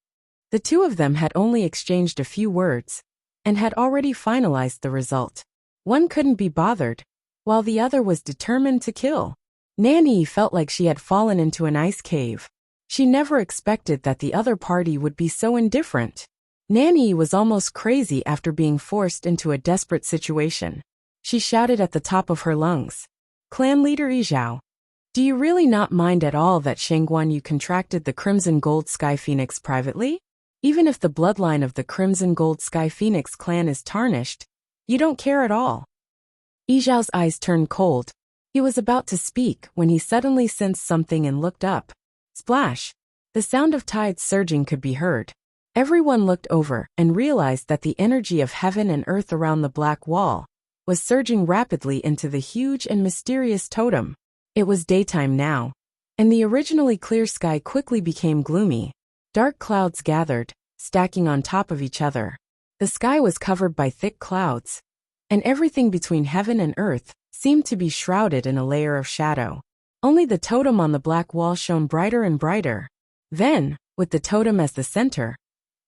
The two of them had only exchanged a few words, and had already finalized the result. One couldn't be bothered, while the other was determined to kill. Nanny felt like she had fallen into an ice cave. She never expected that the other party would be so indifferent. Nanny was almost crazy after being forced into a desperate situation. She shouted at the top of her lungs. Clan leader Yi Zhao, do you really not mind at all that Shangguan Yu contracted the Crimson Gold Sky Phoenix privately? Even if the bloodline of the Crimson Gold Sky Phoenix clan is tarnished, you don't care at all. Yi Zhao's eyes turned cold. He was about to speak when he suddenly sensed something and looked up. Splash! The sound of tides surging could be heard. Everyone looked over and realized that the energy of heaven and earth around the black wall was surging rapidly into the huge and mysterious totem. It was daytime now, and the originally clear sky quickly became gloomy. Dark clouds gathered, stacking on top of each other. The sky was covered by thick clouds, and everything between heaven and earth seemed to be shrouded in a layer of shadow. Only the totem on the black wall shone brighter and brighter. Then, with the totem as the center,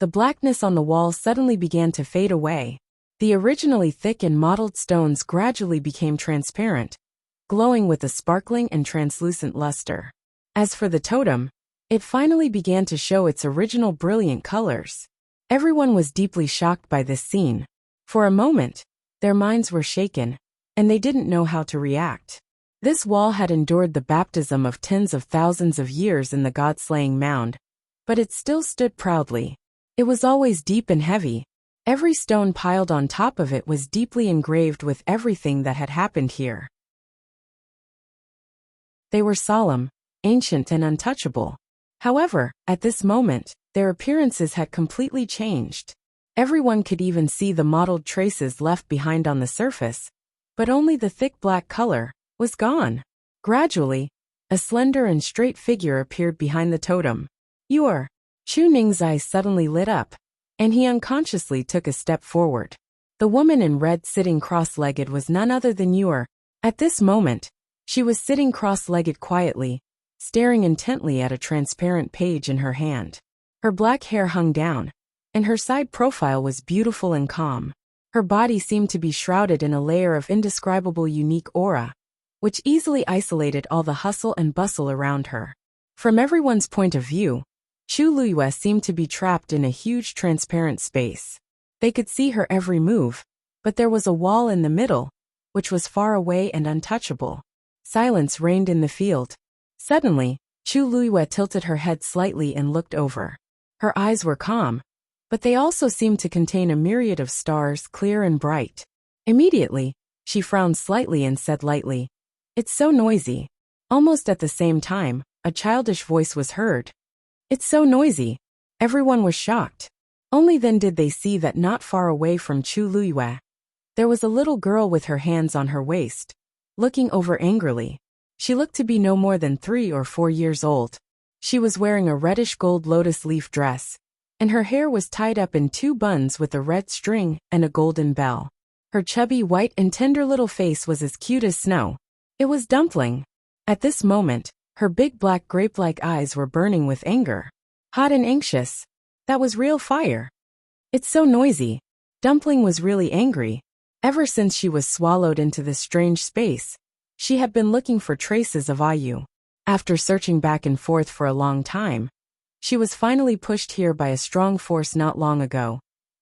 the blackness on the wall suddenly began to fade away. The originally thick and mottled stones gradually became transparent, glowing with a sparkling and translucent luster. As for the totem, it finally began to show its original brilliant colors. Everyone was deeply shocked by this scene. For a moment, their minds were shaken, and they didn't know how to react. This wall had endured the baptism of tens of thousands of years in the god-slaying mound, but it still stood proudly. It was always deep and heavy. Every stone piled on top of it was deeply engraved with everything that had happened here. They were solemn, ancient and untouchable. However, at this moment, their appearances had completely changed. Everyone could even see the mottled traces left behind on the surface, but only the thick black color was gone. Gradually, a slender and straight figure appeared behind the totem. You're... Chu Ning's eyes suddenly lit up, and he unconsciously took a step forward. The woman in red sitting cross-legged was none other than Yor. At this moment, she was sitting cross-legged quietly, staring intently at a transparent page in her hand. Her black hair hung down, and her side profile was beautiful and calm. Her body seemed to be shrouded in a layer of indescribable unique aura, which easily isolated all the hustle and bustle around her. From everyone's point of view, Chu Luyue seemed to be trapped in a huge transparent space. They could see her every move, but there was a wall in the middle, which was far away and untouchable. Silence reigned in the field. Suddenly, Chu Luyue tilted her head slightly and looked over. Her eyes were calm, but they also seemed to contain a myriad of stars, clear and bright. Immediately, she frowned slightly and said lightly, "It's so noisy." Almost at the same time, a childish voice was heard. "It's so noisy." Everyone was shocked. Only then did they see that not far away from Chu Luyue, there was a little girl with her hands on her waist, looking over angrily. She looked to be no more than 3 or 4 years old. She was wearing a reddish gold lotus leaf dress, and her hair was tied up in 2 buns with a red string and a golden bell. Her chubby white and tender little face was as cute as snow. It was Dumpling. At this moment, her big black grape-like eyes were burning with anger. Hot and anxious. That was real fire. "It's so noisy." Dumpling was really angry. Ever since she was swallowed into this strange space, she had been looking for traces of Ayu. After searching back and forth for a long time, she was finally pushed here by a strong force not long ago,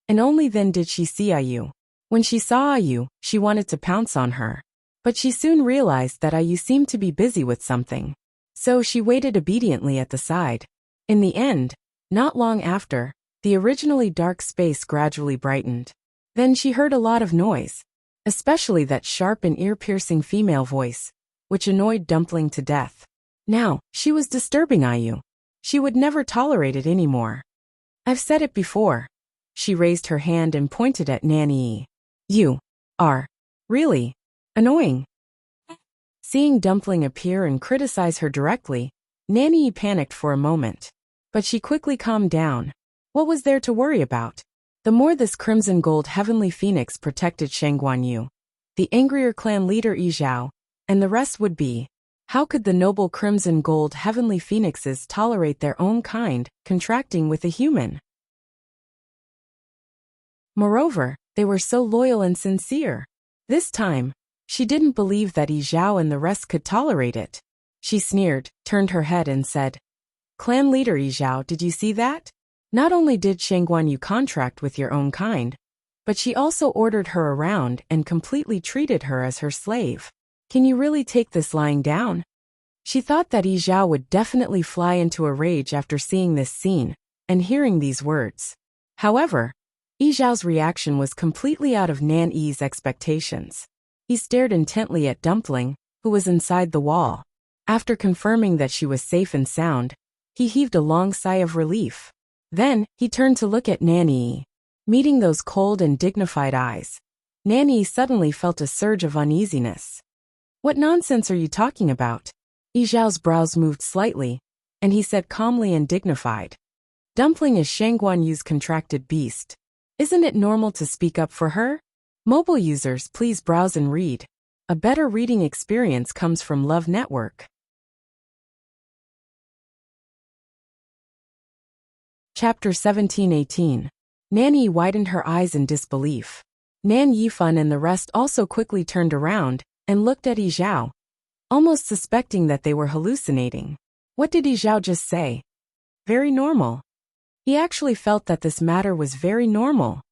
and only then did she see Ayu. When she saw Ayu, she wanted to pounce on her, but she soon realized that Ayu seemed to be busy with something. So she waited obediently at the side. In the end, not long after, the originally dark space gradually brightened. Then she heard a lot of noise, especially that sharp and ear-piercing female voice, which annoyed Dumpling to death. Now, she was disturbing Ayu. She would never tolerate it anymore. "I've said it before." She raised her hand and pointed at Nanny. "You are really annoying." Seeing Dumpling appear and criticize her directly, Nanny panicked for a moment. But she quickly calmed down. What was there to worry about? The more this crimson gold heavenly phoenix protected Shangguan Yu, the angrier clan leader Yi Zhao, and the rest would be. How could the noble crimson gold heavenly phoenixes tolerate their own kind contracting with a human? Moreover, they were so loyal and sincere. This time, she didn't believe that Yi Zhao and the rest could tolerate it. She sneered, turned her head and said, "Clan leader Yi Zhao, did you see that? Not only did Shang Guanyu contract with your own kind, but she also ordered her around and completely treated her as her slave. Can you really take this lying down?" She thought that Yi Zhao would definitely fly into a rage after seeing this scene and hearing these words. However, Yi Zhao's reaction was completely out of Nan Yi's expectations. He stared intently at Dumpling, who was inside the wall. After confirming that she was safe and sound, he heaved a long sigh of relief. Then, he turned to look at Nan Yi. Meeting those cold and dignified eyes, Nan Yi suddenly felt a surge of uneasiness. "What nonsense are you talking about?" Yi Zhao's brows moved slightly, and he said calmly and dignified, "Dumpling is Shang Guanyu's contracted beast. Isn't it normal to speak up for her? Mobile users, please browse and read. A better reading experience comes from Love Network." Chapter 17-18. Nan Yi widened her eyes in disbelief. Nan Yifan and the rest also quickly turned around and looked at Yi Zhao, almost suspecting that they were hallucinating. What did Yi Zhao just say? Very normal. He actually felt that this matter was very normal.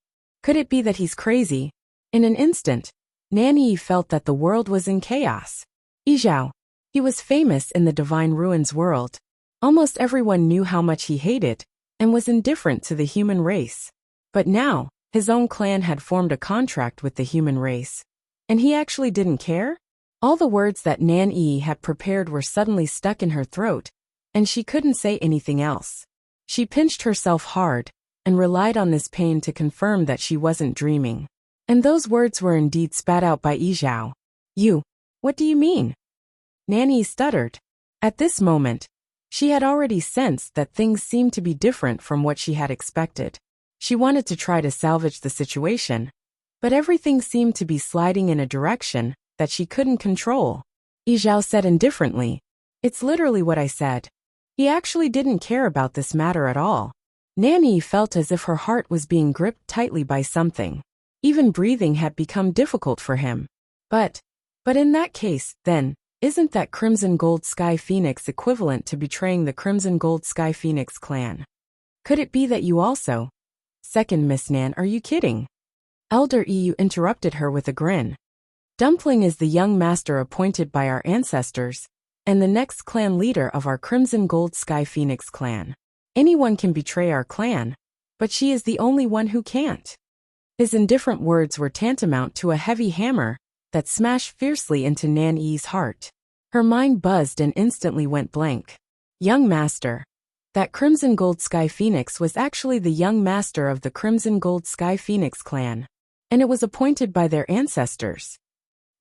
Could it be that he's crazy? In an instant, Nan Yi felt that the world was in chaos. Yi Zhao. He was famous in the Divine Ruins world. Almost everyone knew how much he hated and was indifferent to the human race. But now, his own clan had formed a contract with the human race. And he actually didn't care? All the words that Nan Yi had prepared were suddenly stuck in her throat, and she couldn't say anything else. She pinched herself hard, and relied on this pain to confirm that she wasn't dreaming. And those words were indeed spat out by Yi Zhao. "You, what do you mean?" Nan Yi stuttered. At this moment, she had already sensed that things seemed to be different from what she had expected. She wanted to try to salvage the situation, but everything seemed to be sliding in a direction that she couldn't control. Yi Zhao said indifferently, "It's literally what I said." He actually didn't care about this matter at all. Nan Yi felt as if her heart was being gripped tightly by something. Even breathing had become difficult for him. But in that case, then, isn't that Crimson Gold Sky Phoenix equivalent to betraying the Crimson Gold Sky Phoenix clan? Could it be that you also? Second Miss Nan, are you kidding? Elder EU interrupted her with a grin. Dumpling is the young master appointed by our ancestors, and the next clan leader of our Crimson Gold Sky Phoenix clan. Anyone can betray our clan, but she is the only one who can't. His indifferent words were tantamount to a heavy hammer that smashed fiercely into Nan Yi's heart. Her mind buzzed and instantly went blank. Young master. That Crimson Gold Sky Phoenix was actually the young master of the Crimson Gold Sky Phoenix clan, and it was appointed by their ancestors.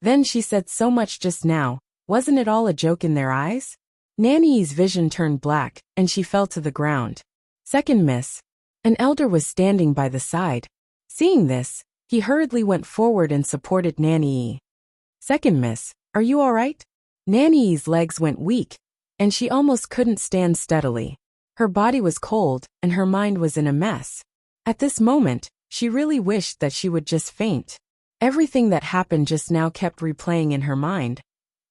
Then she said so much just now, wasn't it all a joke in their eyes? Nan Yi's vision turned black, and she fell to the ground. Second Miss. An elder was standing by the side. Seeing this, he hurriedly went forward and supported Nan Yi. Second Miss, are you all right? Nan Yi's legs went weak, and she almost couldn't stand steadily. Her body was cold, and her mind was in a mess. At this moment, she really wished that she would just faint. Everything that happened just now kept replaying in her mind,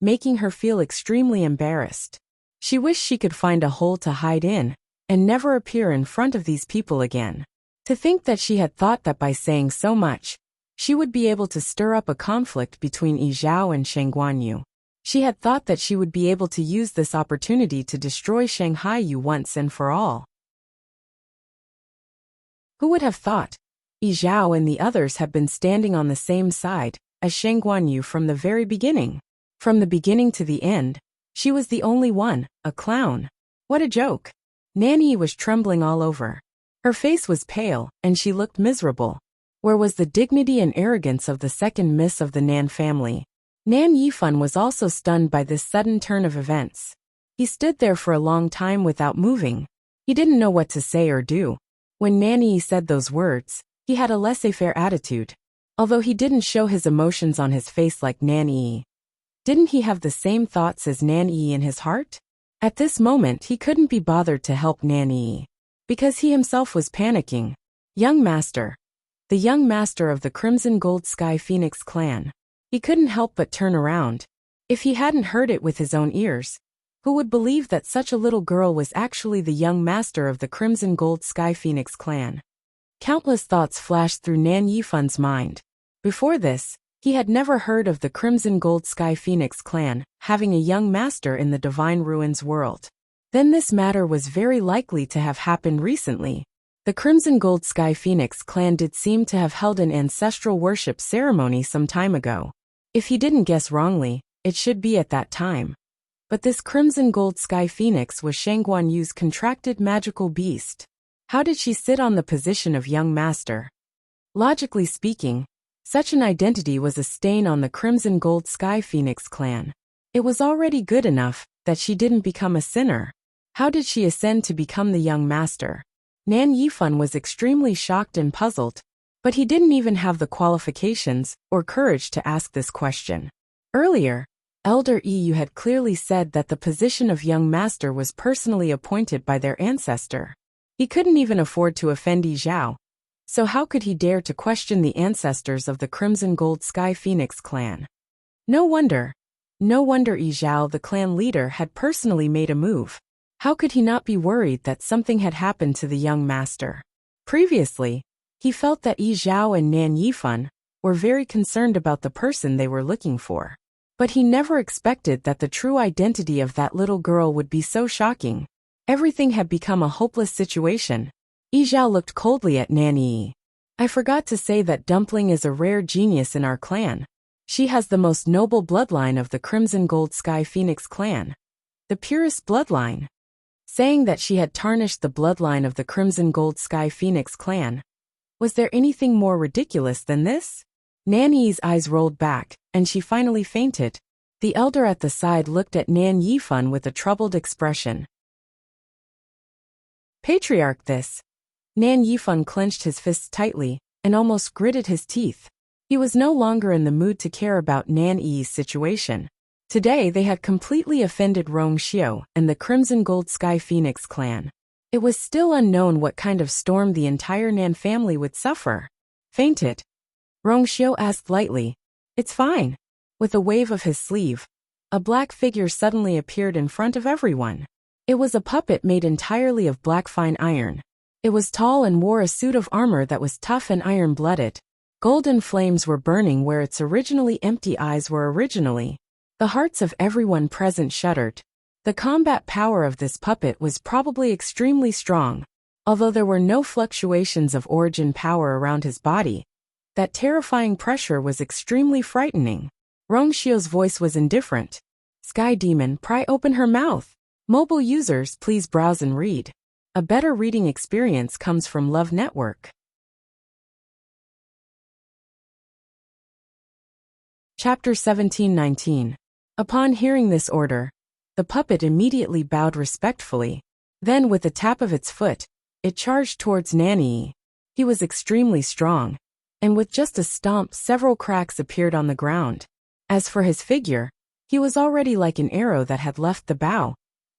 making her feel extremely embarrassed. She wished she could find a hole to hide in, and never appear in front of these people again. To think that she had thought that by saying so much, she would be able to stir up a conflict between Yi Zhao and Shang Guanyu. She had thought that she would be able to use this opportunity to destroy Shanghai Yu once and for all. Who would have thought? Yi Zhao and the others have been standing on the same side as Shang Guanyu from the very beginning. From the beginning to the end, she was the only one, a clown. What a joke. Nan Yi was trembling all over. Her face was pale, and she looked miserable. Where was the dignity and arrogance of the second miss of the Nan family? Nan Yifan was also stunned by this sudden turn of events. He stood there for a long time without moving. He didn't know what to say or do. When Nan Yi said those words, he had a laissez-faire attitude. Although he didn't show his emotions on his face like Nan Yi. Didn't he have the same thoughts as Nan Yi in his heart? At this moment he couldn't be bothered to help Nan Yi, because he himself was panicking. Young master. The young master of the Crimson Gold Sky Phoenix clan. He couldn't help but turn around. If he hadn't heard it with his own ears, who would believe that such a little girl was actually the young master of the Crimson Gold Sky Phoenix clan? Countless thoughts flashed through Nan Yifan's mind. Before this, he had never heard of the Crimson Gold Sky Phoenix clan having a young master in the Divine Ruins world. Then this matter was very likely to have happened recently. The Crimson Gold Sky Phoenix clan did seem to have held an ancestral worship ceremony some time ago. If he didn't guess wrongly, it should be at that time. But this Crimson Gold Sky Phoenix was Shangguan Yu's contracted magical beast. How did she sit on the position of young master? Logically speaking, such an identity was a stain on the Crimson Gold Sky Phoenix clan. It was already good enough that she didn't become a sinner. How did she ascend to become the young master? Nan Yifan was extremely shocked and puzzled, but he didn't even have the qualifications or courage to ask this question. Earlier, Elder Yu had clearly said that the position of young master was personally appointed by their ancestor. He couldn't even afford to offend Yi Zhao, so how could he dare to question the ancestors of the Crimson Gold Sky Phoenix clan? No wonder Yi Zhao, the clan leader, had personally made a move. How could he not be worried that something had happened to the young master? Previously, he felt that Yi Zhao and Nan Yifan were very concerned about the person they were looking for. But he never expected that the true identity of that little girl would be so shocking. Everything had become a hopeless situation. Yi Zhao looked coldly at Nan Yi. I forgot to say that Dumpling is a rare genius in our clan. She has the most noble bloodline of the Crimson Gold Sky Phoenix clan. The purest bloodline. Saying that she had tarnished the bloodline of the Crimson Gold Sky Phoenix clan. Was there anything more ridiculous than this? Nan Yi's eyes rolled back, and she finally fainted. The elder at the side looked at Nan Yifan with a troubled expression. Patriarch this. Nan Yifan clenched his fists tightly, and almost gritted his teeth. He was no longer in the mood to care about Nan Yi's situation. Today they had completely offended Rong Xiu and the Crimson Gold Sky Phoenix clan. It was still unknown what kind of storm the entire Nan family would suffer. Fainted? Rong Xiu asked lightly. It's fine. With a wave of his sleeve, a black figure suddenly appeared in front of everyone. It was a puppet made entirely of black fine iron. It was tall and wore a suit of armor that was tough and iron-blooded. Golden flames were burning where its originally empty eyes were originally. The hearts of everyone present shuddered. The combat power of this puppet was probably extremely strong. Although there were no fluctuations of origin power around his body, that terrifying pressure was extremely frightening. Rong Xiu's voice was indifferent. Sky Demon, pry open her mouth. Mobile users, please browse and read. A better reading experience comes from Love Network. Chapter 1719. Upon hearing this order, the puppet immediately bowed respectfully. Then with a tap of its foot, it charged towards Nan Yi. He was extremely strong, and with just a stomp several cracks appeared on the ground. As for his figure, he was already like an arrow that had left the bow,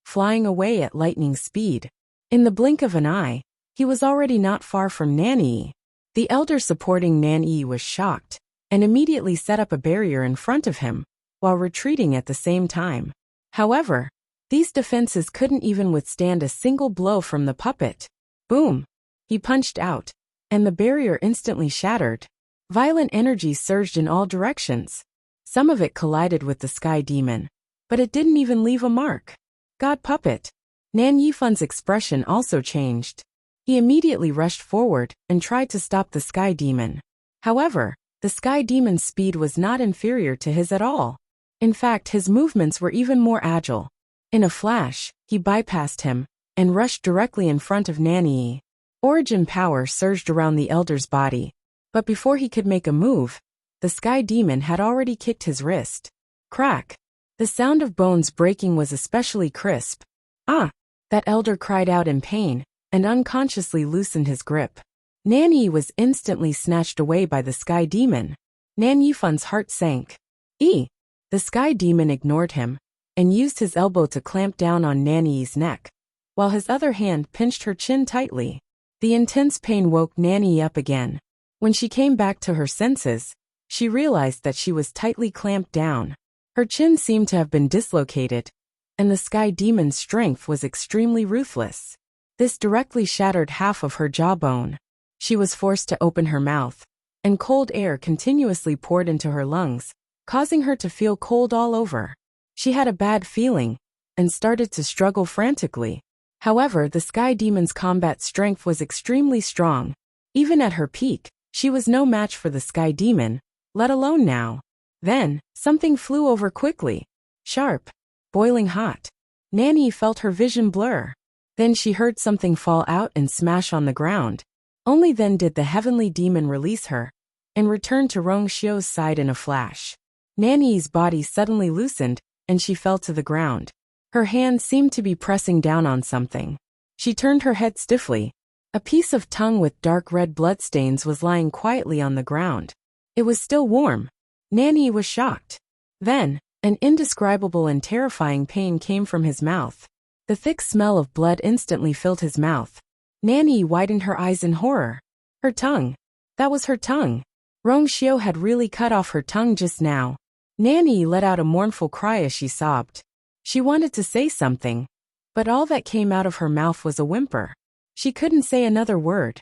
flying away at lightning speed. In the blink of an eye, he was already not far from Nan Yi. The elder supporting Nan Yi was shocked, and immediately set up a barrier in front of him, while retreating at the same time. However, these defenses couldn't even withstand a single blow from the puppet. Boom! He punched out, and the barrier instantly shattered. Violent energy surged in all directions. Some of it collided with the Sky Demon, but it didn't even leave a mark. God puppet! Nan Yifan's expression also changed. He immediately rushed forward and tried to stop the Sky Demon. However, the Sky Demon's speed was not inferior to his at all. In fact, his movements were even more agile. In a flash, he bypassed him and rushed directly in front of Nan Yi. Origin power surged around the elder's body, but before he could make a move, the Sky Demon had already kicked his wrist. Crack! The sound of bones breaking was especially crisp. Ah! That elder cried out in pain, and unconsciously loosened his grip. Nan Yi was instantly snatched away by the Sky Demon. Nan Yifan's heart sank. The The sky demon ignored him and used his elbow to clamp down on Nanny's neck, while his other hand pinched her chin tightly. The intense pain woke Nanny up again. When she came back to her senses, she realized that she was tightly clamped down. Her chin seemed to have been dislocated, and the sky demon's strength was extremely ruthless. This directly shattered half of her jawbone. She was forced to open her mouth, and cold air continuously poured into her lungs, causing her to feel cold all over. She had a bad feeling, and started to struggle frantically. However, the sky demon's combat strength was extremely strong. Even at her peak, she was no match for the sky demon, let alone now. Then, something flew over quickly. Sharp. Boiling hot. Nanny felt her vision blur. Then she heard something fall out and smash on the ground. Only then did the heavenly demon release her, and return to Rong Xiu's side in a flash. Nanny's body suddenly loosened, and she fell to the ground. Her hand seemed to be pressing down on something. She turned her head stiffly. A piece of tongue with dark red bloodstains was lying quietly on the ground. It was still warm. Nanny was shocked. Then, an indescribable and terrifying pain came from his mouth. The thick smell of blood instantly filled his mouth. Nanny widened her eyes in horror. Her tongue. That was her tongue. Rong Xiu had really cut off her tongue just now. Nanny let out a mournful cry as she sobbed. She wanted to say something, but all that came out of her mouth was a whimper. She couldn't say another word.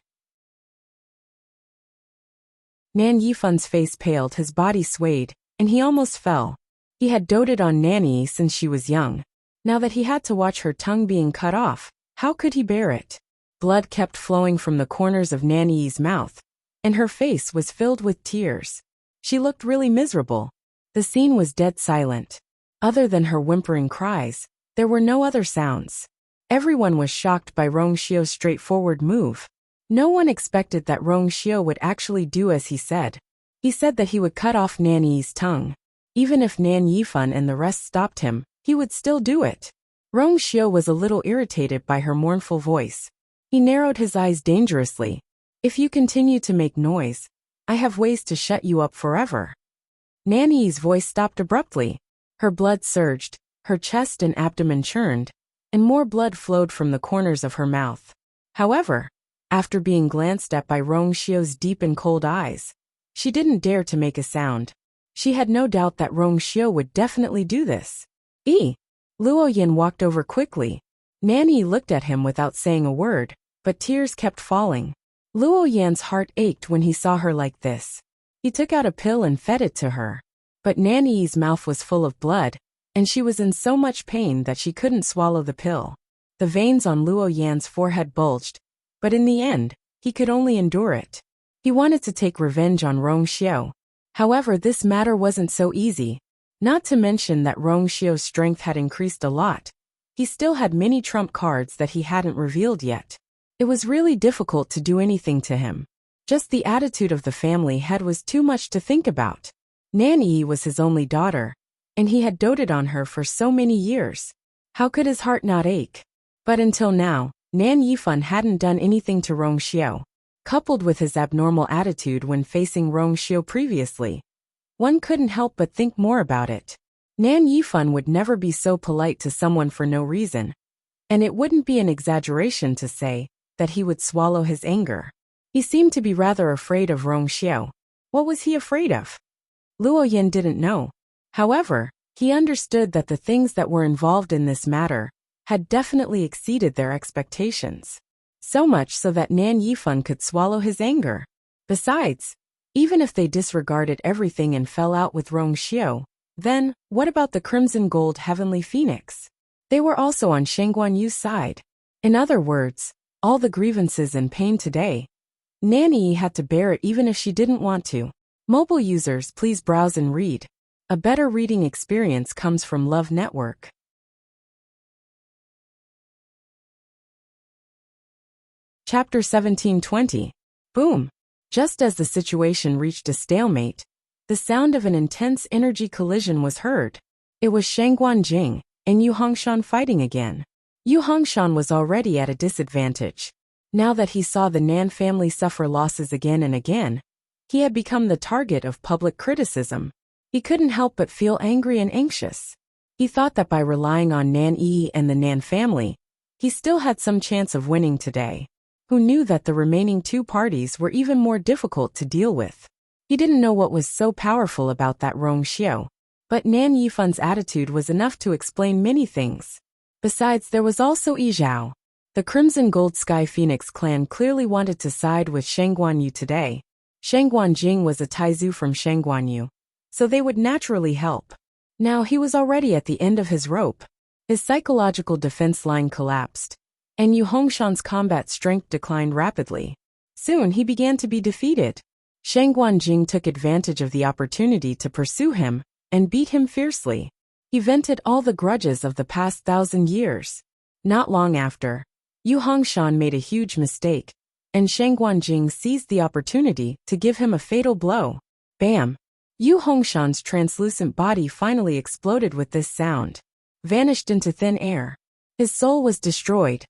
Nan Yifun's face paled, his body swayed, and he almost fell. He had doted on Nanny since she was young. Now that he had to watch her tongue being cut off, how could he bear it? Blood kept flowing from the corners of Nanny's mouth, and her face was filled with tears. She looked really miserable. The scene was dead silent. Other than her whimpering cries, there were no other sounds. Everyone was shocked by Rong Xiu's straightforward move. No one expected that Rong Xiu would actually do as he said. He said that he would cut off Nanny's tongue. Even if Nan Yifan and the rest stopped him, he would still do it. Rong Xiu was a little irritated by her mournful voice. He narrowed his eyes dangerously. If you continue to make noise, I have ways to shut you up forever. Nanny's voice stopped abruptly. Her blood surged, her chest and abdomen churned, and more blood flowed from the corners of her mouth. However, after being glanced at by Rong Xiu's deep and cold eyes, she didn't dare to make a sound. She had no doubt that Rong Xiu would definitely do this. Luo Yin walked over quickly. Nanny looked at him without saying a word, but tears kept falling. Luo Yan's heart ached when he saw her like this. He took out a pill and fed it to her. But Nanny's mouth was full of blood, and she was in so much pain that she couldn't swallow the pill. The veins on Luo Yan's forehead bulged, but in the end, he could only endure it. He wanted to take revenge on Rong Xiu. However, this matter wasn't so easy. Not to mention that Rong Xiu's strength had increased a lot. He still had many trump cards that he hadn't revealed yet. It was really difficult to do anything to him. Just the attitude of the family head was too much to think about. Nanny was his only daughter, and he had doted on her for so many years. How could his heart not ache? But until now, Nan Yifan hadn't done anything to Rong Xiu. Coupled with his abnormal attitude when facing Rong Xiu previously, one couldn't help but think more about it. Nan Yifan would never be so polite to someone for no reason, and it wouldn't be an exaggeration to say that he would swallow his anger. He seemed to be rather afraid of Rong Xiu. What was he afraid of? Luo Yin didn't know. However, he understood that the things that were involved in this matter had definitely exceeded their expectations. So much so that Nan Yifan could swallow his anger. Besides, even if they disregarded everything and fell out with Rong Xiu, then, what about the Crimson Gold Heavenly Phoenix? They were also on Sheng Guanyu's side. In other words, all the grievances and pain today, Nanny had to bear it even if she didn't want to. Mobile users, please browse and read. A better reading experience comes from Love Network. Chapter 1720. Boom. Just as the situation reached a stalemate, the sound of an intense energy collision was heard. It was Sheng Guanjing and Yu Hongshan fighting again. Yu Hongshan was already at a disadvantage. Now that he saw the Nan family suffer losses again and again, he had become the target of public criticism. He couldn't help but feel angry and anxious. He thought that by relying on Nan Yi and the Nan family, he still had some chance of winning today. Who knew that the remaining two parties were even more difficult to deal with? He didn't know what was so powerful about that Rong Xiao, but Nan Yifan's attitude was enough to explain many things. Besides, there was also Yi Zhao. The Crimson Gold Sky Phoenix clan clearly wanted to side with Shang Guanyu today. Shang Guanjing was a Taizu from Shang Guanyu, so they would naturally help. Now he was already at the end of his rope. His psychological defense line collapsed, and Yu Hongshan's combat strength declined rapidly. Soon he began to be defeated. Shang Guanjing took advantage of the opportunity to pursue him and beat him fiercely. He vented all the grudges of the past 1,000 years. Not long after, Yu Hongshan made a huge mistake, and Shang Guanjing seized the opportunity to give him a fatal blow. Bam! Yu Hongshan's translucent body finally exploded with this sound, vanished into thin air. His soul was destroyed.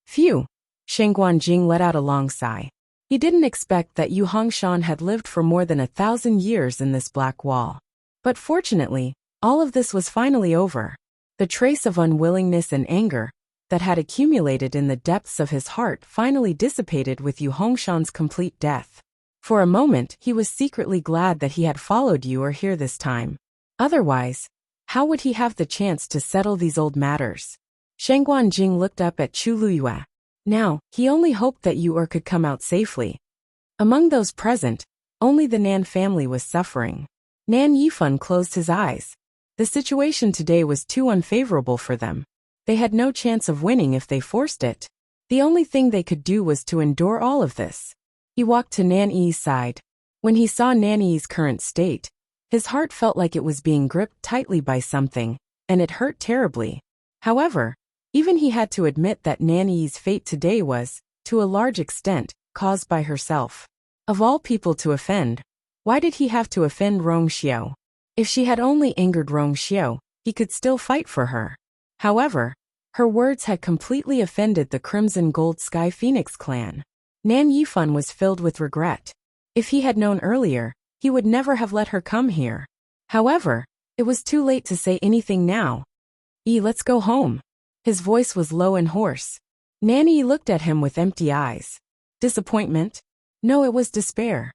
Phew! Shang Guanjing let out a long sigh. He didn't expect that Yu Hongshan had lived for more than 1,000 years in this black wall. But fortunately, all of this was finally over. The trace of unwillingness and anger that had accumulated in the depths of his heart finally dissipated with Yu Hongshan's complete death. For a moment, he was secretly glad that he had followed Yu here this time. Otherwise, how would he have the chance to settle these old matters? Shang Guanjing looked up at Chu Luyue. Now, he only hoped that Yu could come out safely. Among those present, only the Nan family was suffering. Nan Yifan closed his eyes. The situation today was too unfavorable for them. They had no chance of winning if they forced it. The only thing they could do was to endure all of this. He walked to Nan Yi's side. When he saw Nan Yi's current state, his heart felt like it was being gripped tightly by something, and it hurt terribly. However, even he had to admit that Nan Yi's fate today was, to a large extent, caused by herself. Of all people to offend, why did he have to offend Rong Xiao? If she had only angered Rong Xiao, he could still fight for her. However, her words had completely offended the Crimson Gold Sky Phoenix clan. Nan Yifan was filled with regret. If he had known earlier, he would never have let her come here. However, it was too late to say anything now. Let's go home. His voice was low and hoarse. Nanny looked at him with empty eyes. Disappointment? No, it was despair.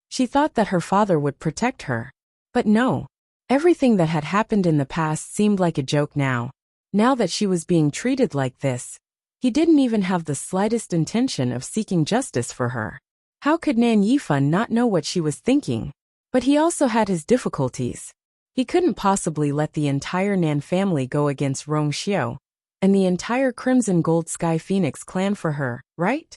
She thought that her father would protect her. But no. Everything that had happened in the past seemed like a joke now. Now that she was being treated like this, he didn't even have the slightest intention of seeking justice for her. How could Nan Yifan not know what she was thinking? But he also had his difficulties. He couldn't possibly let the entire Nan family go against Rong Xiao and the entire Crimson Gold Sky Phoenix clan for her, right?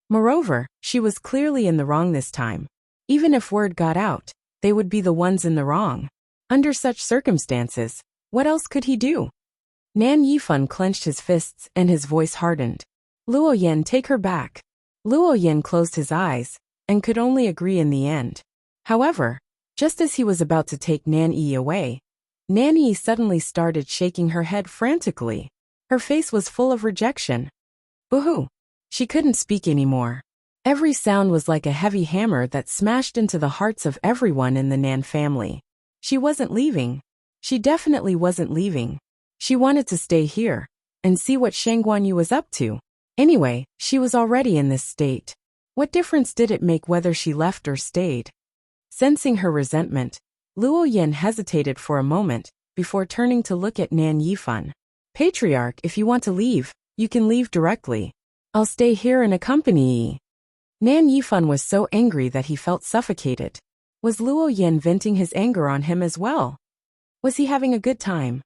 Moreover, she was clearly in the wrong this time. Even if word got out, they would be the ones in the wrong. Under such circumstances, what else could he do? Nan Yifan clenched his fists and his voice hardened. Luo Yan, take her back. Luo Yan closed his eyes and could only agree in the end. However, just as he was about to take Nan Yi away, Nan Yi suddenly started shaking her head frantically. Her face was full of rejection. Boo-hoo! She couldn't speak anymore. Every sound was like a heavy hammer that smashed into the hearts of everyone in the Nan family. She wasn't leaving. She definitely wasn't leaving. She wanted to stay here and see what Shang Guanyu was up to. Anyway, she was already in this state. What difference did it make whether she left or stayed? Sensing her resentment, Luo Yan hesitated for a moment before turning to look at Nan Yifan. Patriarch, if you want to leave, you can leave directly. I'll stay here and accompany you. Nan Yifan was so angry that he felt suffocated. Was Luo Yan venting his anger on him as well? Was he having a good time?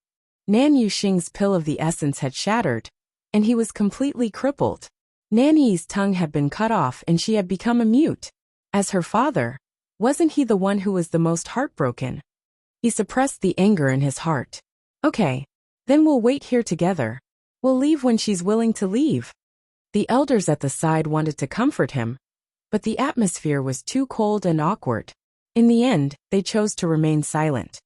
Nan Yuxing's pill of the essence had shattered, and he was completely crippled. Nan Yi's tongue had been cut off and she had become a mute. As her father, wasn't he the one who was the most heartbroken? He suppressed the anger in his heart. Okay, then we'll wait here together. We'll leave when she's willing to leave. The elders at the side wanted to comfort him, but the atmosphere was too cold and awkward. In the end, they chose to remain silent.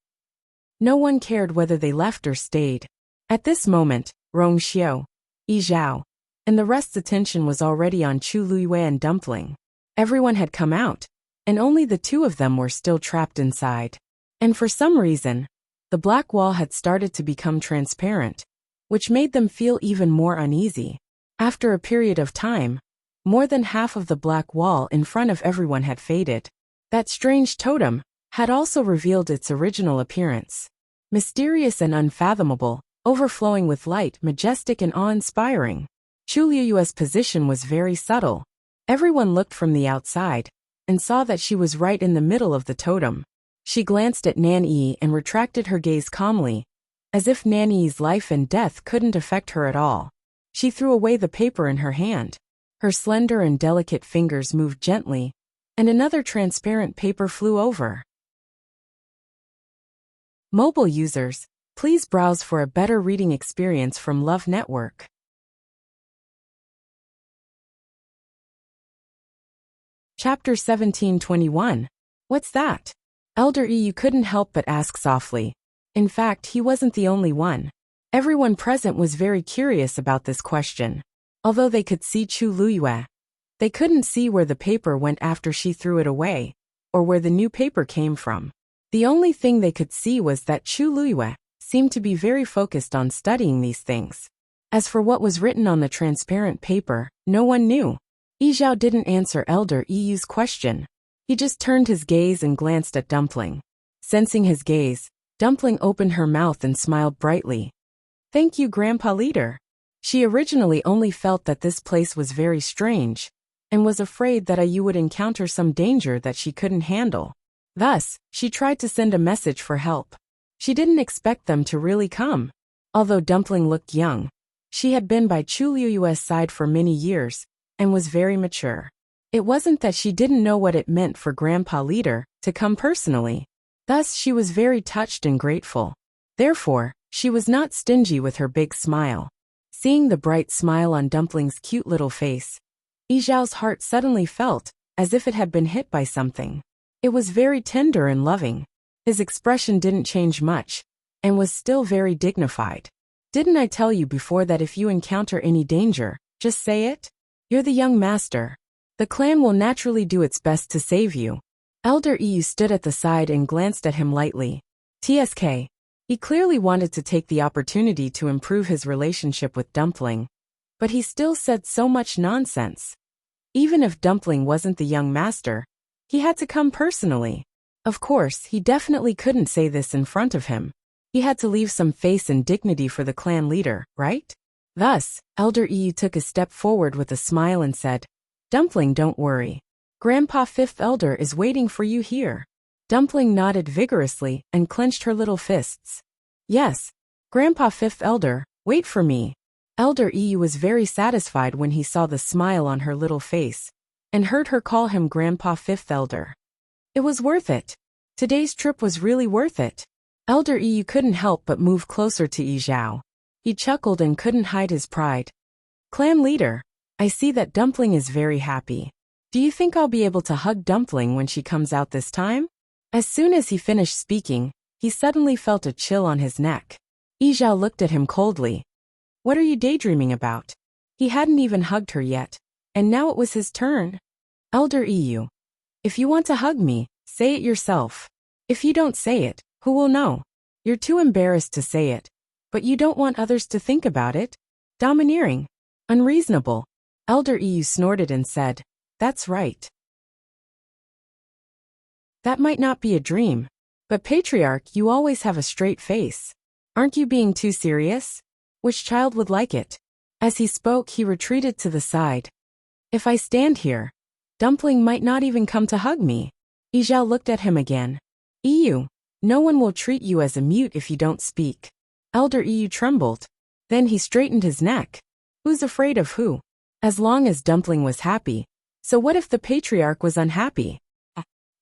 No one cared whether they left or stayed. At this moment, Rong Xiao, Yi Zhao, and the rest's attention was already on Chu Luyue and Dumpling. Everyone had come out, and only the two of them were still trapped inside. And for some reason, the black wall had started to become transparent, which made them feel even more uneasy. After a period of time, more than half of the black wall in front of everyone had faded. That strange totem had also revealed its original appearance. Mysterious and unfathomable, overflowing with light, majestic and awe-inspiring. Chu Liyue's position was very subtle. Everyone looked from the outside and saw that she was right in the middle of the totem. She glanced at Nan Yi and retracted her gaze calmly, as if Nan Yi's life and death couldn't affect her at all. She threw away the paper in her hand. Her slender and delicate fingers moved gently, and another transparent paper flew over. Mobile users, please browse for a better reading experience from Love Network. Chapter 1721. What's that? Elder Yu couldn't help but ask softly. In fact, he wasn't the only one. Everyone present was very curious about this question. Although they could see Chu Liyue, they couldn't see where the paper went after she threw it away, or where the new paper came from. The only thing they could see was that Chu Liyue seemed to be very focused on studying these things. As for what was written on the transparent paper, no one knew. Yi Zhao didn't answer Elder Yu's question. He just turned his gaze and glanced at Dumpling. Sensing his gaze, Dumpling opened her mouth and smiled brightly. Thank you, Grandpa Leader. She originally only felt that this place was very strange, and was afraid that Yu would encounter some danger that she couldn't handle. Thus, she tried to send a message for help. She didn't expect them to really come. Although Dumpling looked young, she had been by Chu Liyue's side for many years, and was very mature. It wasn't that she didn't know what it meant for Grandpa Leader to come personally. Thus, she was very touched and grateful. Therefore, she was not stingy with her big smile. Seeing the bright smile on Dumpling's cute little face, Yi Zhao's heart suddenly felt as if it had been hit by something. It was very tender and loving. His expression didn't change much, and was still very dignified. Didn't I tell you before that if you encounter any danger, just say it? You're the young master. The clan will naturally do its best to save you. Elder Yu stood at the side and glanced at him lightly. TSK. He clearly wanted to take the opportunity to improve his relationship with Dumpling, but he still said so much nonsense. Even if Dumpling wasn't the young master, he had to come personally. Of course, he definitely couldn't say this in front of him. He had to leave some face and dignity for the clan leader, right? Thus, Elder Yu took a step forward with a smile and said, Dumpling, don't worry. Grandpa Fifth Elder is waiting for you here. Dumpling nodded vigorously and clenched her little fists. Yes, Grandpa Fifth Elder, wait for me. Elder Yu was very satisfied when he saw the smile on her little face, and heard her call him Grandpa Fifth Elder. It was worth it. Today's trip was really worth it. Elder Yu couldn't help but move closer to Yi Zhao. He chuckled and couldn't hide his pride. Clan leader, I see that Dumpling is very happy. Do you think I'll be able to hug Dumpling when she comes out this time? As soon as he finished speaking, he suddenly felt a chill on his neck. Yi Zhao looked at him coldly. What are you daydreaming about? He hadn't even hugged her yet, and now it was his turn. Elder Yu, if you want to hug me, say it yourself. If you don't say it, who will know? You're too embarrassed to say it, but you don't want others to think about it? Domineering. Unreasonable. Elder Yu snorted and said, That's right. That might not be a dream, but Patriarch, you always have a straight face. Aren't you being too serious? Which child would like it? As he spoke, he retreated to the side. If I stand here, Dumpling might not even come to hug me. Yi Zhao looked at him again. Yu, no one will treat you as a mute if you don't speak. Elder Yu trembled. Then he straightened his neck. Who's afraid of who? As long as Dumpling was happy. So what if the Patriarch was unhappy?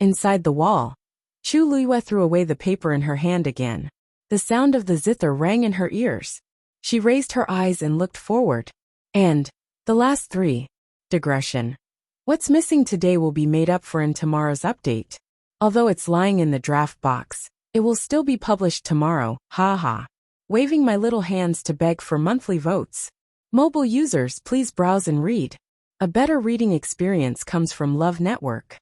Inside the wall, Chu Liyue threw away the paper in her hand again. The sound of the zither rang in her ears. She raised her eyes and looked forward. And, the last three. Digression. What's missing today will be made up for in tomorrow's update. Although it's lying in the draft box, it will still be published tomorrow, haha. Waving my little hands to beg for monthly votes. Mobile users, please browse and read. A better reading experience comes from Love Network.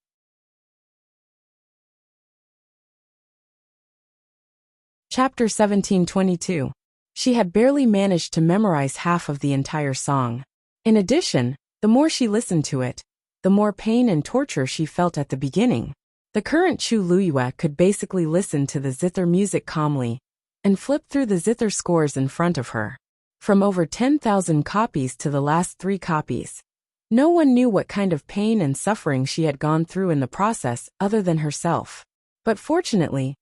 Chapter 1722. She had barely managed to memorize half of the entire song. In addition, the more she listened to it, the more pain and torture she felt at the beginning. The current Chu Luyue could basically listen to the zither music calmly and flip through the zither scores in front of her. From over 10,000 copies to the last 3 copies. No one knew what kind of pain and suffering she had gone through in the process other than herself. But fortunately,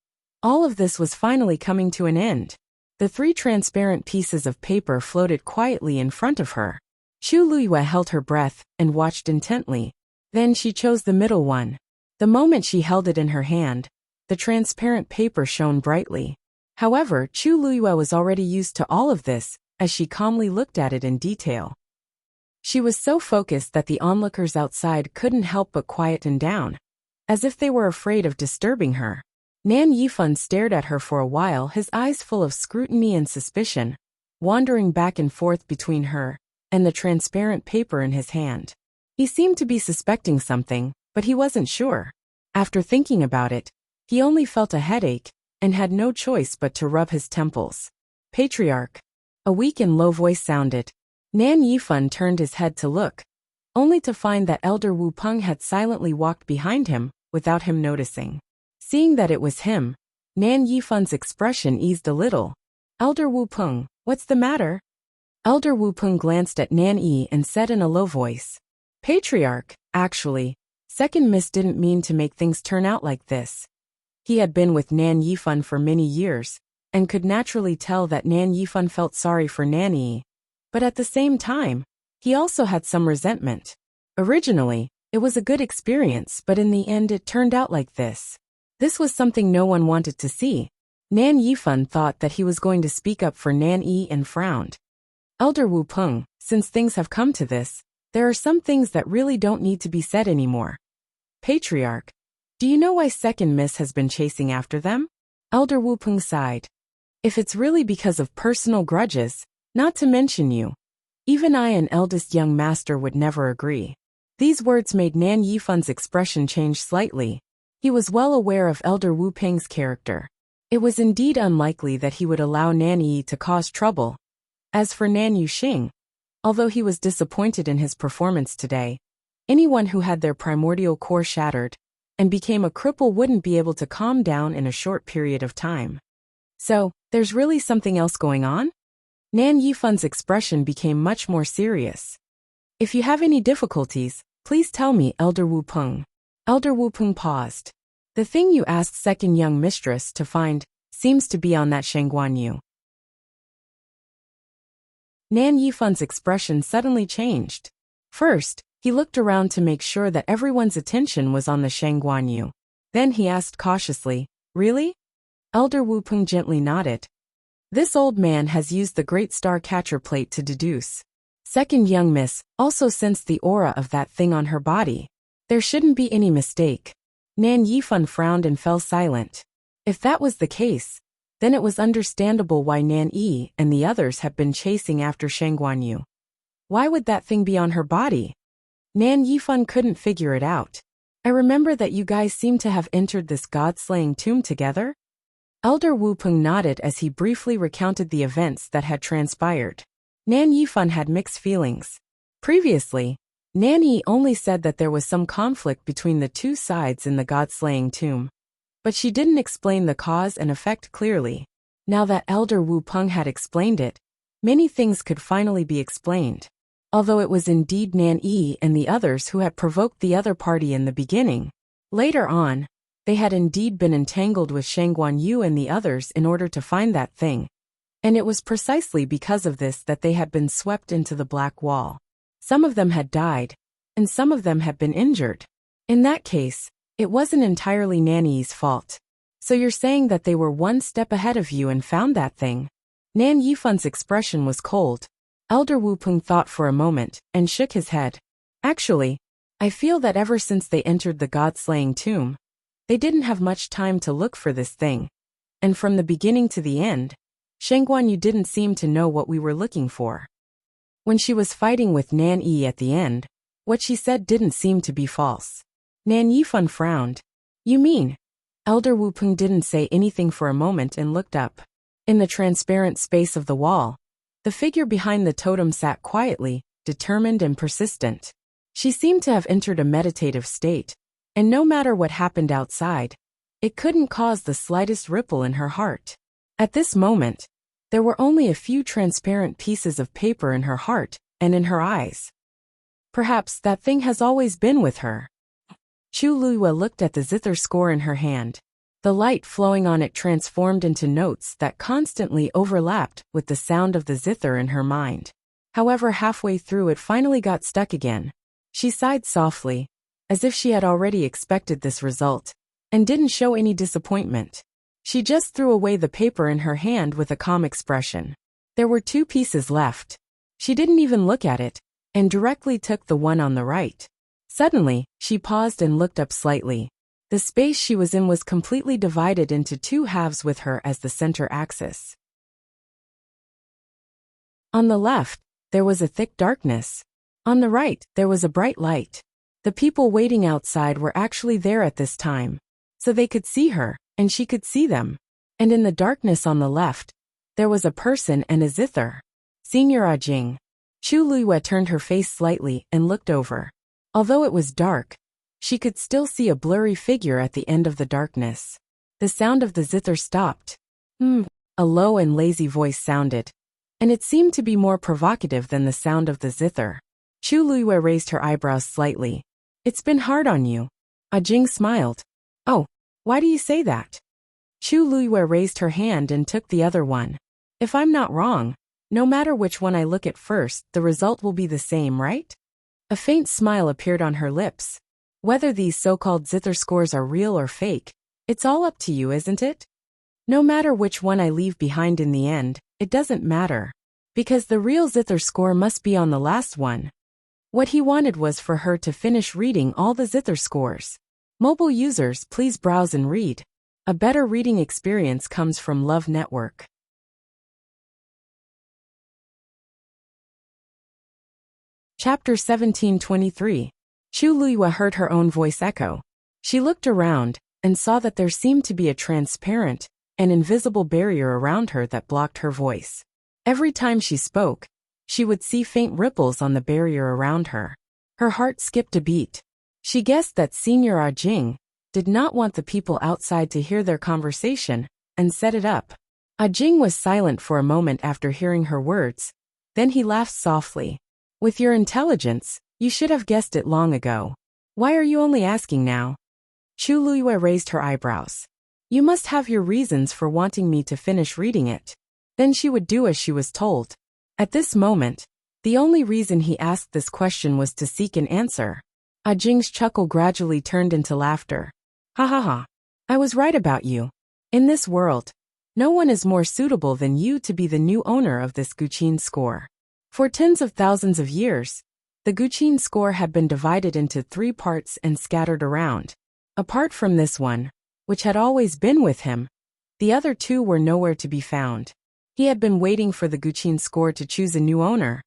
all of this was finally coming to an end. The 3 transparent pieces of paper floated quietly in front of her. Chu Luyue held her breath and watched intently. Then she chose the middle one. The moment she held it in her hand, the transparent paper shone brightly. However, Chu Luyue was already used to all of this, as she calmly looked at it in detail. She was so focused that the onlookers outside couldn't help but quieten down, as if they were afraid of disturbing her. Nan Yifan stared at her for a while, his eyes full of scrutiny and suspicion, wandering back and forth between her and the transparent paper in his hand. He seemed to be suspecting something, but he wasn't sure. After thinking about it, he only felt a headache and had no choice but to rub his temples. Patriarch. A weak and low voice sounded. Nan Yifan turned his head to look, only to find that Elder Wu Peng had silently walked behind him without him noticing. Seeing that it was him, Nan Yifan's expression eased a little. Elder Wu Peng, what's the matter? Elder Wu Peng glanced at Nan Yi and said in a low voice. Patriarch, actually, Second Miss didn't mean to make things turn out like this. He had been with Nan Yifan for many years, and could naturally tell that Nan Yifan felt sorry for Nan Yi. But at the same time, he also had some resentment. Originally, it was a good experience, but in the end it turned out like this. This was something no one wanted to see. Nan Yifan thought that he was going to speak up for Nan Yi and frowned. Elder Wu Peng, since things have come to this, there are some things that really don't need to be said anymore. Patriarch, do you know why Second Miss has been chasing after them? Elder Wu Peng sighed. If it's really because of personal grudges, not to mention you, even I and eldest young master would never agree. These words made Nan Yifan's expression change slightly. He was well aware of Elder Wu Peng's character. It was indeed unlikely that he would allow Nan Yi to cause trouble. As for Nan Yuxing, although he was disappointed in his performance today, anyone who had their primordial core shattered and became a cripple wouldn't be able to calm down in a short period of time. So, there's really something else going on? Nan Yifan's expression became much more serious. If you have any difficulties, please tell me, Elder Wu Peng. Elder Wu Peng paused. The thing you asked second young mistress to find seems to be on that Shangguan Yu. Nan Yifan's expression suddenly changed. First, he looked around to make sure that everyone's attention was on the Shangguan Yu. Then he asked cautiously, really? Elder Wu Peng gently nodded. This old man has used the Great Star Catcher plate to deduce. Second young miss also sensed the aura of that thing on her body. There shouldn't be any mistake. Nan Yifan frowned and fell silent. If that was the case, then it was understandable why Nan Yi and the others had been chasing after Shangguan Yu. Why would that thing be on her body? Nan Yifan couldn't figure it out. I remember that you guys seem to have entered this god-slaying tomb together? Elder Wu Peng nodded as he briefly recounted the events that had transpired. Nan Yifan had mixed feelings. Previously, Nan Yi only said that there was some conflict between the two sides in the god-slaying tomb, but she didn't explain the cause and effect clearly. Now that Elder Wu Peng had explained it, many things could finally be explained. Although it was indeed Nan Yi and the others who had provoked the other party in the beginning, later on, they had indeed been entangled with Shangguan Yu and the others in order to find that thing. And it was precisely because of this that they had been swept into the black wall. Some of them had died, and some of them had been injured. In that case, it wasn't entirely Nan Yi's fault. So you're saying that they were one step ahead of you and found that thing? Nan Yifan's expression was cold. Elder Wu Peng thought for a moment and shook his head. Actually, I feel that ever since they entered the god-slaying tomb, they didn't have much time to look for this thing. And from the beginning to the end, Shangguan Yu didn't seem to know what we were looking for. When she was fighting with Nan Yi at the end, what she said didn't seem to be false. Nan Yifan frowned. You mean, Elder Wu Peng didn't say anything for a moment and looked up. In the transparent space of the wall, the figure behind the totem sat quietly, determined and persistent. She seemed to have entered a meditative state, and no matter what happened outside, it couldn't cause the slightest ripple in her heart. At this moment, there were only a few transparent pieces of paper in her heart and in her eyes. Perhaps that thing has always been with her. Chu Luiyue looked at the zither score in her hand. The light flowing on it transformed into notes that constantly overlapped with the sound of the zither in her mind. However, halfway through it finally got stuck again. She sighed softly, as if she had already expected this result, and didn't show any disappointment. She just threw away the paper in her hand with a calm expression. There were 2 pieces left. She didn't even look at it, and directly took the one on the right. Suddenly, she paused and looked up slightly. The space she was in was completely divided into 2 halves with her as the center axis. On the left, there was a thick darkness. On the right, there was a bright light. The people waiting outside were actually there at this time, so they could see her, and she could see them. And in the darkness on the left, there was a person and a zither. Senior Jing. Chu Luiyue turned her face slightly and looked over. Although it was dark, she could still see a blurry figure at the end of the darkness. The sound of the zither stopped. A low and lazy voice sounded, and it seemed to be more provocative than the sound of the zither. Chu Luiyue raised her eyebrows slightly. It's been hard on you. Jing smiled. Oh, why do you say that? Chu Luiyue raised her hand and took the other one. If I'm not wrong, no matter which one I look at first, the result will be the same, right? A faint smile appeared on her lips. Whether these so-called zither scores are real or fake, it's all up to you, isn't it? No matter which one I leave behind in the end, it doesn't matter. Because the real zither score must be on the last one. What he wanted was for her to finish reading all the zither scores. Mobile users, please browse and read. A better reading experience comes from Love Network. Chapter 1723. Chu Luiyue heard her own voice echo. She looked around and saw that there seemed to be a transparent and invisible barrier around her that blocked her voice. Every time she spoke, she would see faint ripples on the barrier around her. Her heart skipped a beat. She guessed that Senior Jing did not want the people outside to hear their conversation and set it up. Jing was silent for a moment after hearing her words. Then he laughed softly. With your intelligence, you should have guessed it long ago. Why are you only asking now? Chu Luiyue raised her eyebrows. You must have your reasons for wanting me to finish reading it. Then she would do as she was told. At this moment, the only reason he asked this question was to seek an answer. Jing's chuckle gradually turned into laughter. Ha ha ha. I was right about you. In this world, no one is more suitable than you to be the new owner of this Guqin score. For tens of thousands of years, the Guqin score had been divided into 3 parts and scattered around. Apart from this one, which had always been with him, the other 2 were nowhere to be found. He had been waiting for the Guqin score to choose a new owner,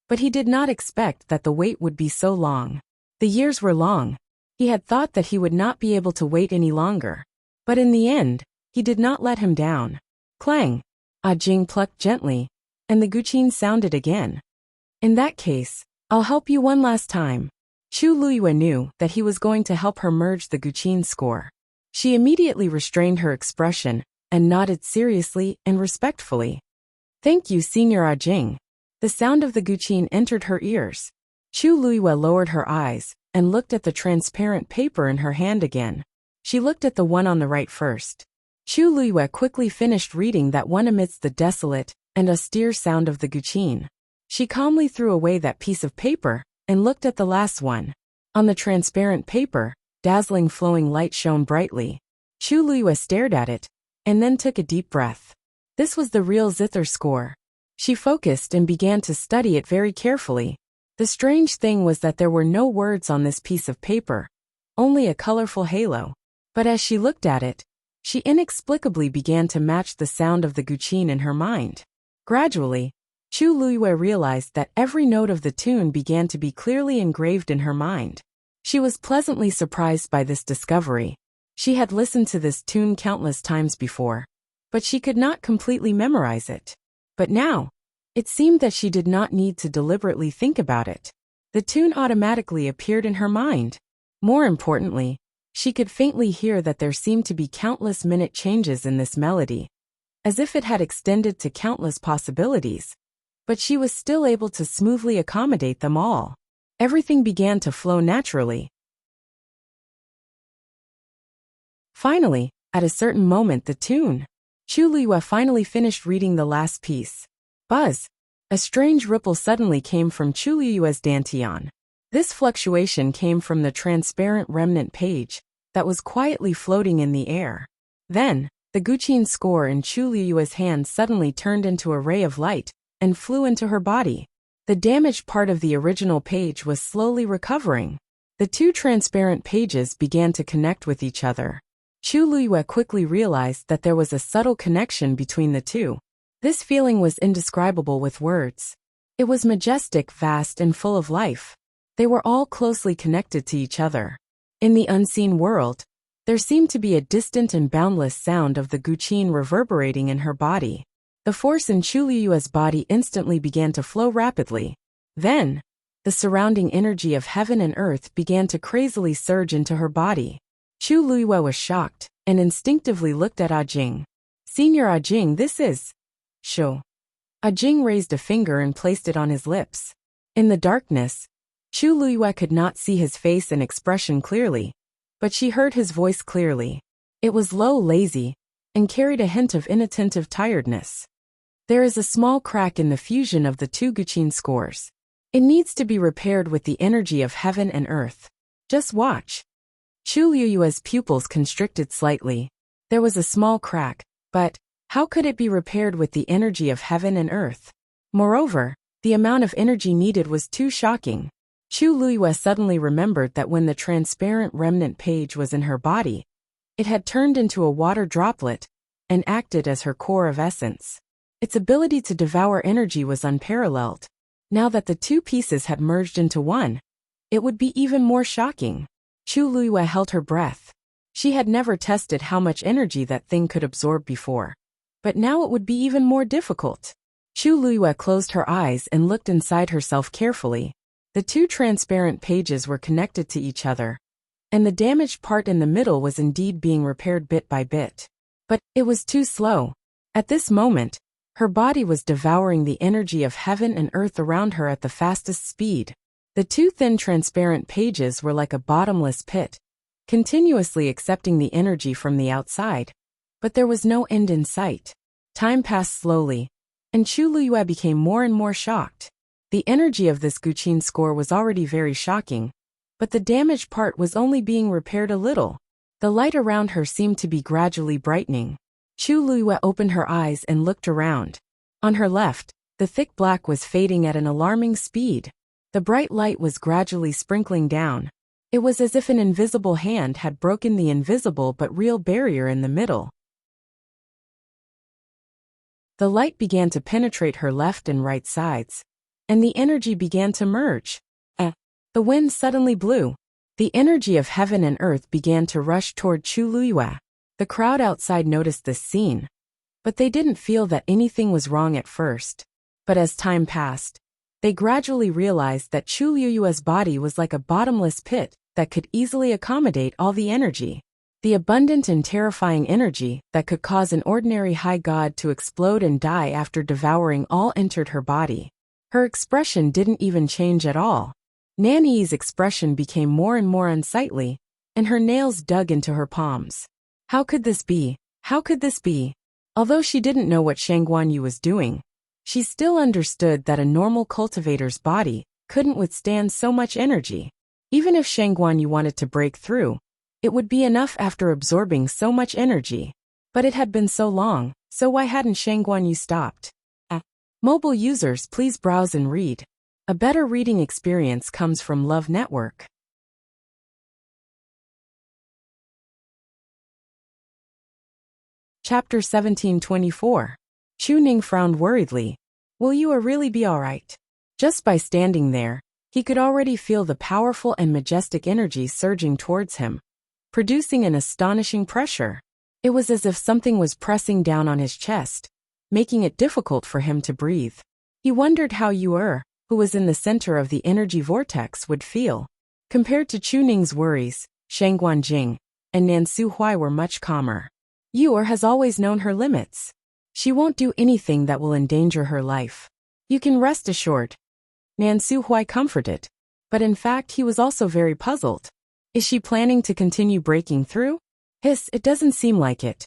but he did not expect that the wait would be so long. The years were long. He had thought that he would not be able to wait any longer. But in the end, he did not let him down. Clang! Jing plucked gently, and the Guqin sounded again. In that case, I'll help you one last time. Chu Luiyue knew that he was going to help her merge the Guqin score. She immediately restrained her expression and nodded seriously and respectfully. Thank you, Senior Jing. The sound of the Guqin entered her ears. Chu Luiyue lowered her eyes and looked at the transparent paper in her hand again. She looked at the one on the right first. Chu Luiyue quickly finished reading that one amidst the desolate and austere sound of the Guqin. She calmly threw away that piece of paper and looked at the last one. On the transparent paper, dazzling flowing light shone brightly. Chu Luiyue stared at it and then took a deep breath. This was the real zither score. She focused and began to study it very carefully. The strange thing was that there were no words on this piece of paper, only a colorful halo. But as she looked at it, she inexplicably began to match the sound of the Guqin in her mind. Gradually, Chu Luiyue realized that every note of the tune began to be clearly engraved in her mind. She was pleasantly surprised by this discovery. She had listened to this tune countless times before, but she could not completely memorize it. But now, it seemed that she did not need to deliberately think about it. The tune automatically appeared in her mind. More importantly, she could faintly hear that there seemed to be countless minute changes in this melody, as if it had extended to countless possibilities. But she was still able to smoothly accommodate them all. Everything began to flow naturally. Finally, at a certain moment the tune, Chu Liyue finally finished reading the last piece. Buzz! A strange ripple suddenly came from Chu Liyue's dantian. This fluctuation came from the transparent remnant page that was quietly floating in the air. Then, the guqin score in Chu Liyue's hand suddenly turned into a ray of light and flew into her body. The damaged part of the original page was slowly recovering. The two transparent pages began to connect with each other. Chu Liyue quickly realized that there was a subtle connection between the two. This feeling was indescribable with words. It was majestic, vast, and full of life. They were all closely connected to each other. In the unseen world, there seemed to be a distant and boundless sound of the guqin reverberating in her body. The force in Chu Liyue's body instantly began to flow rapidly. Then, the surrounding energy of heaven and earth began to crazily surge into her body. Chu Liyue was shocked and instinctively looked at Ajing. "Senior Ajing, this is..." "Sho." Ajing raised a finger and placed it on his lips. In the darkness, Chu Liyue could not see his face and expression clearly, but she heard his voice clearly. It was low, lazy, and carried a hint of inattentive tiredness. "There is a small crack in the fusion of the two guqin scores. It needs to be repaired with the energy of heaven and earth. Just watch." Chu Liyue's pupils constricted slightly. There was a small crack, but how could it be repaired with the energy of heaven and earth? Moreover, the amount of energy needed was too shocking. Chu Liyue suddenly remembered that when the transparent remnant page was in her body, it had turned into a water droplet and acted as her core of essence. Its ability to devour energy was unparalleled. Now that the two pieces had merged into one, it would be even more shocking. Chu Liyue held her breath. She had never tested how much energy that thing could absorb before. But now it would be even more difficult. Chu Liyue closed her eyes and looked inside herself carefully. The two transparent pages were connected to each other, and the damaged part in the middle was indeed being repaired bit by bit. But it was too slow. At this moment, her body was devouring the energy of heaven and earth around her at the fastest speed. The two thin transparent pages were like a bottomless pit, continuously accepting the energy from the outside. But there was no end in sight. Time passed slowly, and Chu Liyue became more and more shocked. The energy of this guqin score was already very shocking, but the damaged part was only being repaired a little. The light around her seemed to be gradually brightening. Chu Liyue opened her eyes and looked around. On her left, the thick black was fading at an alarming speed. The bright light was gradually sprinkling down. It was as if an invisible hand had broken the invisible but real barrier in the middle. The light began to penetrate her left and right sides, and the energy began to merge. The wind suddenly blew. The energy of heaven and earth began to rush toward Chu Liyue. The crowd outside noticed this scene, but they didn't feel that anything was wrong at first. But as time passed, they gradually realized that Chu Liyue's body was like a bottomless pit that could easily accommodate all the energy. The abundant and terrifying energy that could cause an ordinary high god to explode and die after devouring all entered her body. Her expression didn't even change at all. Nanyi's expression became more and more unsightly, and her nails dug into her palms. How could this be? How could this be? Although she didn't know what Shang Guanyu was doing, she still understood that a normal cultivator's body couldn't withstand so much energy. Even if Shang Guanyu wanted to break through, it would be enough after absorbing so much energy. But it had been so long, so why hadn't Shang Guanyu stopped? Mobile users, please browse and read. A better reading experience comes from Love Network. Chapter 1724. Chu Ning frowned worriedly. Will you really be alright? Just by standing there, he could already feel the powerful and majestic energy surging towards him. producing an astonishing pressure. It was as if something was pressing down on his chest, making it difficult for him to breathe. He wondered how Yu, who was in the center of the energy vortex, would feel. Compared to Chu Ning's worries, Shang Guanjing and Nan Suhui were much calmer. Yu has always known her limits. She won't do anything that will endanger her life. You can rest assured. Nan Suhui comforted. But in fact he was also very puzzled. Is she planning to continue breaking through? It doesn't seem like it.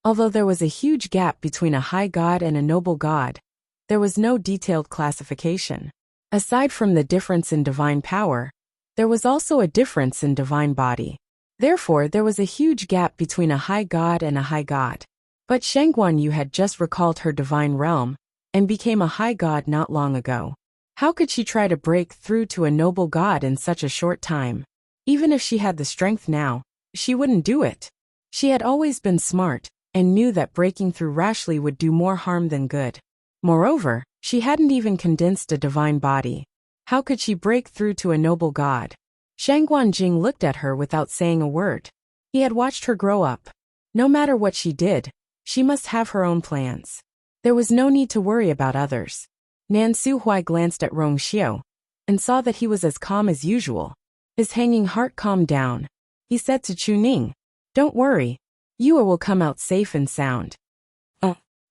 Although there was a huge gap between a high god and a noble god, there was no detailed classification. Aside from the difference in divine power, there was also a difference in divine body. Therefore, there was a huge gap between a high god and a high god. But Shang Guanyu had just recalled her divine realm and became a high god not long ago. How could she try to break through to a noble god in such a short time? Even if she had the strength now, she wouldn't do it. She had always been smart and knew that breaking through rashly would do more harm than good. Moreover, she hadn't even condensed a divine body. How could she break through to a noble god? Shang Guanjing looked at her without saying a word. He had watched her grow up. No matter what she did, she must have her own plans. There was no need to worry about others. Nan Suhui glanced at Rong Xiu and saw that he was as calm as usual. His hanging heart calmed down. He said to Chu Ning, "Don't worry. Yu will come out safe and sound."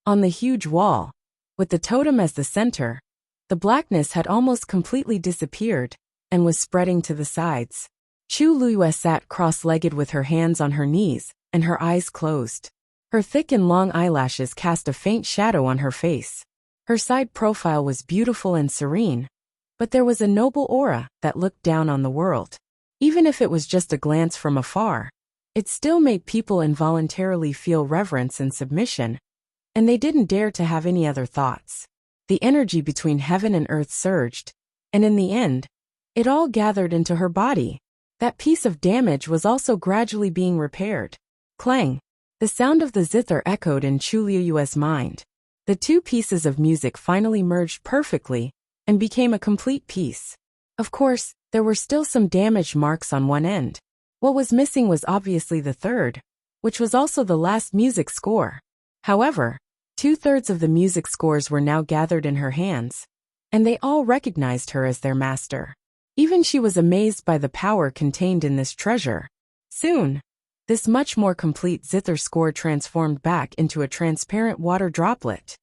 On the huge wall, with the totem as the center, the blackness had almost completely disappeared and was spreading to the sides. Chu Luyue sat cross-legged with her hands on her knees and her eyes closed. Her thick and long eyelashes cast a faint shadow on her face. Her side profile was beautiful and serene, but there was a noble aura that looked down on the world. Even if it was just a glance from afar, it still made people involuntarily feel reverence and submission, and they didn't dare to have any other thoughts. The energy between heaven and earth surged, and in the end, it all gathered into her body. That piece of damage was also gradually being repaired. Clang! The sound of the zither echoed in Chu Liyue's mind. The two pieces of music finally merged perfectly and became a complete piece. Of course, there were still some damage marks on one end. What was missing was obviously the third, which was also the last music score. However, 2/3 of the music scores were now gathered in her hands, and they all recognized her as their master. Even she was amazed by the power contained in this treasure. Soon, this much more complete zither score transformed back into a transparent water droplet.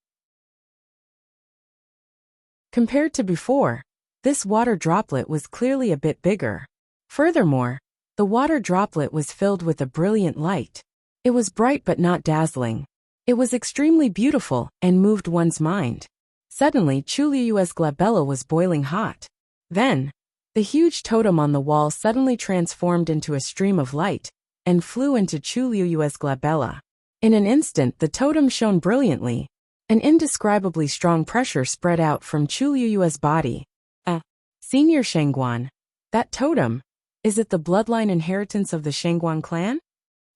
Compared to before, this water droplet was clearly a bit bigger. Furthermore, the water droplet was filled with a brilliant light. It was bright but not dazzling. It was extremely beautiful and moved one's mind. Suddenly, Chu Liyue's glabella was boiling hot. Then, the huge totem on the wall suddenly transformed into a stream of light and flew into Chu Liyue's glabella. In an instant, the totem shone brilliantly. An indescribably strong pressure spread out from Chu Liyue's body. Senior Shangguan, that totem, is it the bloodline inheritance of the Shangguan clan?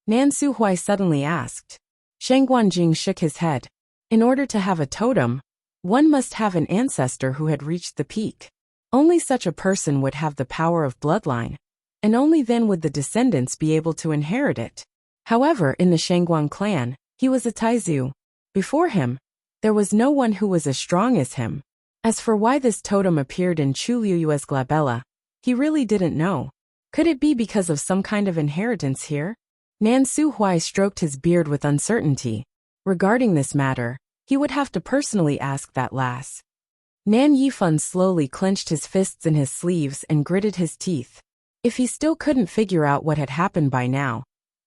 Nan Suhui suddenly asked. Shang Guanjing shook his head. In order to have a totem, one must have an ancestor who had reached the peak. Only such a person would have the power of bloodline, and only then would the descendants be able to inherit it. However, in the Shangguan clan, he was a Taizu. Before him, there was no one who was as strong as him. As for why this totem appeared in Chu Liyue's glabella, he really didn't know. Could it be because of some kind of inheritance here? Nan Suhui stroked his beard with uncertainty. Regarding this matter, he would have to personally ask that lass. Nan Yifan slowly clenched his fists in his sleeves and gritted his teeth. If he still couldn't figure out what had happened by now,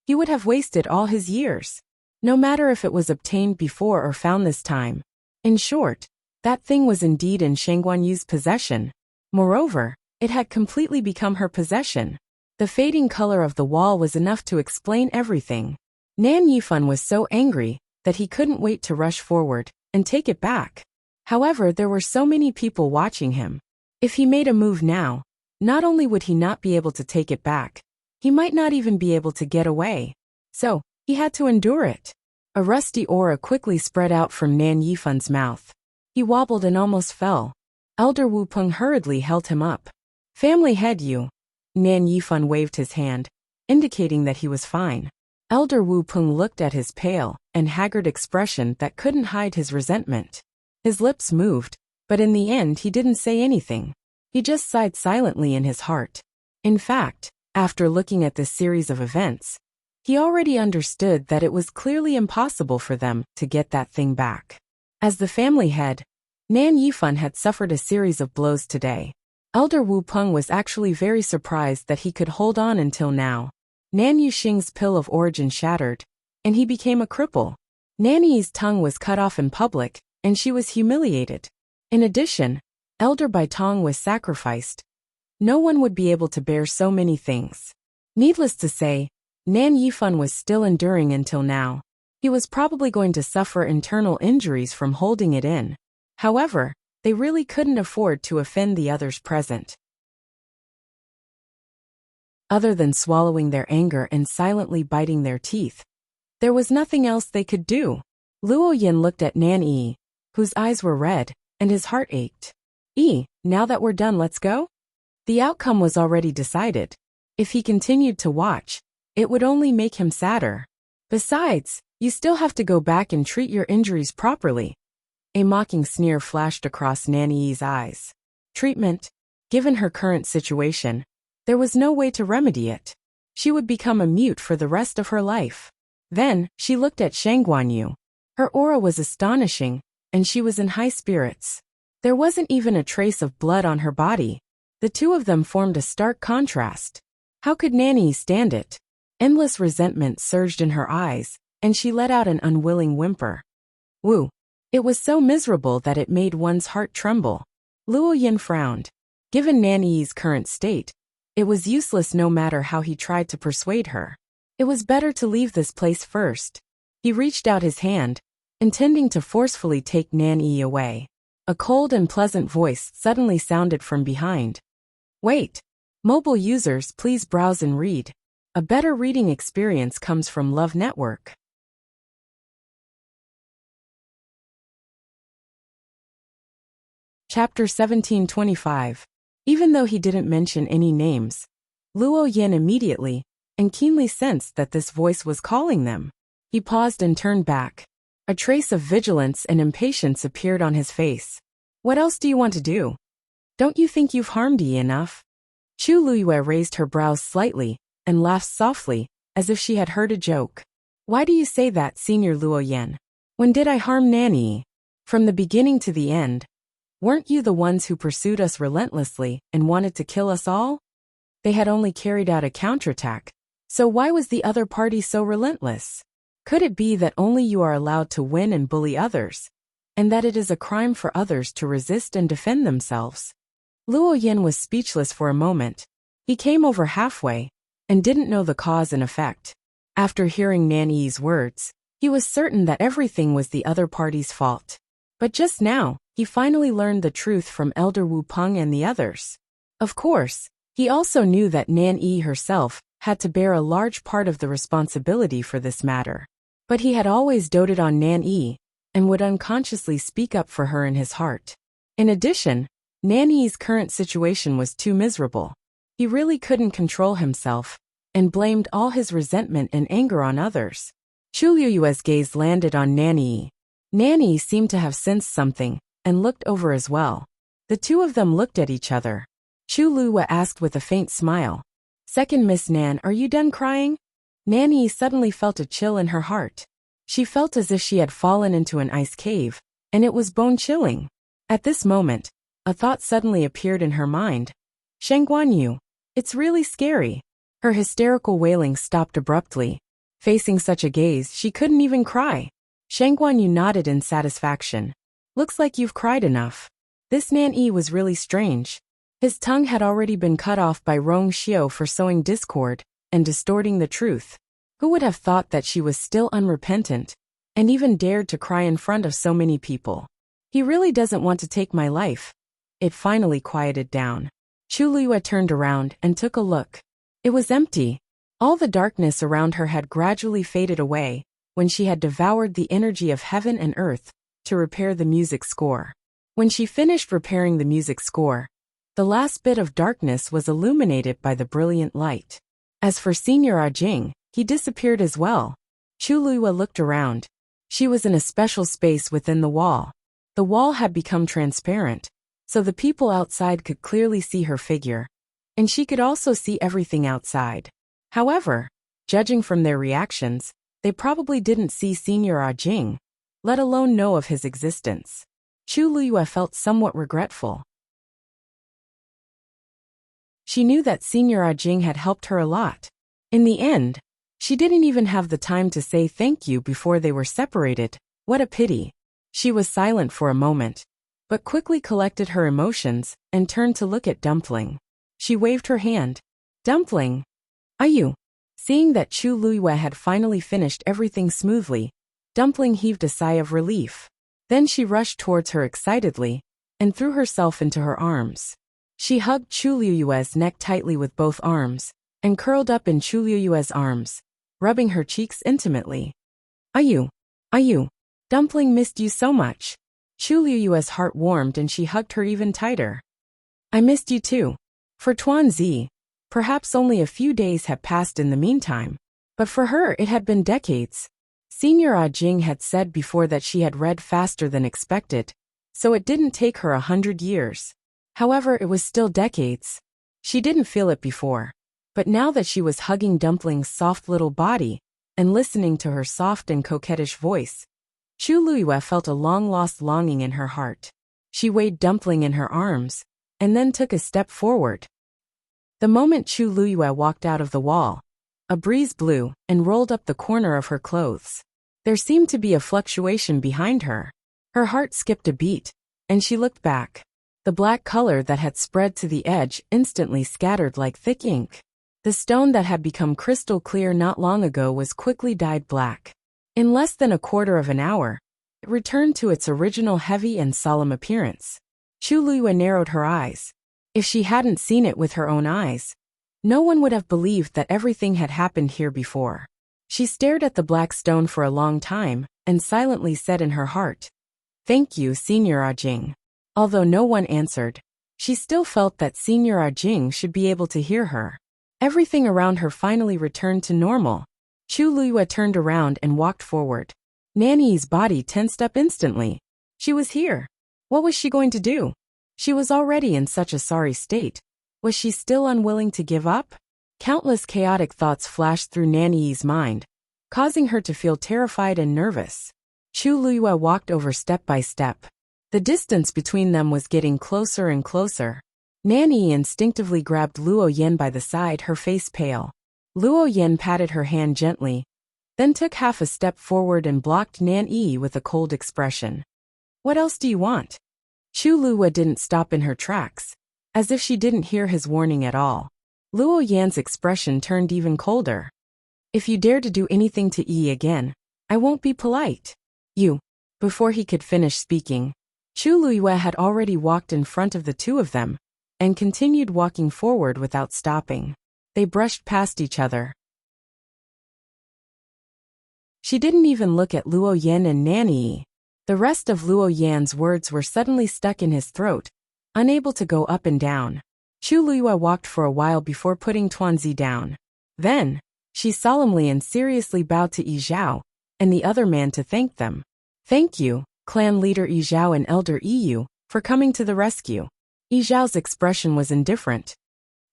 he would have wasted all his years. No matter if it was obtained before or found this time. In short, that thing was indeed in Shangguanyu's possession. Moreover, it had completely become her possession. The fading color of the wall was enough to explain everything. Nan Yifan was so angry that he couldn't wait to rush forward and take it back. However, there were so many people watching him. If he made a move now, not only would he not be able to take it back, he might not even be able to get away. So, he had to endure it. A rusty aura quickly spread out from Nan Yifan's mouth. He wobbled and almost fell. Elder Wu Peng hurriedly held him up. Family head you. Nan Yifan waved his hand. indicating that he was fine. Elder Wu Peng looked at his pale and haggard expression that couldn't hide his resentment. His lips moved, but in the end he didn't say anything. He just sighed silently in his heart. In fact, after looking at this series of events, he already understood that it was clearly impossible for them to get that thing back. As the family head, Nan Yifan had suffered a series of blows today. Elder Wu Peng was actually very surprised that he could hold on until now. Nan Yuxing's pill of origin shattered, and he became a cripple. Nan Yi's tongue was cut off in public, and she was humiliated. In addition, Elder Bai Tong was sacrificed. No one would be able to bear so many things. Needless to say, Nan Yifan was still enduring until now. He was probably going to suffer internal injuries from holding it in. However, they really couldn't afford to offend the others present. Other than swallowing their anger and silently biting their teeth, there was nothing else they could do. Luo Yin looked at Nan Yi, whose eyes were red, and his heart ached. Now that we're done, let's go? The outcome was already decided. If he continued to watch, it would only make him sadder. Besides, you still have to go back and treat your injuries properly. A mocking sneer flashed across Nan Yi's eyes. Treatment? Given her current situation, there was no way to remedy it. She would become a mute for the rest of her life. Then, she looked at Shang Guanyu. Her aura was astonishing, and she was in high spirits. There wasn't even a trace of blood on her body. The two of them formed a stark contrast. How could Nan Yi stand it? Endless resentment surged in her eyes, and she let out an unwilling whimper. Woo! It was so miserable that it made one's heart tremble. Luo Yin frowned. Given Nan Yi's current state, it was useless no matter how he tried to persuade her. It was better to leave this place first. He reached out his hand, intending to forcefully take Nan Yi away. A cold and pleasant voice suddenly sounded from behind. Wait! Mobile users, please browse and read. A better reading experience comes from Love Network. Chapter 1725. Even though he didn't mention any names, Luo Yin immediately and keenly sensed that this voice was calling them. He paused and turned back. A trace of vigilance and impatience appeared on his face. What else do you want to do? Don't you think you've harmed Yi enough? Chu Luyue raised her brows slightly and laughed softly, as if she had heard a joke. Why do you say that, Senior Luo Yin? When did I harm Nan Yi? From the beginning to the end. Weren't you the ones who pursued us relentlessly and wanted to kill us all? They had only carried out a counterattack, so why was the other party so relentless? Could it be that only you are allowed to win and bully others, and that it is a crime for others to resist and defend themselves? Luo Yin was speechless for a moment. He came over halfway, and didn't know the cause and effect. After hearing Nan Yi's words, he was certain that everything was the other party's fault. But just now, he finally learned the truth from Elder Wu Peng and the others. Of course, he also knew that Nan Yi herself had to bear a large part of the responsibility for this matter. But he had always doted on Nan Yi, and would unconsciously speak up for her in his heart. In addition, Nan Yi's current situation was too miserable. He really couldn't control himself, and blamed all his resentment and anger on others. Chu Liyue's gaze landed on Nan Yi. Nan Yi seemed to have sensed something, and looked over as well. The two of them looked at each other. Chu Liyue asked with a faint smile. Second Miss Nan, are you done crying? Nan Yi suddenly felt a chill in her heart. She felt as if she had fallen into an ice cave, and it was bone-chilling. At this moment, a thought suddenly appeared in her mind. Shang Guanyu, it's really scary. Her hysterical wailing stopped abruptly. Facing such a gaze, she couldn't even cry. Shang Guanyu nodded in satisfaction. Looks like you've cried enough. This Nan Yi was really strange. His tongue had already been cut off by Rong Xiao for sowing discord and distorting the truth. Who would have thought that she was still unrepentant, and even dared to cry in front of so many people? He really doesn't want to take my life. It finally quieted down. Chu Liyue turned around and took a look. It was empty. All the darkness around her had gradually faded away when she had devoured the energy of heaven and earth to repair the music score. When she finished repairing the music score, the last bit of darkness was illuminated by the brilliant light. As for Senior Ajing, he disappeared as well. Chu Luiyue looked around. She was in a special space within the wall. The wall had become transparent, so the people outside could clearly see her figure. And she could also see everything outside. However, judging from their reactions, they probably didn't see Senior Ajing, let alone know of his existence. Chu Luiyue felt somewhat regretful. She knew that Senior Ajing had helped her a lot. In the end, she didn't even have the time to say thank you before they were separated. What a pity. She was silent for a moment, but quickly collected her emotions and turned to look at Dumpling. She waved her hand. Dumpling. Ayu. Seeing that Chu Luiyue had finally finished everything smoothly, Dumpling heaved a sigh of relief. Then she rushed towards her excitedly and threw herself into her arms. She hugged Chu Luiyue's neck tightly with both arms and curled up in Chu Luiyue's arms, rubbing her cheeks intimately. Ayu. Ayu. Dumpling missed you so much. Chu Luiyue's heart warmed and she hugged her even tighter. I missed you too. For Tuanzi, perhaps only a few days had passed in the meantime, but for her it had been decades. Senior Ajing had said before that she had read faster than expected, so it didn't take her 100 years. However, it was still decades. She didn't feel it before, but now that she was hugging Dumpling's soft little body and listening to her soft and coquettish voice, Chu Luiyue felt a long-lost longing in her heart. She weighed Dumpling in her arms and then took a step forward. The moment Chu Luiyue walked out of the wall, a breeze blew and rolled up the corner of her clothes. There seemed to be a fluctuation behind her. Her heart skipped a beat, and she looked back. The black color that had spread to the edge instantly scattered like thick ink. The stone that had become crystal clear not long ago was quickly dyed black. In less than a quarter of an hour, it returned to its original heavy and solemn appearance. Chu Luiyue narrowed her eyes. If she hadn't seen it with her own eyes, no one would have believed that everything had happened here before. She stared at the black stone for a long time and silently said in her heart, "Thank you, Senior Ajing." Although no one answered, she still felt that Senior Ajing should be able to hear her. Everything around her finally returned to normal. Chu Luiyue turned around and walked forward. Nanny's body tensed up instantly. She was here. What was she going to do? She was already in such a sorry state. Was she still unwilling to give up? Countless chaotic thoughts flashed through Nanny's mind, causing her to feel terrified and nervous. Chu Luiyue walked over step by step. The distance between them was getting closer and closer. Nanny instinctively grabbed Luo Yen by the side, her face pale. Luo Yen patted her hand gently, then took half a step forward and blocked Nanny with a cold expression. What else do you want? Chu Luiyue didn't stop in her tracks, as if she didn't hear his warning at all. Luo Yan's expression turned even colder. If you dare to do anything to Yi again, I won't be polite. You. Before he could finish speaking, Chu Luiyue had already walked in front of the two of them and continued walking forward without stopping. They brushed past each other. She didn't even look at Luo Yan and Nanny. The rest of Luo Yan's words were suddenly stuck in his throat, unable to go up and down. Chu Luiyue walked for a while before putting Tuanzi down. Then, she solemnly and seriously bowed to Yi Zhao and the other man to thank them. Thank you, clan leader Yi Zhao and elder Yu, for coming to the rescue. Yi Zhao's expression was indifferent.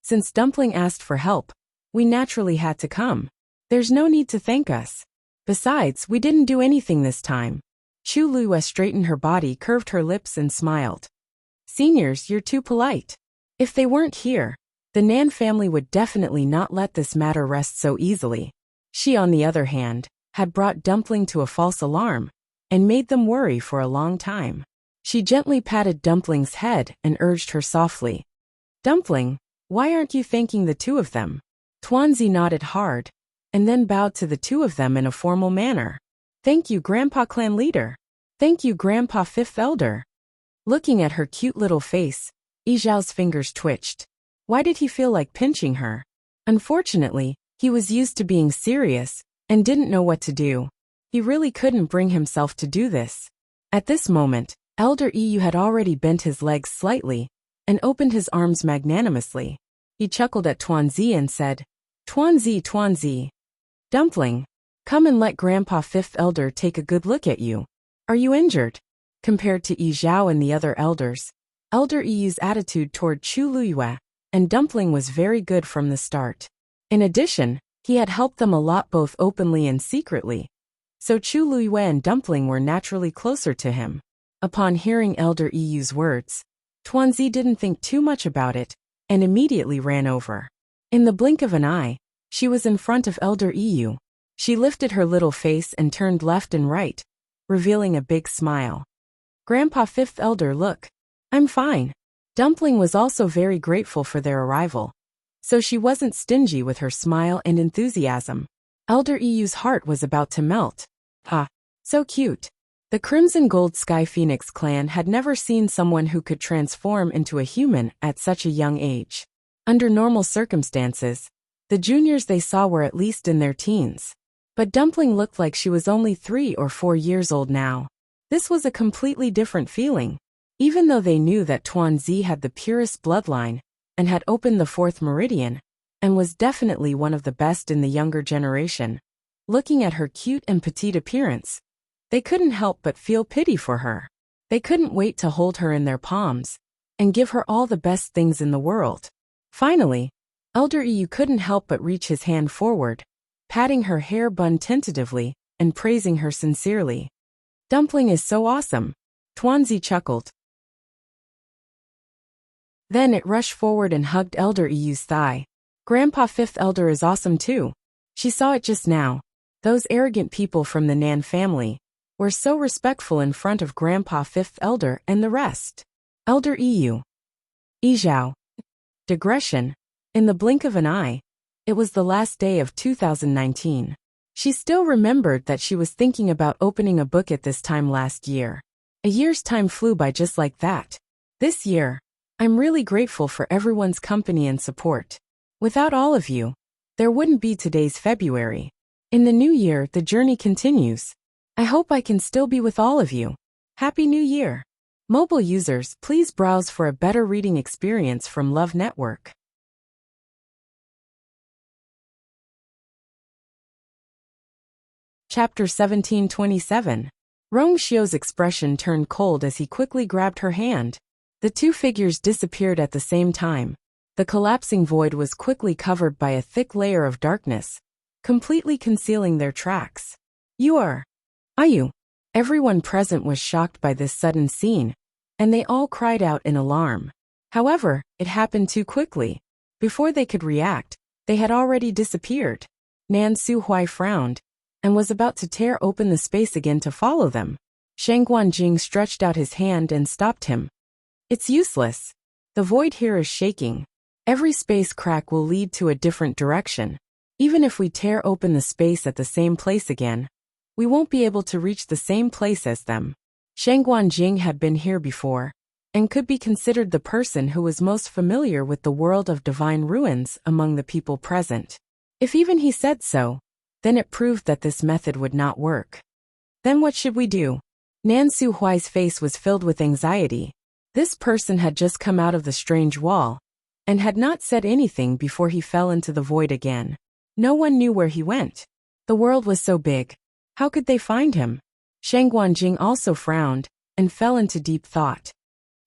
Since Dumpling asked for help, we naturally had to come. There's no need to thank us. Besides, we didn't do anything this time. Chu Luiyue straightened her body, curved her lips and smiled. Seniors, you're too polite. If they weren't here, the Nan family would definitely not let this matter rest so easily. She, on the other hand, had brought Dumpling to a false alarm and made them worry for a long time. She gently patted Dumpling's head and urged her softly. Dumpling, why aren't you thanking the two of them? Tuanzi nodded hard and then bowed to the two of them in a formal manner. Thank you, Grandpa Clan Leader. Thank you, Grandpa Fifth Elder. Looking at her cute little face, Yi Zhao's fingers twitched. Why did he feel like pinching her? Unfortunately, he was used to being serious and didn't know what to do. He really couldn't bring himself to do this. At this moment, Elder Yu had already bent his legs slightly and opened his arms magnanimously. He chuckled at Tuanzi and said, Tuanzi, Tuanzi. Dumpling. Come and let Grandpa Fifth Elder take a good look at you. Are you injured? Compared to Yi Zhao and the other elders, Elder Yi's attitude toward Chu Luyue and Dumpling was very good from the start. In addition, he had helped them a lot both openly and secretly, so Chu Luyue and Dumpling were naturally closer to him. Upon hearing Elder Yu's words, Tuanzi didn't think too much about it and immediately ran over. In the blink of an eye, she was in front of Elder Yu. She lifted her little face and turned left and right, revealing a big smile. Grandpa Fifth Elder, look. I'm fine. Dumpling was also very grateful for their arrival, so she wasn't stingy with her smile and enthusiasm. Elder Yu's heart was about to melt. Ha! So cute. The Crimson Gold Sky Phoenix clan had never seen someone who could transform into a human at such a young age. Under normal circumstances, the juniors they saw were at least in their teens. But Dumpling looked like she was only 3 or 4 years old now. This was a completely different feeling. Even though they knew that Tuanzi had the purest bloodline and had opened the 4th meridian and was definitely one of the best in the younger generation, looking at her cute and petite appearance, they couldn't help but feel pity for her. They couldn't wait to hold her in their palms and give her all the best things in the world. Finally, Elder Yu couldn't help but reach his hand forward, patting her hair bun tentatively and praising her sincerely. Dumpling is so awesome, Tuanzi chuckled. Then it rushed forward and hugged Elder Yu's thigh. Grandpa Fifth Elder is awesome too. She saw it just now. Those arrogant people from the Nan family were so respectful in front of Grandpa Fifth Elder and the rest. Elder Yi Zhao. Digression. In the blink of an eye, it was the last day of 2019. She still remembered that she was thinking about opening a book at this time last year. A year's time flew by just like that. This year, I'm really grateful for everyone's company and support. Without all of you, there wouldn't be today's February. In the new year, the journey continues. I hope I can still be with all of you. Happy New Year! Mobile users, please browse for a better reading experience from Love Network. Chapter 1727. Rong Xiu's expression turned cold as he quickly grabbed her hand. The two figures disappeared at the same time. The collapsing void was quickly covered by a thick layer of darkness, completely concealing their tracks. Are you? Everyone present was shocked by this sudden scene, and they all cried out in alarm. However, it happened too quickly. Before they could react, they had already disappeared. Nan Suhui frowned and was about to tear open the space again to follow them. Shang Guanjing stretched out his hand and stopped him. It's useless. The void here is shaking. Every space crack will lead to a different direction. Even if we tear open the space at the same place again, we won't be able to reach the same place as them. Shang Guanjing had been here before, and could be considered the person who was most familiar with the world of divine ruins among the people present. If even he said so, then it proved that this method would not work. Then what should we do? Nan Suhuai's face was filled with anxiety. This person had just come out of the strange wall, and had not said anything before he fell into the void again. No one knew where he went. The world was so big. How could they find him? Shang Guanjing also frowned, and fell into deep thought.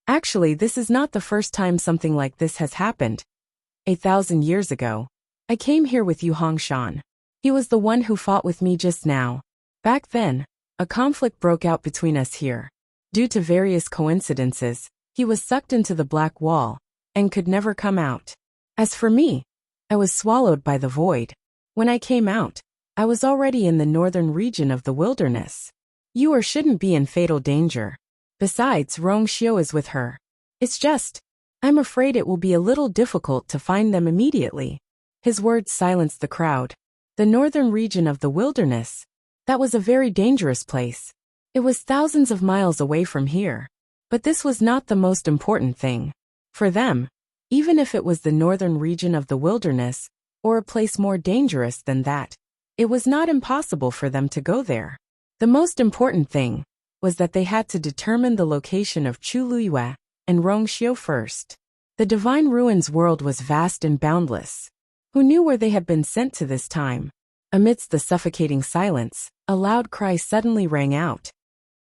Actually, this is not the first time something like this has happened. 1,000 years ago, I came here with Yu Hongshan. He was the one who fought with me just now. Back then, a conflict broke out between us here. Due to various coincidences, he was sucked into the black wall, and could never come out. As for me, I was swallowed by the void. When I came out, I was already in the northern region of the wilderness. You or shouldn't be in fatal danger. Besides, Rong Xiu is with her. It's just, I'm afraid it will be a little difficult to find them immediately. His words silenced the crowd. The northern region of the wilderness. That was a very dangerous place. It was thousands of miles away from here. But this was not the most important thing. For them, even if it was the northern region of the wilderness, or a place more dangerous than that, it was not impossible for them to go there. The most important thing was that they had to determine the location of Chu Luyue and Rong Xiu first. The divine ruins world was vast and boundless. Who knew where they had been sent to this time? Amidst the suffocating silence, a loud cry suddenly rang out.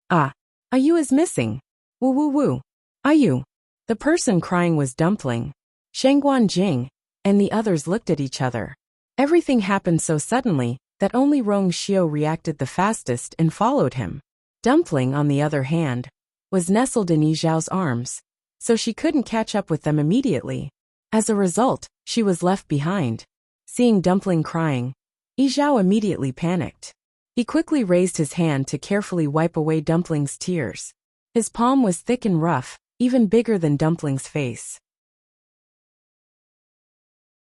Ah! Ayu is missing! Woo woo woo! Ayu! The person crying was Dumpling. Shangguan Jing and the others looked at each other. Everything happened so suddenly that only Rong Xiao reacted the fastest and followed him. Dumpling, on the other hand, was nestled in Yi Zhao's arms, so she couldn't catch up with them immediately. As a result, she was left behind. Seeing Dumpling crying, Yi Zhao immediately panicked. He quickly raised his hand to carefully wipe away Dumpling's tears. His palm was thick and rough, even bigger than Dumpling's face.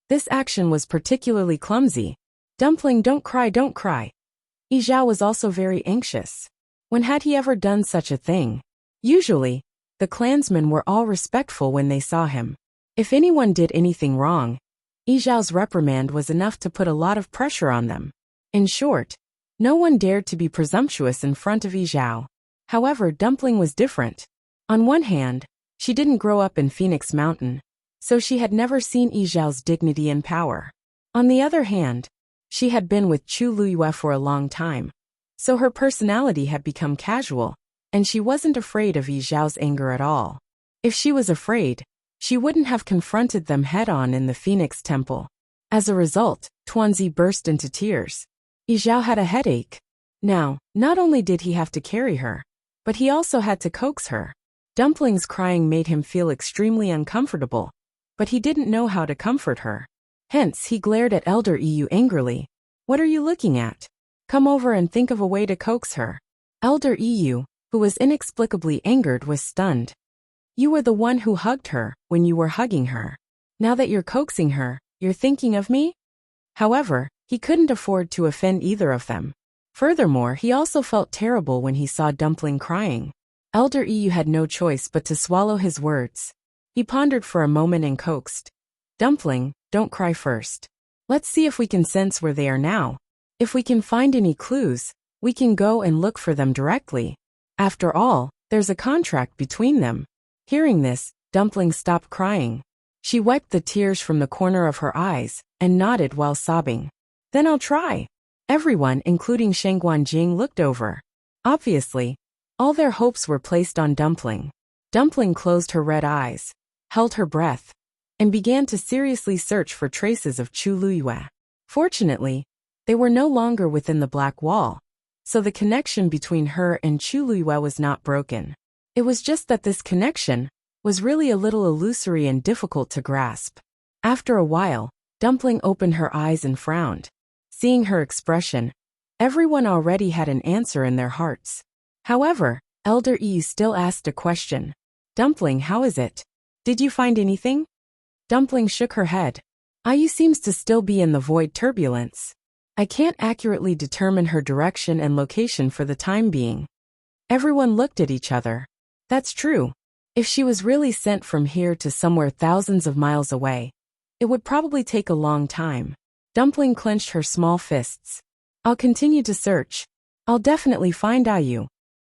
This action was particularly clumsy. Dumpling, don't cry, don't cry. Yi Zhao was also very anxious. When had he ever done such a thing? Usually, the clansmen were all respectful when they saw him. If anyone did anything wrong, Yi Zhao's reprimand was enough to put a lot of pressure on them. In short, no one dared to be presumptuous in front of Yi Zhao. However, Dumpling was different. On one hand, she didn't grow up in Phoenix Mountain, so she had never seen Yi Zhao's dignity and power. On the other hand, she had been with Chu Luyue for a long time, so her personality had become casual, and she wasn't afraid of Yi Zhao's anger at all. If she was afraid, she wouldn't have confronted them head-on in the Phoenix Temple. As a result, Tuanzi burst into tears. Yi Zhao had a headache. Now, not only did he have to carry her, but he also had to coax her. Dumpling's crying made him feel extremely uncomfortable, but he didn't know how to comfort her. Hence, he glared at Elder Yu angrily. What are you looking at? Come over and think of a way to coax her. Elder Yu, who was inexplicably angered, was stunned. You were the one who hugged her when you were hugging her. Now that you're coaxing her, you're thinking of me? However, he couldn't afford to offend either of them. Furthermore, he also felt terrible when he saw Dumpling crying. Elder Yu had no choice but to swallow his words. He pondered for a moment and coaxed. Dumpling, don't cry first. Let's see if we can sense where they are now. If we can find any clues, we can go and look for them directly. After all, there's a contract between them. Hearing this, Dumpling stopped crying. She wiped the tears from the corner of her eyes and nodded while sobbing. Then I'll try. Everyone, including Shangguan Jing, looked over. Obviously, all their hopes were placed on Dumpling. Dumpling closed her red eyes, held her breath, and began to seriously search for traces of Chu Luyue. Fortunately, they were no longer within the black wall, so the connection between her and Chu Luyue was not broken. It was just that this connection was really a little illusory and difficult to grasp. After a while, Dumpling opened her eyes and frowned. Seeing her expression, everyone already had an answer in their hearts. However, Elder Yu still asked a question. Dumpling, how is it? Did you find anything? Dumpling shook her head. Ayu seems to still be in the void turbulence. I can't accurately determine her direction and location for the time being. Everyone looked at each other. That's true. If she was really sent from here to somewhere thousands of miles away, it would probably take a long time. Dumpling clenched her small fists. I'll continue to search. I'll definitely find Ayu.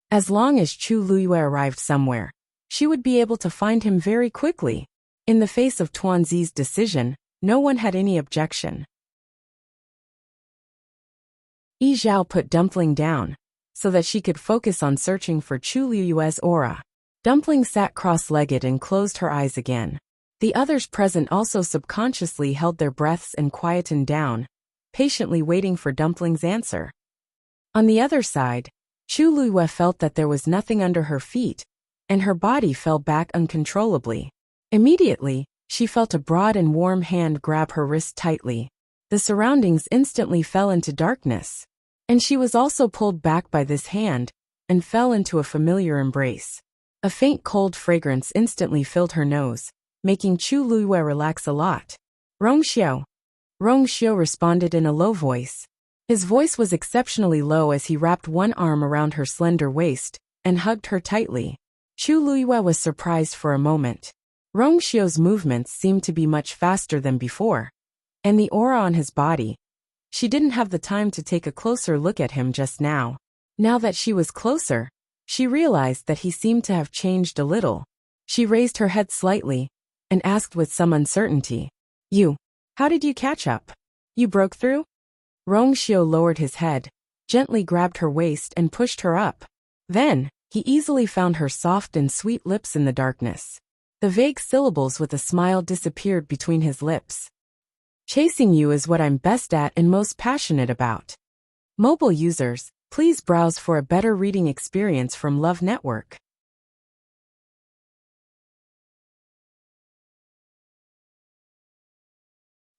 As long as Chu Luyue arrived somewhere, she would be able to find him very quickly. In the face of Tuanzi's decision, no one had any objection. Yi Zhao put Dumpling down, so that she could focus on searching for Chu Luyue's aura. Dumpling sat cross-legged and closed her eyes again. The others present also subconsciously held their breaths and quietened down, patiently waiting for Dumpling's answer. On the other side, Chu Luyue felt that there was nothing under her feet, and her body fell back uncontrollably. Immediately, she felt a broad and warm hand grab her wrist tightly. The surroundings instantly fell into darkness, and she was also pulled back by this hand and fell into a familiar embrace. A faint cold fragrance instantly filled her nose, making Chu Luyue relax a lot. Rong Xiao. Rong Xiao responded in a low voice. His voice was exceptionally low as he wrapped one arm around her slender waist and hugged her tightly. Chu Luyue was surprised for a moment. Rong Xiao's movements seemed to be much faster than before, and the aura on his body. She didn't have the time to take a closer look at him just now. Now that she was closer, she realized that he seemed to have changed a little. She raised her head slightly and asked with some uncertainty, You, How did you catch up? You broke through? Rong Xiu lowered his head, gently grabbed her waist and pushed her up. Then, he easily found her soft and sweet lips in the darkness. The vague syllables with a smile disappeared between his lips. Chasing you is what I'm best at and most passionate about. Mobile users, please browse for a better reading experience from Love Network.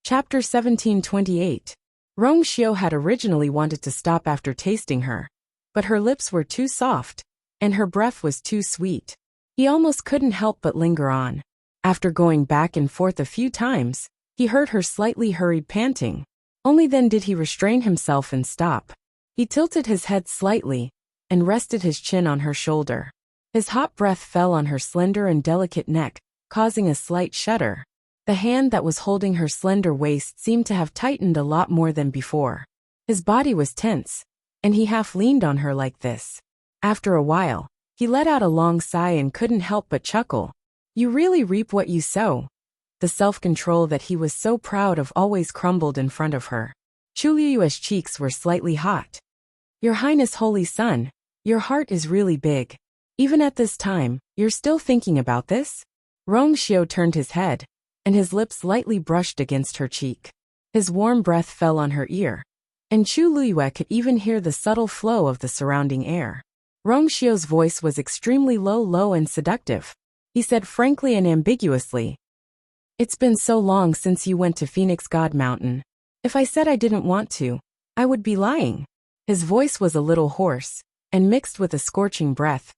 Chapter 1728. Rong Xiu had originally wanted to stop after tasting her, but her lips were too soft, and her breath was too sweet. He almost couldn't help but linger on. After going back and forth a few times, he heard her slightly hurried panting. Only then did he restrain himself and stop. He tilted his head slightly, and rested his chin on her shoulder. His hot breath fell on her slender and delicate neck, causing a slight shudder. The hand that was holding her slender waist seemed to have tightened a lot more than before. His body was tense, and he half leaned on her like this. After a while, he let out a long sigh and couldn't help but chuckle. You really reap what you sow. The self-control that he was so proud of always crumbled in front of her. Chu Liyue's cheeks were slightly hot. Your Highness Holy Son, your heart is really big. Even at this time, you're still thinking about this? Rong Xiu turned his head, and his lips lightly brushed against her cheek. His warm breath fell on her ear, and Chu Liyue could even hear the subtle flow of the surrounding air. Rong Xiu's voice was extremely low and seductive. He said frankly and ambiguously, "It's been so long since you went to Phoenix God Mountain. If I said I didn't want to, I would be lying." His voice was a little hoarse, and mixed with a scorching breath.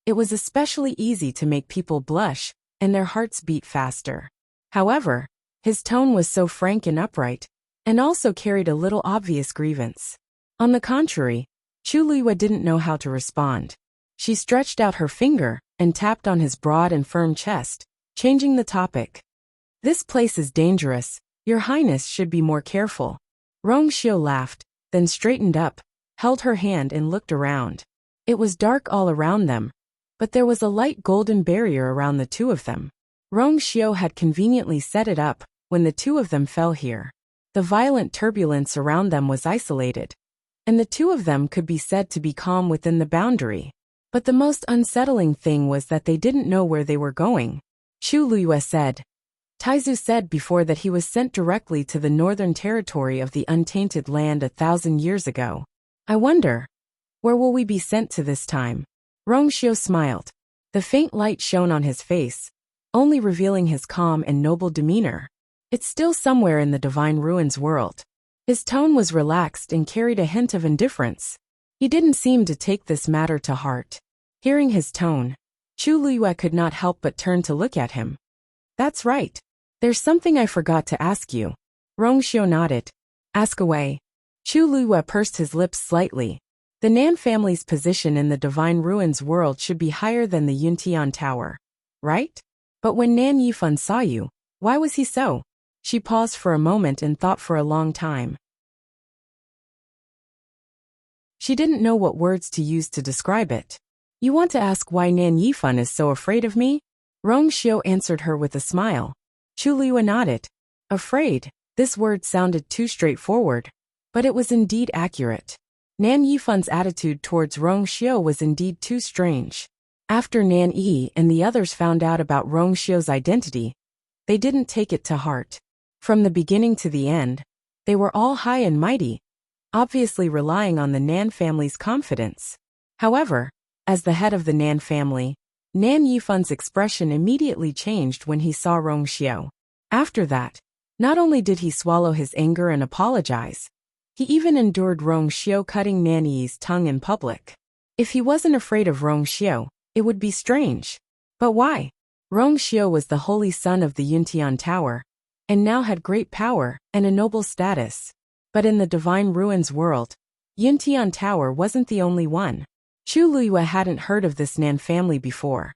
It was especially easy to make people blush, and their hearts beat faster. However, his tone was so frank and upright, and also carried a little obvious grievance. On the contrary, Chu Liyue didn't know how to respond. She stretched out her finger and tapped on his broad and firm chest, changing the topic. "This place is dangerous. Your Highness should be more careful." Rong Xiu laughed, then straightened up, held her hand and looked around. It was dark all around them, but there was a light golden barrier around the two of them. Rong Xiu had conveniently set it up when the two of them fell here. The violent turbulence around them was isolated, and the two of them could be said to be calm within the boundary. But the most unsettling thing was that they didn't know where they were going. Chu Liyue said, "Taizu said before that he was sent directly to the northern territory of the untainted land 1,000 years ago. I wonder, where will we be sent to this time?" Rong Xiu smiled. The faint light shone on his face, only revealing his calm and noble demeanor. "It's still somewhere in the Divine Ruins world." His tone was relaxed and carried a hint of indifference. He didn't seem to take this matter to heart. Hearing his tone, Chu Liyue could not help but turn to look at him. "That's right. There's something I forgot to ask you." Rong Xiu nodded. "Ask away." Chu Liyue pursed his lips slightly. The Nan family's position in the Divine Ruins world should be higher than the Yuntian Tower, right? But when Nan Yifan saw you, why was he so? She paused for a moment and thought for a long time. She didn't know what words to use to describe it. "You want to ask why Nan Yifan is so afraid of me?" Rong Xiu answered her with a smile. Chu Liyue nodded. Afraid, this word sounded too straightforward, but it was indeed accurate. Nan Yifan's attitude towards Rong Xiu was indeed too strange. After Nan Yi and the others found out about Rong Xiu's identity, they didn't take it to heart. From the beginning to the end, they were all high and mighty, obviously relying on the Nan family's confidence. However, as the head of the Nan family, Nan Yifan's expression immediately changed when he saw Rong Xiu. After that, not only did he swallow his anger and apologize, he even endured Rong Xiu cutting Nan Yi's tongue in public. If he wasn't afraid of Rong Xiu, it would be strange. But why? Rong Xiu was the holy son of the Yuntian Tower, and now had great power and a noble status. But in the Divine Ruins world, Yuntian Tower wasn't the only one. Chu Liyue hadn't heard of this Nan family before,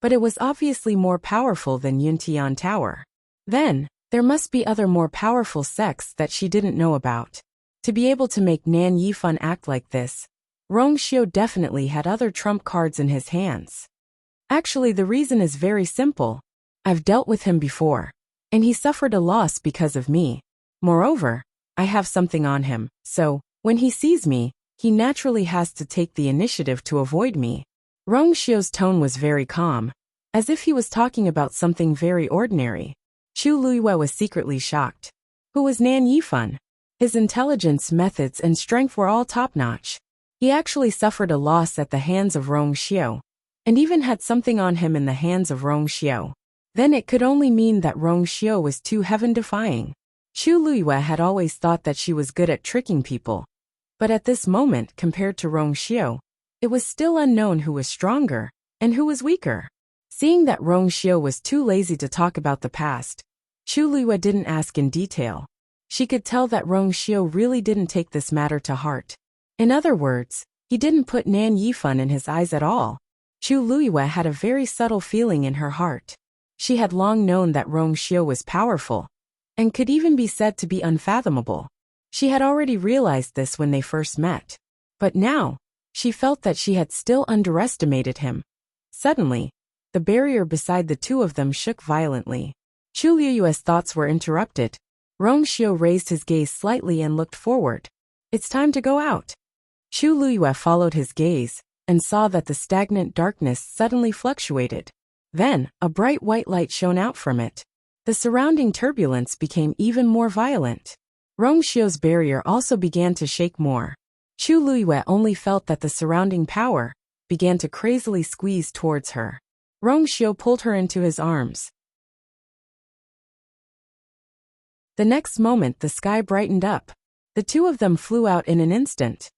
but it was obviously more powerful than Yuntian Tower. Then, there must be other more powerful sects that she didn't know about. To be able to make Nan Yifan act like this, Rong Xiu definitely had other trump cards in his hands. Actually, the reason is very simple. I've dealt with him before, and he suffered a loss because of me. Moreover, I have something on him, so, when he sees me, he naturally has to take the initiative to avoid me. Rong Xiu's tone was very calm, as if he was talking about something very ordinary. Chu Luiyue was secretly shocked. Who was Nan Yifan? His intelligence, methods, and strength were all top-notch. He actually suffered a loss at the hands of Rong Xiu, and even had something on him in the hands of Rong Xiu. Then it could only mean that Rong Xiu was too heaven-defying. Chu Luiyue had always thought that she was good at tricking people. But at this moment, compared to Rong Xiu, it was still unknown who was stronger and who was weaker. Seeing that Rong Xiu was too lazy to talk about the past, Chu Luiyue didn't ask in detail. She could tell that Rong Xiu really didn't take this matter to heart. In other words, he didn't put Nan Yifan in his eyes at all. Chu Luiyue had a very subtle feeling in her heart. She had long known that Rong Xiu was powerful, and could even be said to be unfathomable. She had already realized this when they first met. But now, she felt that she had still underestimated him. Suddenly, the barrier beside the two of them shook violently. Chu Luiyue's thoughts were interrupted. Rong Xiu raised his gaze slightly and looked forward. It's time to go out. Chu Luiyue followed his gaze, and saw that the stagnant darkness suddenly fluctuated. Then, a bright white light shone out from it. The surrounding turbulence became even more violent. Rong Xiu's barrier also began to shake more. Chu Luiyue only felt that the surrounding power began to crazily squeeze towards her. Rong Xiu pulled her into his arms. The next moment the sky brightened up. The two of them flew out in an instant.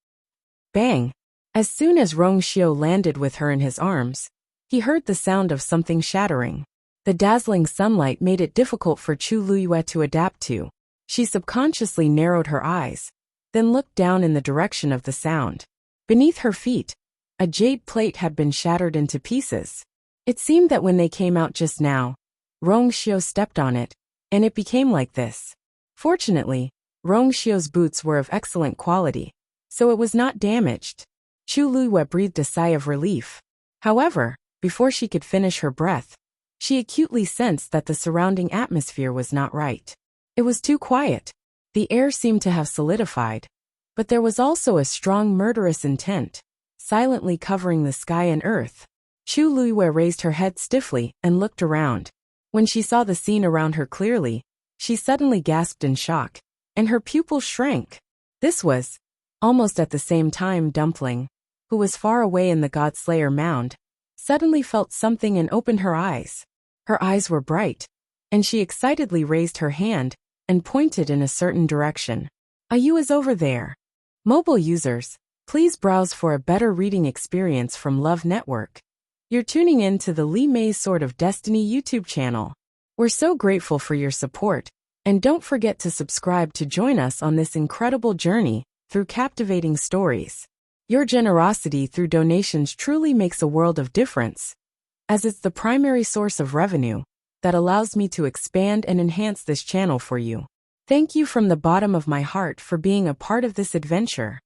Bang! As soon as Rong Xiu landed with her in his arms, he heard the sound of something shattering. The dazzling sunlight made it difficult for Chu Luiyue to adapt to. She subconsciously narrowed her eyes, then looked down in the direction of the sound. Beneath her feet, a jade plate had been shattered into pieces. It seemed that when they came out just now, Rong Xiu stepped on it, and it became like this. Fortunately, Rong Xiu's boots were of excellent quality, so it was not damaged. Chu Luiyue breathed a sigh of relief. However, before she could finish her breath, she acutely sensed that the surrounding atmosphere was not right. It was too quiet. The air seemed to have solidified, but there was also a strong murderous intent, silently covering the sky and earth. Chu Luiyue raised her head stiffly and looked around. When she saw the scene around her clearly, she suddenly gasped in shock, and her pupils shrank. This was, almost at the same time, Dumpling, who was far away in the Godslayer mound, suddenly felt something and opened her eyes. Her eyes were bright, and she excitedly raised her hand and pointed in a certain direction. Ayu is over there. Mobile users, please browse for a better reading experience from Love Network. You're tuning in to the Li Mei's Sword of Destiny YouTube channel. We're so grateful for your support, and don't forget to subscribe to join us on this incredible journey through captivating stories. Your generosity through donations truly makes a world of difference, as it's the primary source of revenue that allows me to expand and enhance this channel for you. Thank you from the bottom of my heart for being a part of this adventure.